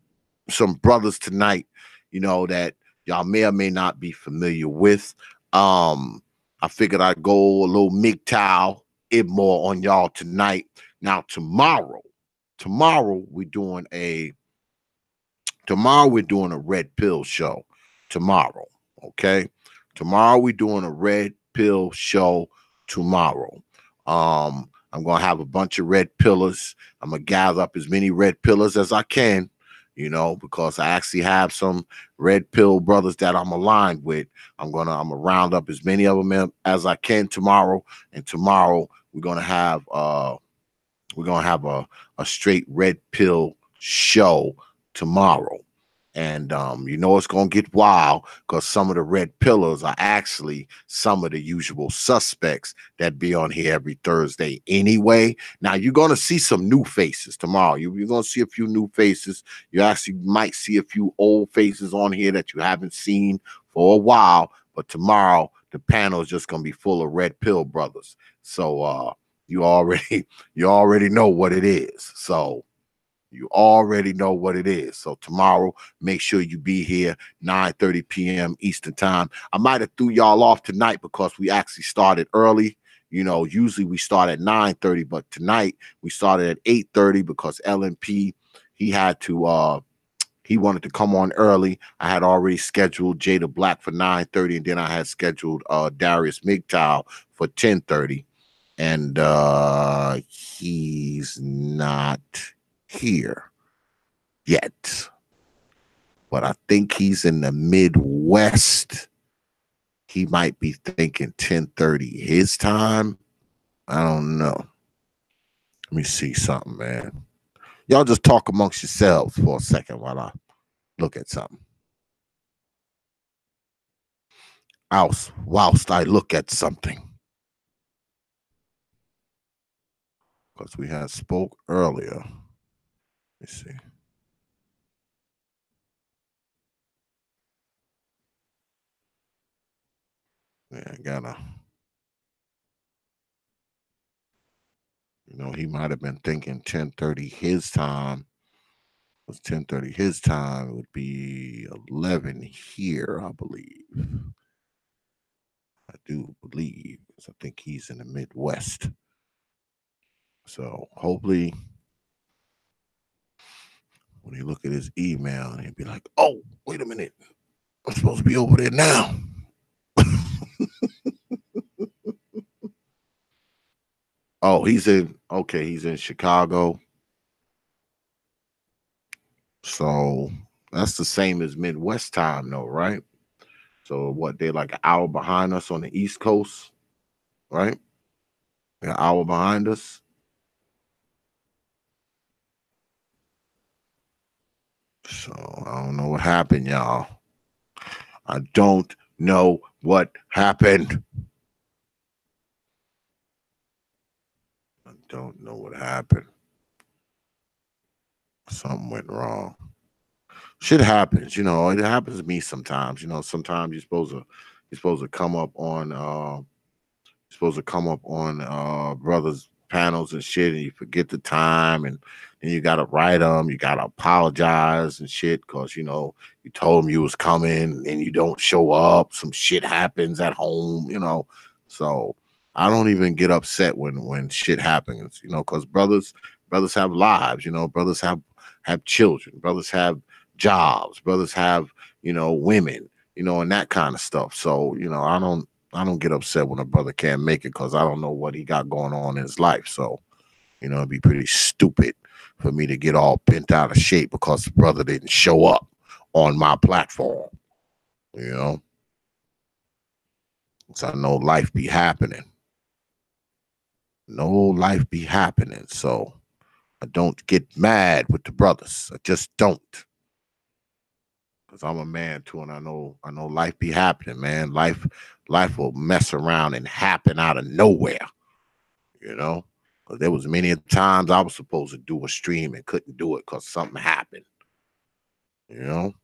brothers tonight, you know, that y'all may or may not be familiar with. I figured I'd go a little MGTOW it more on y'all tonight. Now tomorrow we're doing a red pill show. Tomorrow, okay? Tomorrow we're doing a red pill show tomorrow. I'm gonna have a bunch of red pillars. I'm gonna gather up as many red pillars as I can, you know, because I actually have some red pill brothers that I'm aligned with. I'm gonna round up as many of them as I can tomorrow. And tomorrow we're gonna have a straight red pill show tomorrow. And you know it's gonna get wild because some of the red pillars are actually some of the usual suspects that be on here every Thursday anyway. Now you're gonna see some new faces tomorrow. You're gonna see a few new faces. You actually might see a few old faces on here that you haven't seen for a while. But tomorrow the panel is just gonna be full of red pill brothers. So you already know what it is. So you already know what it is. So tomorrow, make sure you be here 9:30 p.m. Eastern time. I might have threw y'all off tonight because we actually started early. You know, usually we start at 9:30, but tonight we started at 8:30 because L.M.P. he wanted to come on early. I had already scheduled Jaye De Black for 9:30, and then I had scheduled Darius MGTOW for 10:30. And he's not here yet, but I think he's in the Midwest. He might be thinking 10:30 his time. I don't know. Let me see something, man. Y'all just talk amongst yourselves for a second while I look at something. Whilst I look at something. Because we had spoke earlier. Let me see. Yeah, I gotta. You know, he might have been thinking 10:30 his time. It was 10:30 his time. It would be 11 here, I believe. I do believe, because I think he's in the Midwest. So hopefully, when he look at his email, he'll be like, "Oh, wait a minute, I'm supposed to be over there now." Oh, he's in Chicago. So that's the same as Midwest time, though, right? So what, they're like an hour behind us on the East Coast, right? They're an hour behind us. So I don't know what happened, y'all. I don't know what happened. I don't know what happened. Something went wrong. Shit happens, you know. It happens to me sometimes. You know, sometimes you're supposed to come up on brothers panels and shit, and you forget the time, and then you gotta write them, you gotta apologize and shit, because you know you told them you was coming and you don't show up, some shit happens at home, you know. So I don't even get upset when shit happens, you know, because brothers have lives, you know, brothers have children, brothers have jobs, brothers have, you know, women, you know, and that kind of stuff. So, you know, I don't get upset when a brother can't make it, because I don't know what he got going on in his life. So, you know, it'd be pretty stupid for me to get all bent out of shape because the brother didn't show up on my platform. You know, so I know life be happening. No life be happening. So I don't get mad with the brothers. I just don't. Because I'm a man too, and I know life be happening, man. Life will mess around and happen out of nowhere. You know, because there was many times I was supposed to do a stream and couldn't do it because something happened. You know,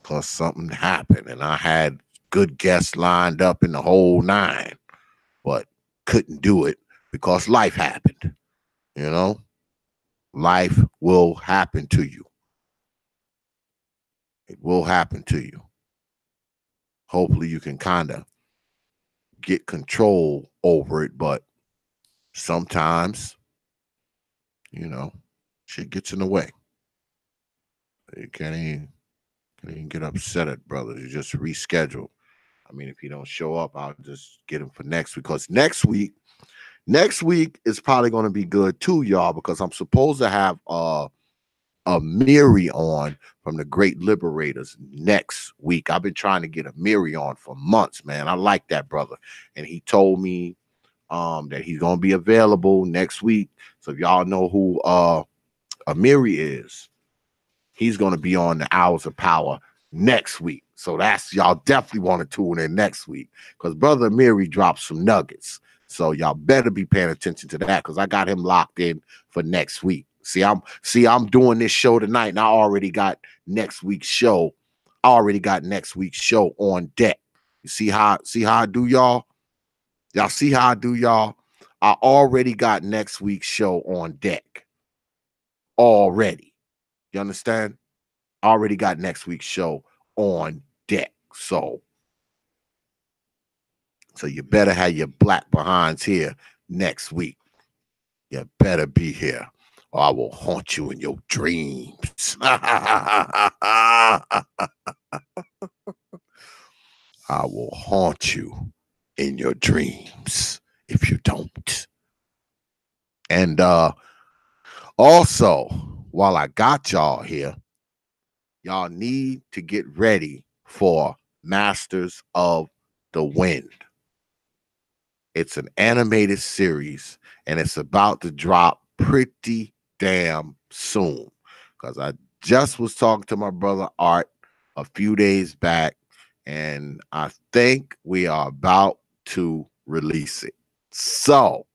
because something happened, and I had good guests lined up in the whole nine, but couldn't do it because life happened. You know, life will happen to you. It will happen to you. Hopefully, you can kind of get control over it, but sometimes, you know, shit gets in the way. You can't even get upset at brothers. You just reschedule. I mean, if you don't show up, I'll just get them for next week. Because next week is probably going to be good too, y'all, because I'm supposed to have a Miri on from the Great Liberators next week. I've been trying to get a Miri on for months, man. I like that brother. And he told me that he's going to be available next week. So if y'all know who Amiri is, he's going to be on the Hours of Power next week. So that's, y'all definitely want to tune in next week, because brother Amiri dropped some nuggets. So y'all better be paying attention to that, because I got him locked in for next week. I'm doing this show tonight, and I already got next week's show. I already got next week's show on deck. You see how I do, y'all? Y'all see how I do, y'all? I already got next week's show on deck. Already. You understand? I already got next week's show on deck. So you better have your black behinds here next week. You better be here, or I will haunt you in your dreams. I will haunt you in your dreams if you don't. And also, while I got y'all here, y'all need to get ready for Masters of the Wind. It's an animated series, and it's about to drop pretty damn soon. Because I just was talking to my brother Art a few days back, and I think we are about to release it. So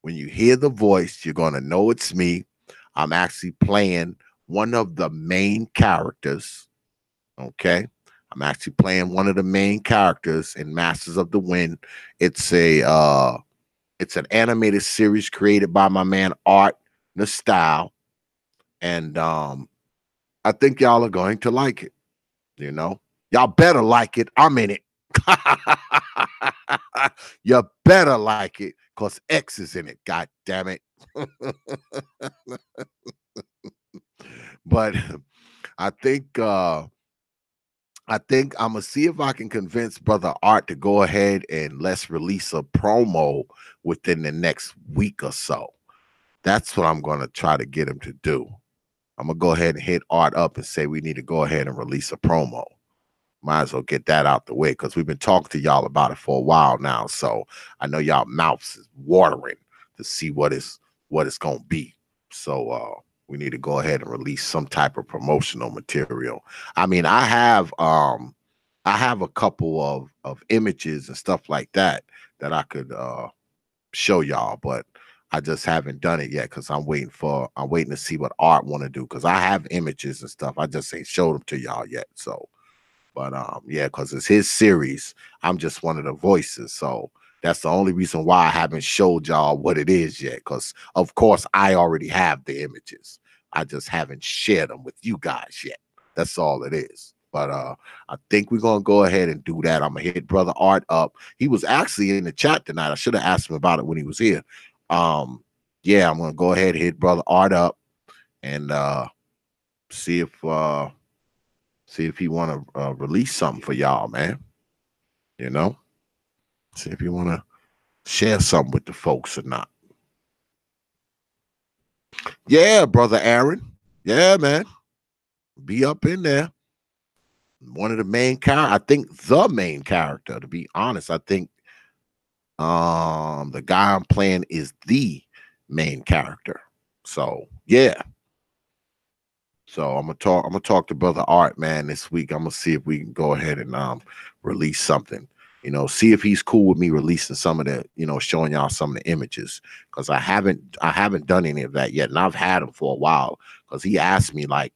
when you hear the voice, you're going to know it's me. I'm actually playing one of the main characters. Okay. I'm actually playing one of the main characters in Masters of the Wind. It's an animated series created by my man Art Nostyle. And I think y'all are going to like it. You know, y'all better like it. I'm in it. You better like it, because X is in it. God damn it. But I think I'm gonna see if I can convince Brother Art to go ahead and let's release a promo within the next week or so. That's what I'm gonna try to get him to do. I'm gonna go ahead and hit Art up and say we need to go ahead and release a promo. Might as well get that out the way, because we've been talking to y'all about it for a while now. So I know y'all mouths is watering to see what it's gonna be. So we need to go ahead and release some type of promotional material. I mean, I have a couple of images and stuff like that I could show y'all, but I just haven't done it yet because I'm waiting to see what Art want to do, because I have images and stuff. I just ain't showed them to y'all yet. So, but yeah, because it's his series. I'm just one of the voices. So that's the only reason why I haven't showed y'all what it is yet. Because of course I already have the images. I just haven't shared them with you guys yet. That's all it is. But I think we're gonna go ahead and do that. I'm gonna hit Brother Art up. He was actually in the chat tonight. I should have asked him about it when he was here. Yeah, I'm gonna go ahead and hit Brother Art up and see if he want to release something for y'all, man. You know, see if you want to share something with the folks or not. Yeah, Brother Aaron. Yeah, man. Be up in there. One of the main characters. I think the main character, to be honest. I think the guy I'm playing is the main character. So yeah. So I'm gonna talk to Brother Art, man, this week. I'm gonna see if we can go ahead and release something. You know, see if he's cool with me releasing some of the, you know, showing y'all some of the images, because I haven't done any of that yet, and I've had him for a while, because he asked me, like,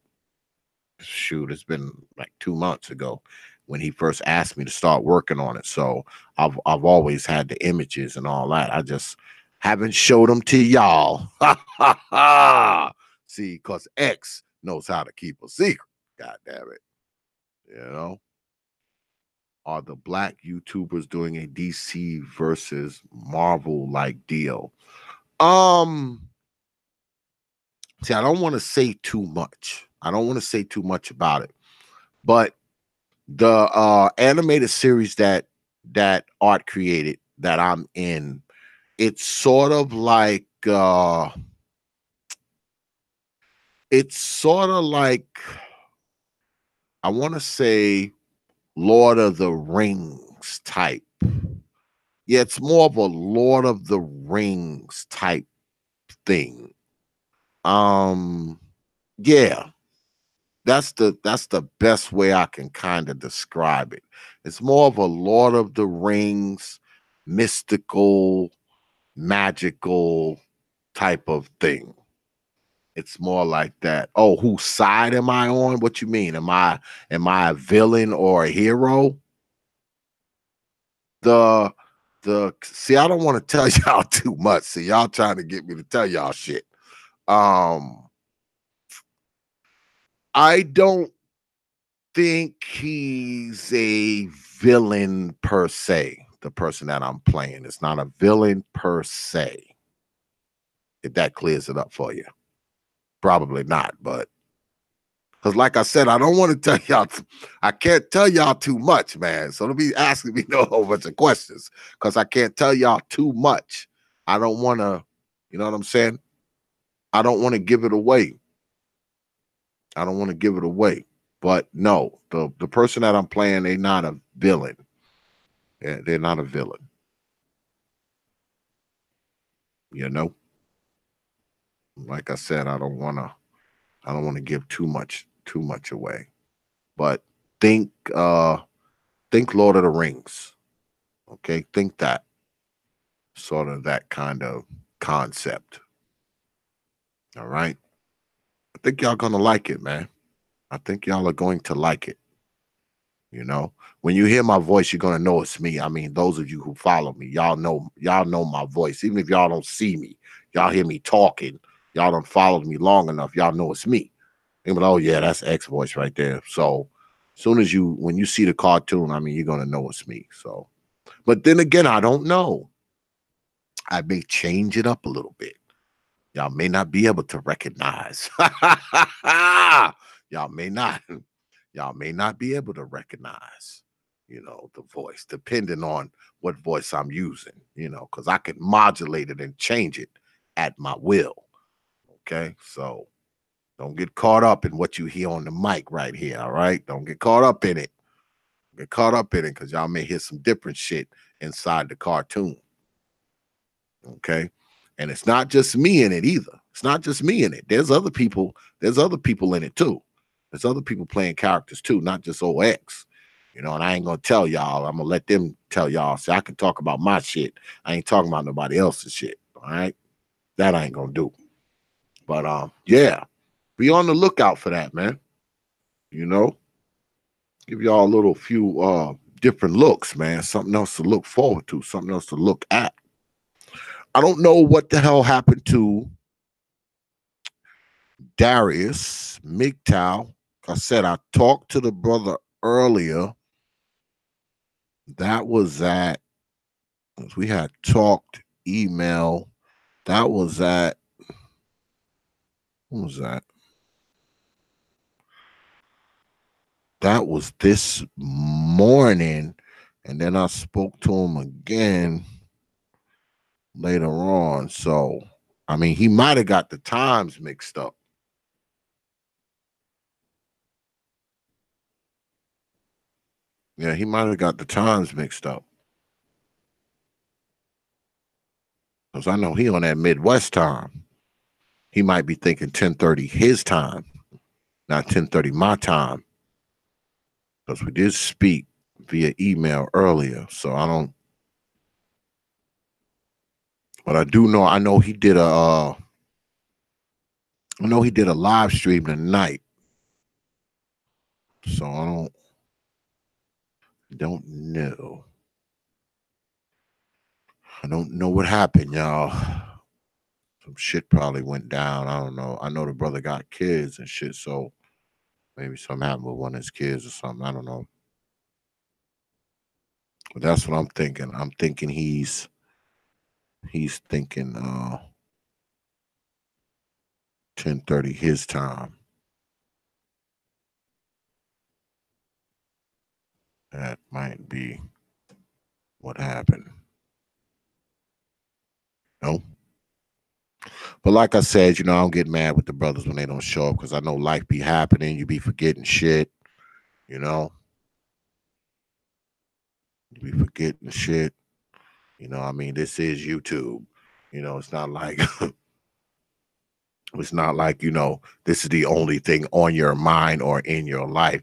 shoot, it's been like 2 months ago when he first asked me to start working on it. So I've always had the images and all that. I just haven't showed them to y'all. See, because X knows how to keep a secret. God damn it. You know? Are the black YouTubers doing a DC versus Marvel like deal? See, I don't want to say too much. I don't want to say too much about it. But the animated series that Art created that I'm in, it's sort of like I want to say Lord of the Rings type. Yeah, it's more of a Lord of the Rings type thing. Yeah. That's the best way I can kind of describe it. It's more of a Lord of the Rings, mystical, magical type of thing. It's more like that. Oh, whose side am I on? What you mean? Am I a villain or a hero? See, I don't want to tell y'all too much. See, y'all trying to get me to tell y'all shit. I don't think he's a villain per se. The person that I'm playing is not a villain per se. If that clears it up for you. Probably not, but because like I said, I don't want to tell y'all, I can't tell y'all too much, man. So don't be asking me no whole bunch of questions, because I can't tell y'all too much. I don't want to, you know what I'm saying? I don't want to give it away. I don't want to give it away. But no, the person that I'm playing, they're not a villain. They're not a villain. You know? Like I said, I don't want to give too much away. But think Lord of the Rings. Okay, think that. Sort of that kind of concept. All right. I think y'all gonna like it, man. I think y'all are going to like it. You know, when you hear my voice, you're gonna know it's me. I mean, those of you who follow me, y'all know my voice. Even if y'all don't see me, y'all hear me talking. Y'all done followed me long enough. Y'all know it's me. But oh yeah, that's X voice right there. So soon as when you see the cartoon, I mean, you're gonna know it's me. So, but then again, I don't know. I may change it up a little bit. Y'all may not be able to recognize. Y'all may not be able to recognize, you know, the voice, depending on what voice I'm using, you know, because I can modulate it and change it at my will. Okay, so don't get caught up in what you hear on the mic right here. All right, don't get caught up in it. Get caught up in it, because y'all may hear some different shit inside the cartoon. Okay. And it's not just me in it either. It's not just me in it. There's other people in it too. There's other people playing characters too, not just OX. You know, and I ain't gonna tell y'all. I'm gonna let them tell y'all. So I can talk about my shit. I ain't talking about nobody else's shit. All right. That I ain't gonna do. But yeah, be on the lookout for that, man. You know, give y'all a little few different looks, man. Something else to look forward to, something else to look at. I don't know what the hell happened to Darius MGTOW. I said I talked to the brother earlier. That was at, we had talked email. That was at, what was that? That was this morning. And then I spoke to him again later on. So, I mean, he might have got the times mixed up. Yeah, he might have got the times mixed up. Because I know he on that Midwest time. He might be thinking 10:30 his time, not 10:30 my time. Because we did speak via email earlier. So I don't, but I do know, I know he did a live stream tonight. So I don't know. I don't know what happened, y'all. Some shit probably went down. I don't know. I know the brother got kids and shit, so maybe something happened with one of his kids or something. I don't know. But that's what I'm thinking. I'm thinking he's thinking 10:30 his time. That might be what happened. No. But like I said, I don't get mad with the brothers when they don't show up because I know life be happening. You be forgetting shit, you know. You be forgetting shit. I mean, this is YouTube. It's not like it's not like, this is the only thing on your mind or in your life,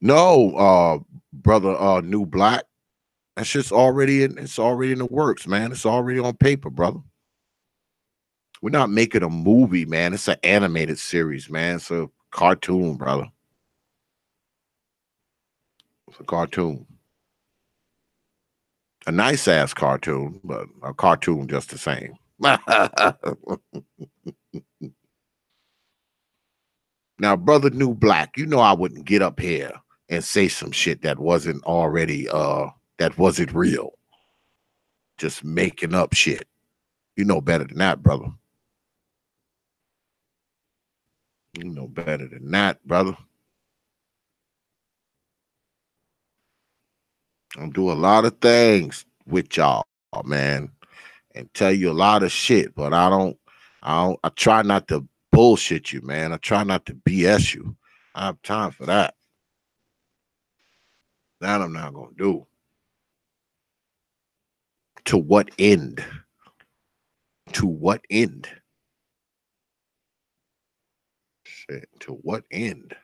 No, brother, New Black. That shit's already in the works, man. It's already on paper, brother. We're not making a movie, man. It's an animated series, man. It's a cartoon, brother. It's a cartoon. A nice ass cartoon, but a cartoon just the same. Now, brother New Black, I wouldn't get up here and say some shit that wasn't already that wasn't real. Just making up shit. You know better than that, brother. You know better than that, brother. I do a lot of things with y'all, man, and tell you a lot of shit, but I try not to bullshit you, man. I try not to BS you. I have time for that. That I'm not gonna do. To what end? To what end? Shit. To what end?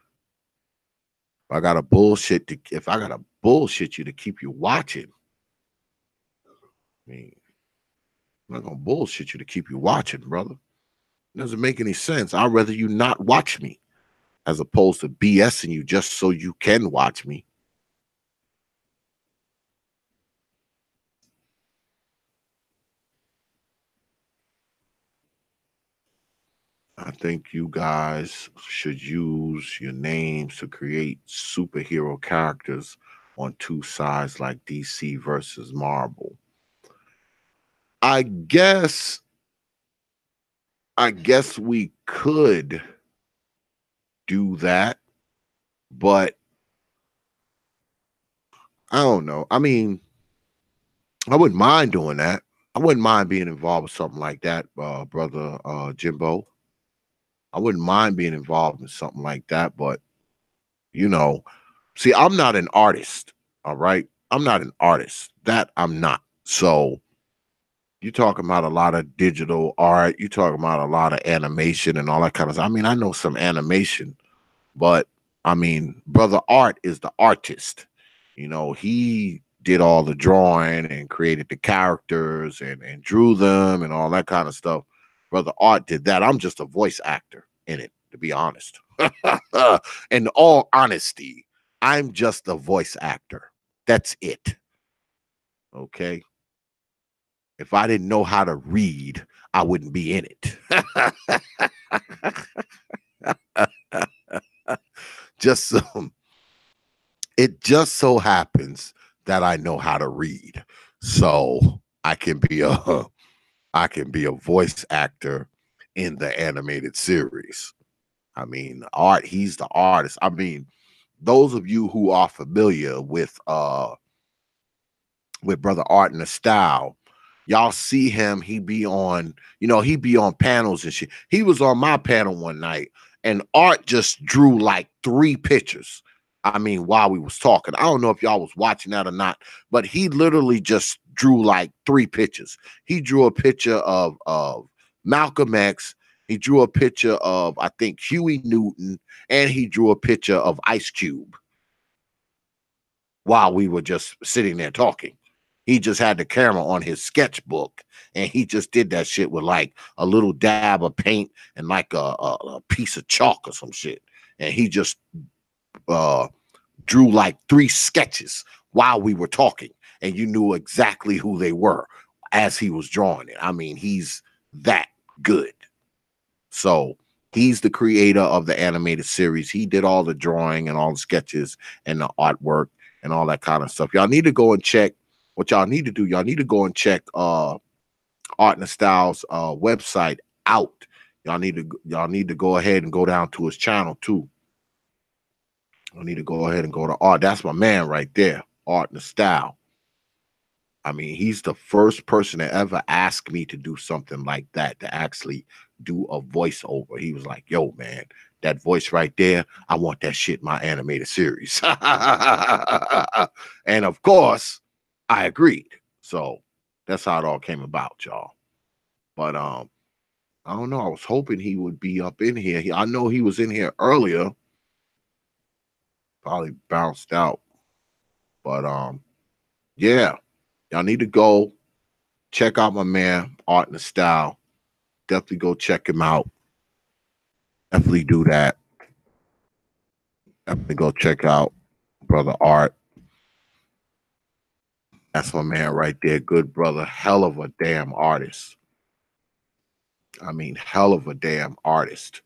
If I gotta bullshit you to keep you watching, I mean, I'm not gonna bullshit you to keep you watching, brother. It doesn't make any sense. I'd rather you not watch me as opposed to BSing you just so you can watch me. I think you guys should use your names to create superhero characters on two sides like DC versus Marvel. I guess we could do that, but I don't know. I mean, I wouldn't mind doing that. I wouldn't mind being involved with something like that, brother Jimbo. I wouldn't mind being involved in something like that, but see, I'm not an artist. All right. I'm not an artist. That I'm not. So you're talking about a lot of digital art. You're talking about a lot of animation and all that kind of stuff. I mean, I know some animation, but I mean, brother Art is the artist. He did all the drawing and created the characters and drew them and all that kind of stuff. Brother Art did that. I'm just a voice actor in it, to be honest. In all honesty, I'm just a voice actor. That's it. Okay. If I didn't know how to read, I wouldn't be in it. Just it just so happens that I know how to read, so I can be a voice actor in the animated series. I mean, Art, he's the artist. I mean, those of you who are familiar with Brother Art and the Style, y'all see him. He be on, he be on panels and shit. He was on my panel one night, and Art just drew like 3 pictures. I mean, while we was talking, I don't know if y'all was watching that or not, but he literally just drew like 3 pictures. He drew a picture of Malcolm X. He drew a picture of, I think, Huey Newton, and he drew a picture of Ice Cube while we were just sitting there talking. He just had the camera on his sketchbook, and he just did that shit with like a little dab of paint and like a piece of chalk or some shit. And he just drew like 3 sketches while we were talking, and you knew exactly who they were as he was drawing it. I mean, he's that good. So he's the creator of the animated series. He did all the drawing and all the sketches and the artwork and all that kind of stuff. Y'all need to go and check. What y'all need to do, y'all need to go and check Art and the Style's website out. Y'all need to go ahead and go down to his channel too. I need to go ahead and go to Art. That's my man right there, Art and the Style. I mean, he's the first person to ever ask me to do something like that, to actually do a voiceover. He was like, yo, man, that voice right there, I want that shit in my animated series. And of course, I agreed. So that's how it all came about, y'all. But I don't know. I was hoping he would be up in here. I know he was in here earlier. Probably bounced out. But yeah. Y'all need to go check out my man, Art and the Style. Definitely go check him out. Definitely do that. Definitely go check out Brother Art. That's my man right there. Good brother. Hell of a damn artist. I mean, hell of a damn artist.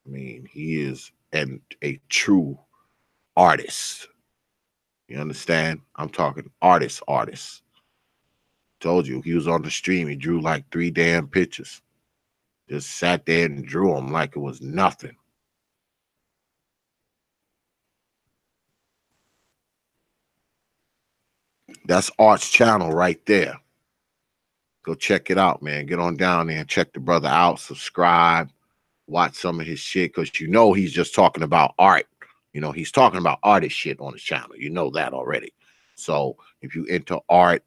I mean, he is a true artist. You understand? I'm talking artist. Told you, he was on the stream. He drew like 3 damn pictures. Just sat there and drew them like it was nothing. That's Art's channel right there. Go check it out, man. Get on down there and check the brother out. Subscribe. Watch some of his shit, because he's just talking about art. He's talking about artist shit on his channel. You know that already. So if you into art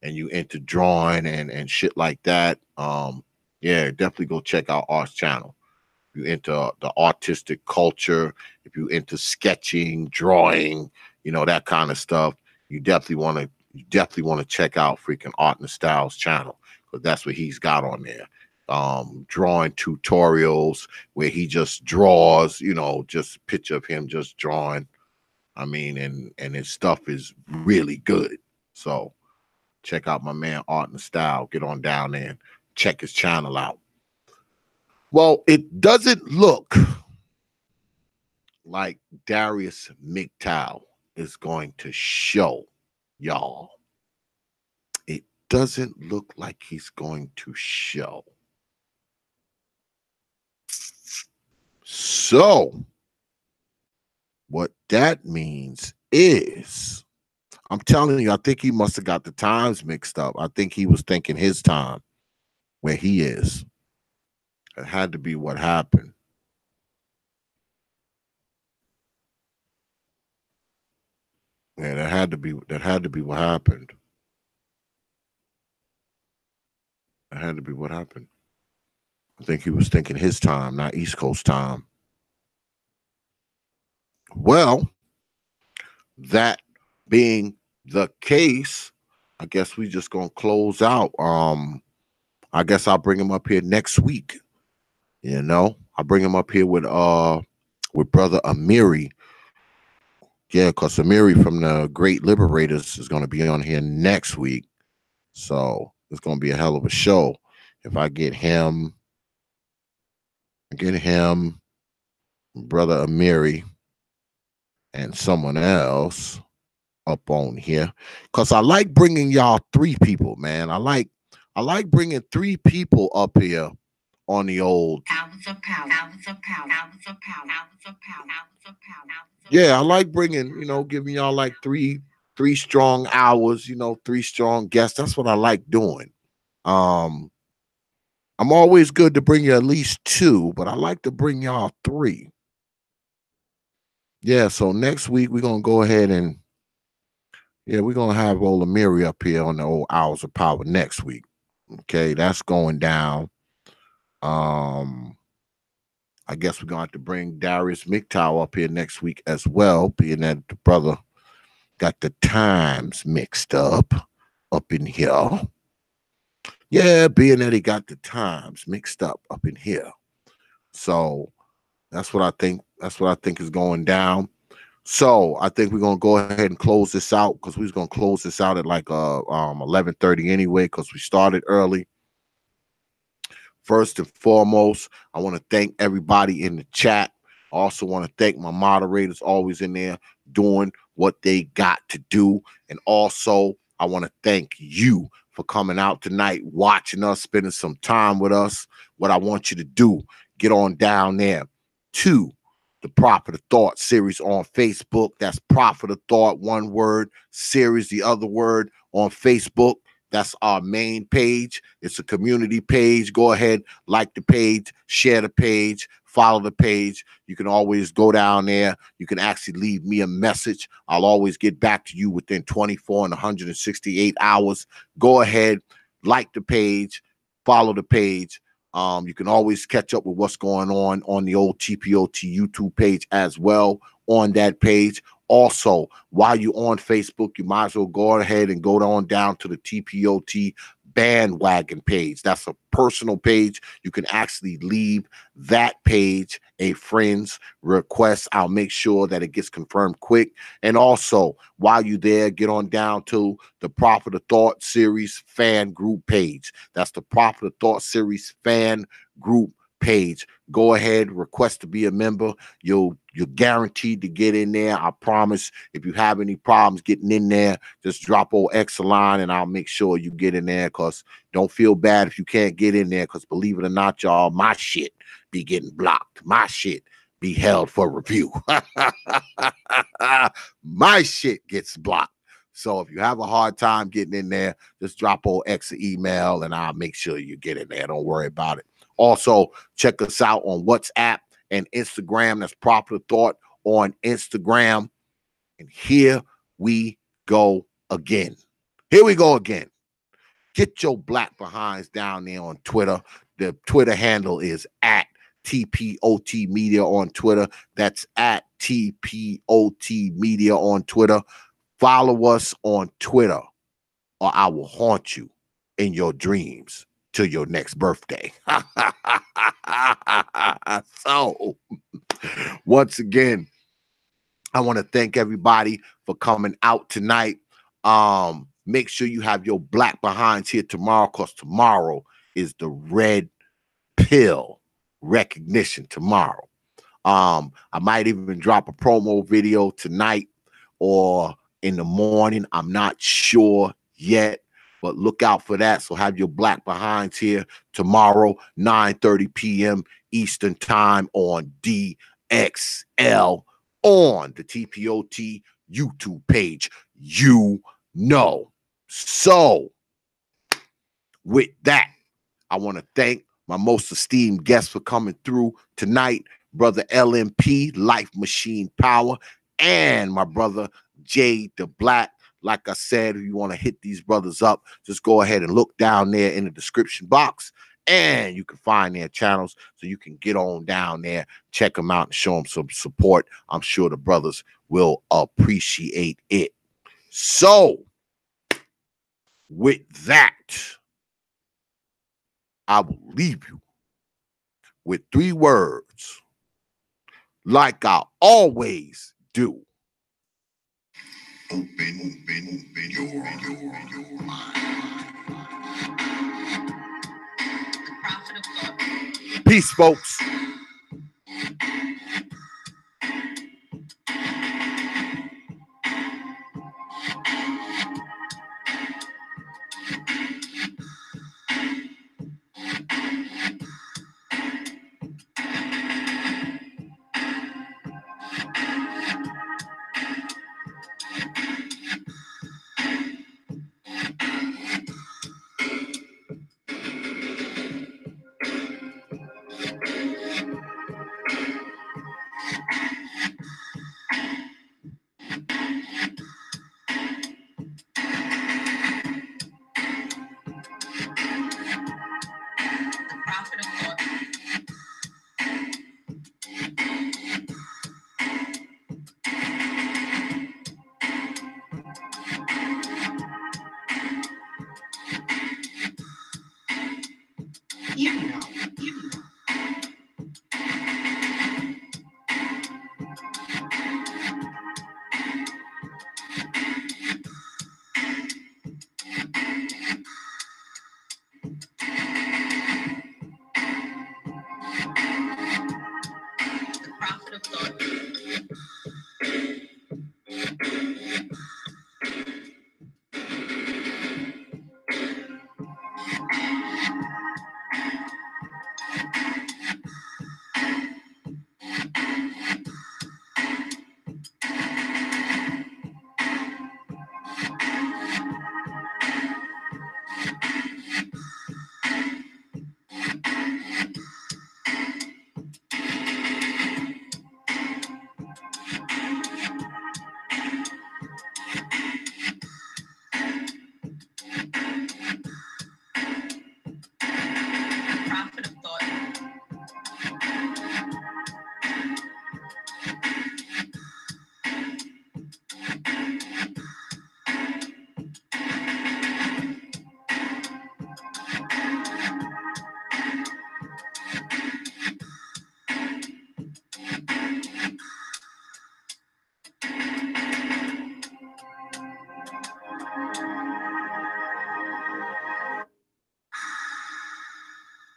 and you into drawing and shit like that, yeah, definitely go check out Art's channel. If you into the artistic culture, if you into sketching, drawing, that kind of stuff, you definitely want to check out freaking Art and the Style's channel, because that's what he's got on there. Drawing tutorials where he just draws, just a picture of him just drawing. I mean, and his stuff is really good. So check out my man Art and the Style. Get on down there and check his channel out. Well, it doesn't look like Darius McTowell is going to show, y'all. It doesn't look like he's going to show. So what that means is, I'm telling you, I think he must have got the times mixed up. I think he was thinking his time where he is. It had to be what happened. Yeah, that had to be what happened. That had to be what happened. I think he was thinking his time, not East Coast time. Well, that being the case, I guess we just gonna close out. I guess I'll bring him up here next week. You know, I'll bring him up here with brother Amiri. Yeah, because Amiri from the Great Liberators is gonna be on here next week. So it's gonna be a hell of a show. If I get him, brother Amiri, and someone else up on here, because I like bringing y'all three people, man. I like bringing three people up here on the old. Yeah, I like bringing, you know, giving y'all like three strong hours, you know, three strong guests. That's what I like doing. I'm always good to bring you at least two, but I like to bring y'all three. Yeah, so next week we're gonna go ahead and we're gonna have old Amiri up here on the old Hours of Power next week. Okay, that's going down. I guess we're gonna have to bring Darius McTow up here next week as well, being that the brother got the times mixed up in here. Yeah, being that he got the times mixed up in here. So that's what I think. That's what I think is going down. So I think we're gonna go ahead and close this out, because we was gonna close this out at like 11:30 anyway, because we started early. First and foremost, I want to thank everybody in the chat. I also want to thank my moderators, always in there doing what they got to do. And also, I want to thank you for coming out tonight, watching us, spending some time with us. What I want you to do, get on down there to the Prophet of Thought series on Facebook. That's Prophet of Thought, one word, series, the other word, on Facebook. That's our main page. It's a community page. Go ahead, like the page, share the page, follow the page. You can always go down there. You can actually leave me a message. I'll always get back to you within 24 and 168 hours. Go ahead, like the page, follow the page. You can always catch up with what's going on the old T.P.O.T YouTube page as well on that page. Also, while you're on Facebook, you might as well go ahead and go on down to the T.P.O.T bandwagon page. That's a personal page. You can actually leave that page a friend's request. I'll make sure that it gets confirmed quick. And also, while you're there, get on down to the Prophet of Thought series fan group page. That's the Prophet of Thought series fan group page. Go ahead, request to be a member. You're guaranteed to get in there. I promise. If you have any problems getting in there, just drop old X a line and I'll make sure you get in there, because don't feel bad if you can't get in there, because believe it or not, y'all, my shit be getting blocked. My shit be held for review. My shit gets blocked. So if you have a hard time getting in there, just drop old X an email and I'll make sure you get in there. Don't worry about it. Also, check us out on WhatsApp and Instagram. That's Prophet of Thought on Instagram. And here we go again. Here we go again. Get your black behinds down there on Twitter. The Twitter handle is at T.P.O.T Media on Twitter. That's at T.P.O.T Media on Twitter. Follow us on Twitter, or I will haunt you in your dreams till your next birthday. So, once again, I want to thank everybody for coming out tonight. Make sure you have your black behinds here tomorrow, because tomorrow is the red pill recognition tomorrow. I might even drop a promo video tonight or in the morning. I'm not sure yet, but look out for that. So have your black behinds here tomorrow, 9:30 p.m. Eastern time on DXL on the T.P.O.T YouTube page. You know. So with that, I want to thank my most esteemed guest for coming through tonight, brother L.M.P, Life Machine Power, and my brother Jaye De Black. Like I said, if you want to hit these brothers up, just go ahead and look down there in the description box, and you can find their channels so you can get on down there, check them out, and show them some support. I'm sure the brothers will appreciate it. So, with that, I will leave you with 3 words, like I always do. Open your mind. Peace, folks.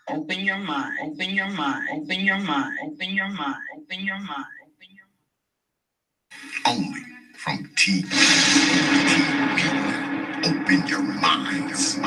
Open your mind, open your mind, open your mind, open your mind, open your mind, open your mind. Only from T.P.O.T. Open your minds.